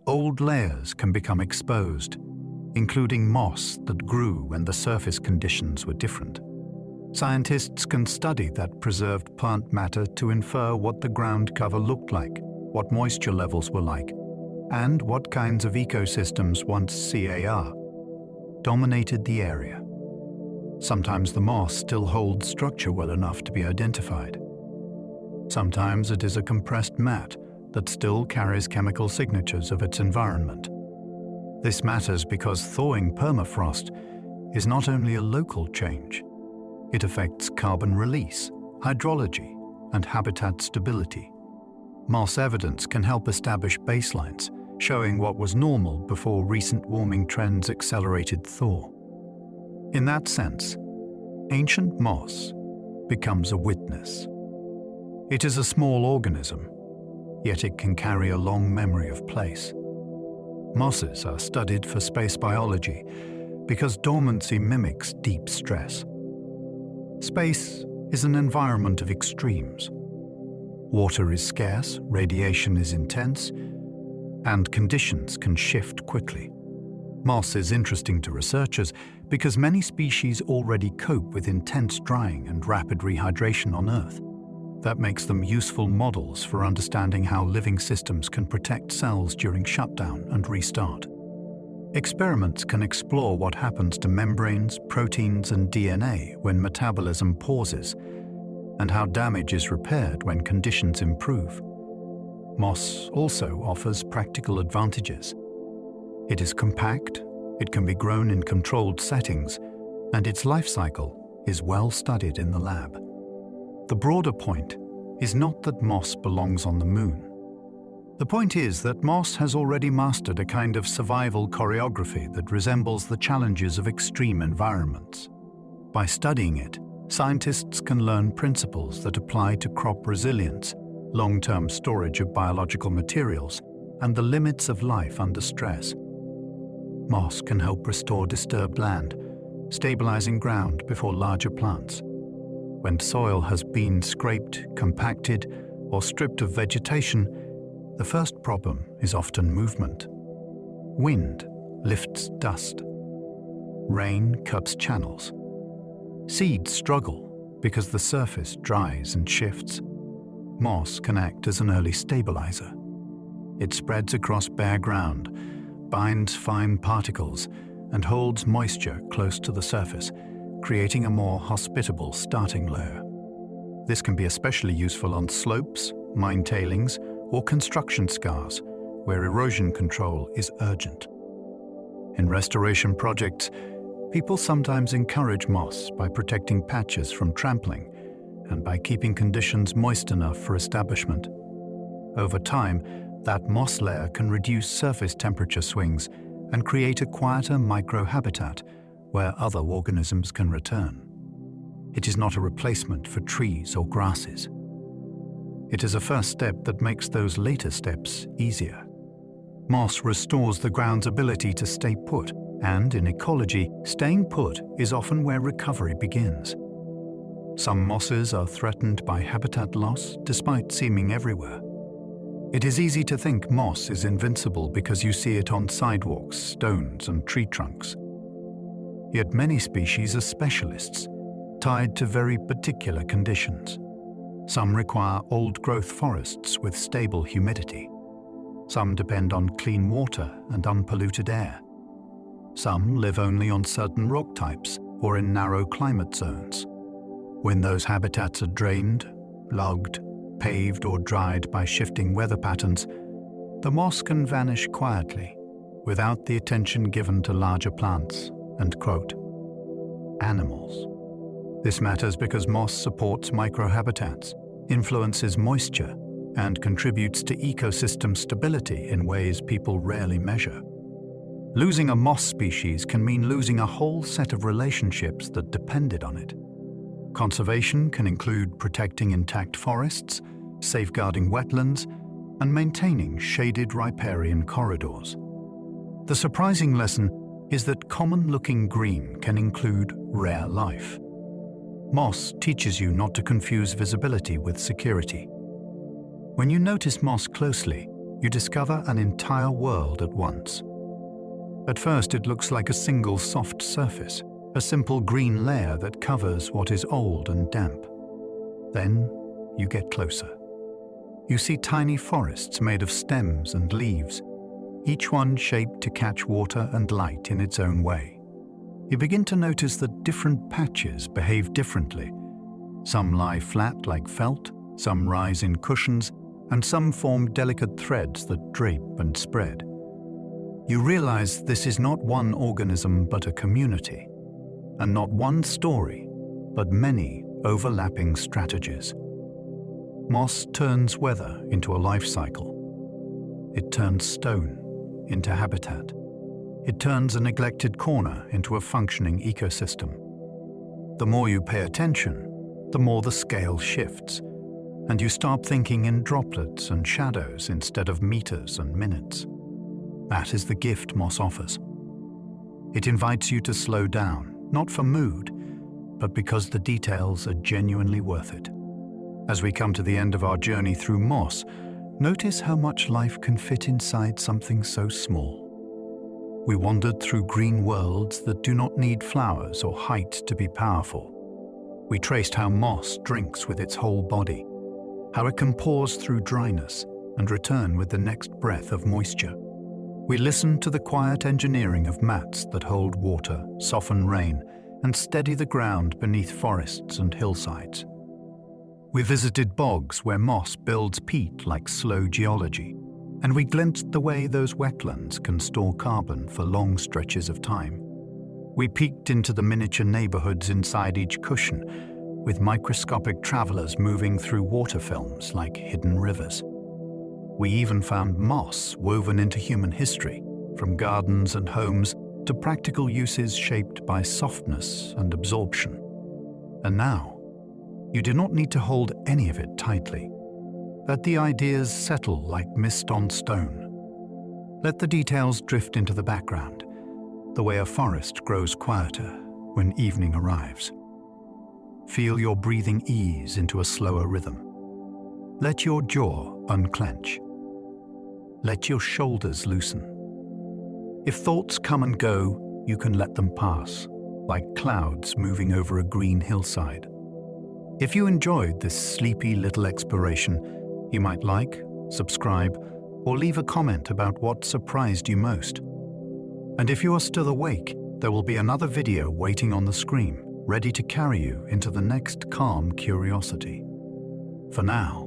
old layers can become exposed, including moss that grew when the surface conditions were different. Scientists can study that preserved plant matter to infer what the ground cover looked like, what moisture levels were like, and what kinds of ecosystems once CAR dominated the area. Sometimes the moss still holds structure well enough to be identified. Sometimes it is a compressed mat that still carries chemical signatures of its environment. This matters because thawing permafrost is not only a local change, it affects carbon release, hydrology, and habitat stability. Moss evidence can help establish baselines, showing what was normal before recent warming trends accelerated thaw. In that sense, ancient moss becomes a witness. It is a small organism, yet it can carry a long memory of place. Mosses are studied for space biology because dormancy mimics deep stress. Space is an environment of extremes. Water is scarce, radiation is intense, and conditions can shift quickly. Moss is interesting to researchers because many species already cope with intense drying and rapid rehydration on Earth. That makes them useful models for understanding how living systems can protect cells during shutdown and restart. Experiments can explore what happens to membranes, proteins, and DNA when metabolism pauses, and how damage is repaired when conditions improve. Moss also offers practical advantages. It is compact, it can be grown in controlled settings, and its life cycle is well studied in the lab. The broader point is not that moss belongs on the moon. The point is that moss has already mastered a kind of survival choreography that resembles the challenges of extreme environments. By studying it, scientists can learn principles that apply to crop resilience, long-term storage of biological materials, and the limits of life under stress. Moss can help restore disturbed land, stabilizing ground before larger plants. When soil has been scraped, compacted, or stripped of vegetation, the first problem is often movement. Wind lifts dust. Rain cuts channels. Seeds struggle because the surface dries and shifts. Moss can act as an early stabilizer. It spreads across bare ground, binds fine particles, and holds moisture close to the surface, creating a more hospitable starting layer. This can be especially useful on slopes, mine tailings, or construction scars where erosion control is urgent. In restoration projects, people sometimes encourage moss by protecting patches from trampling and by keeping conditions moist enough for establishment. Over time, that moss layer can reduce surface temperature swings and create a quieter microhabitat where other organisms can return. It is not a replacement for trees or grasses. It is a first step that makes those later steps easier. Moss restores the ground's ability to stay put, and in ecology, staying put is often where recovery begins. Some mosses are threatened by habitat loss despite seeming everywhere. It is easy to think moss is invincible because you see it on sidewalks, stones, and tree trunks. Yet many species are specialists, tied to very particular conditions. Some require old-growth forests with stable humidity. Some depend on clean water and unpolluted air. Some live only on certain rock types or in narrow climate zones. When those habitats are drained, logged, paved or dried by shifting weather patterns, the moss can vanish quietly without the attention given to larger plants and, quote, animals. This matters because moss supports microhabitats, influences moisture, and contributes to ecosystem stability in ways people rarely measure. Losing a moss species can mean losing a whole set of relationships that depended on it. Conservation can include protecting intact forests, safeguarding wetlands, and maintaining shaded riparian corridors. The surprising lesson is that common-looking green can include rare life. Moss teaches you not to confuse visibility with security. When you notice moss closely, you discover an entire world at once. At first, it looks like a single soft surface, a simple green layer that covers what is old and damp. Then, you get closer. You see tiny forests made of stems and leaves, each one shaped to catch water and light in its own way. You begin to notice that different patches behave differently. Some lie flat like felt, some rise in cushions, and some form delicate threads that drape and spread. You realize this is not one organism but a community, and not one story, but many overlapping strategies. Moss turns weather into a life cycle. It turns stone into habitat. It turns a neglected corner into a functioning ecosystem. The more you pay attention, the more the scale shifts, and you start thinking in droplets and shadows instead of meters and minutes. That is the gift moss offers. It invites you to slow down, not for mood, but because the details are genuinely worth it. As we come to the end of our journey through moss, notice how much life can fit inside something so small. We wandered through green worlds that do not need flowers or height to be powerful. We traced how moss drinks with its whole body, how it can pause through dryness and return with the next breath of moisture. We listened to the quiet engineering of mats that hold water, soften rain, and steady the ground beneath forests and hillsides. We visited bogs where moss builds peat like slow geology, and we glimpsed the way those wetlands can store carbon for long stretches of time. We peeked into the miniature neighborhoods inside each cushion, with microscopic travelers moving through water films like hidden rivers. We even found moss woven into human history, from gardens and homes to practical uses shaped by softness and absorption. And now, you do not need to hold any of it tightly. Let the ideas settle like mist on stone. Let the details drift into the background, the way a forest grows quieter when evening arrives. Feel your breathing ease into a slower rhythm. Let your jaw unclench. Let your shoulders loosen. If thoughts come and go, you can let them pass, like clouds moving over a green hillside. If you enjoyed this sleepy little exploration, you might like, subscribe, or leave a comment about what surprised you most. And if you are still awake, there will be another video waiting on the screen, ready to carry you into the next calm curiosity. For now,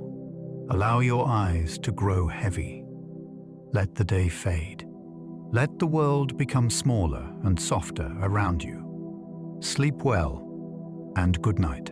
Allow your eyes to grow heavy. Let the day fade. Let the world become smaller and softer around you. Sleep well, and good night.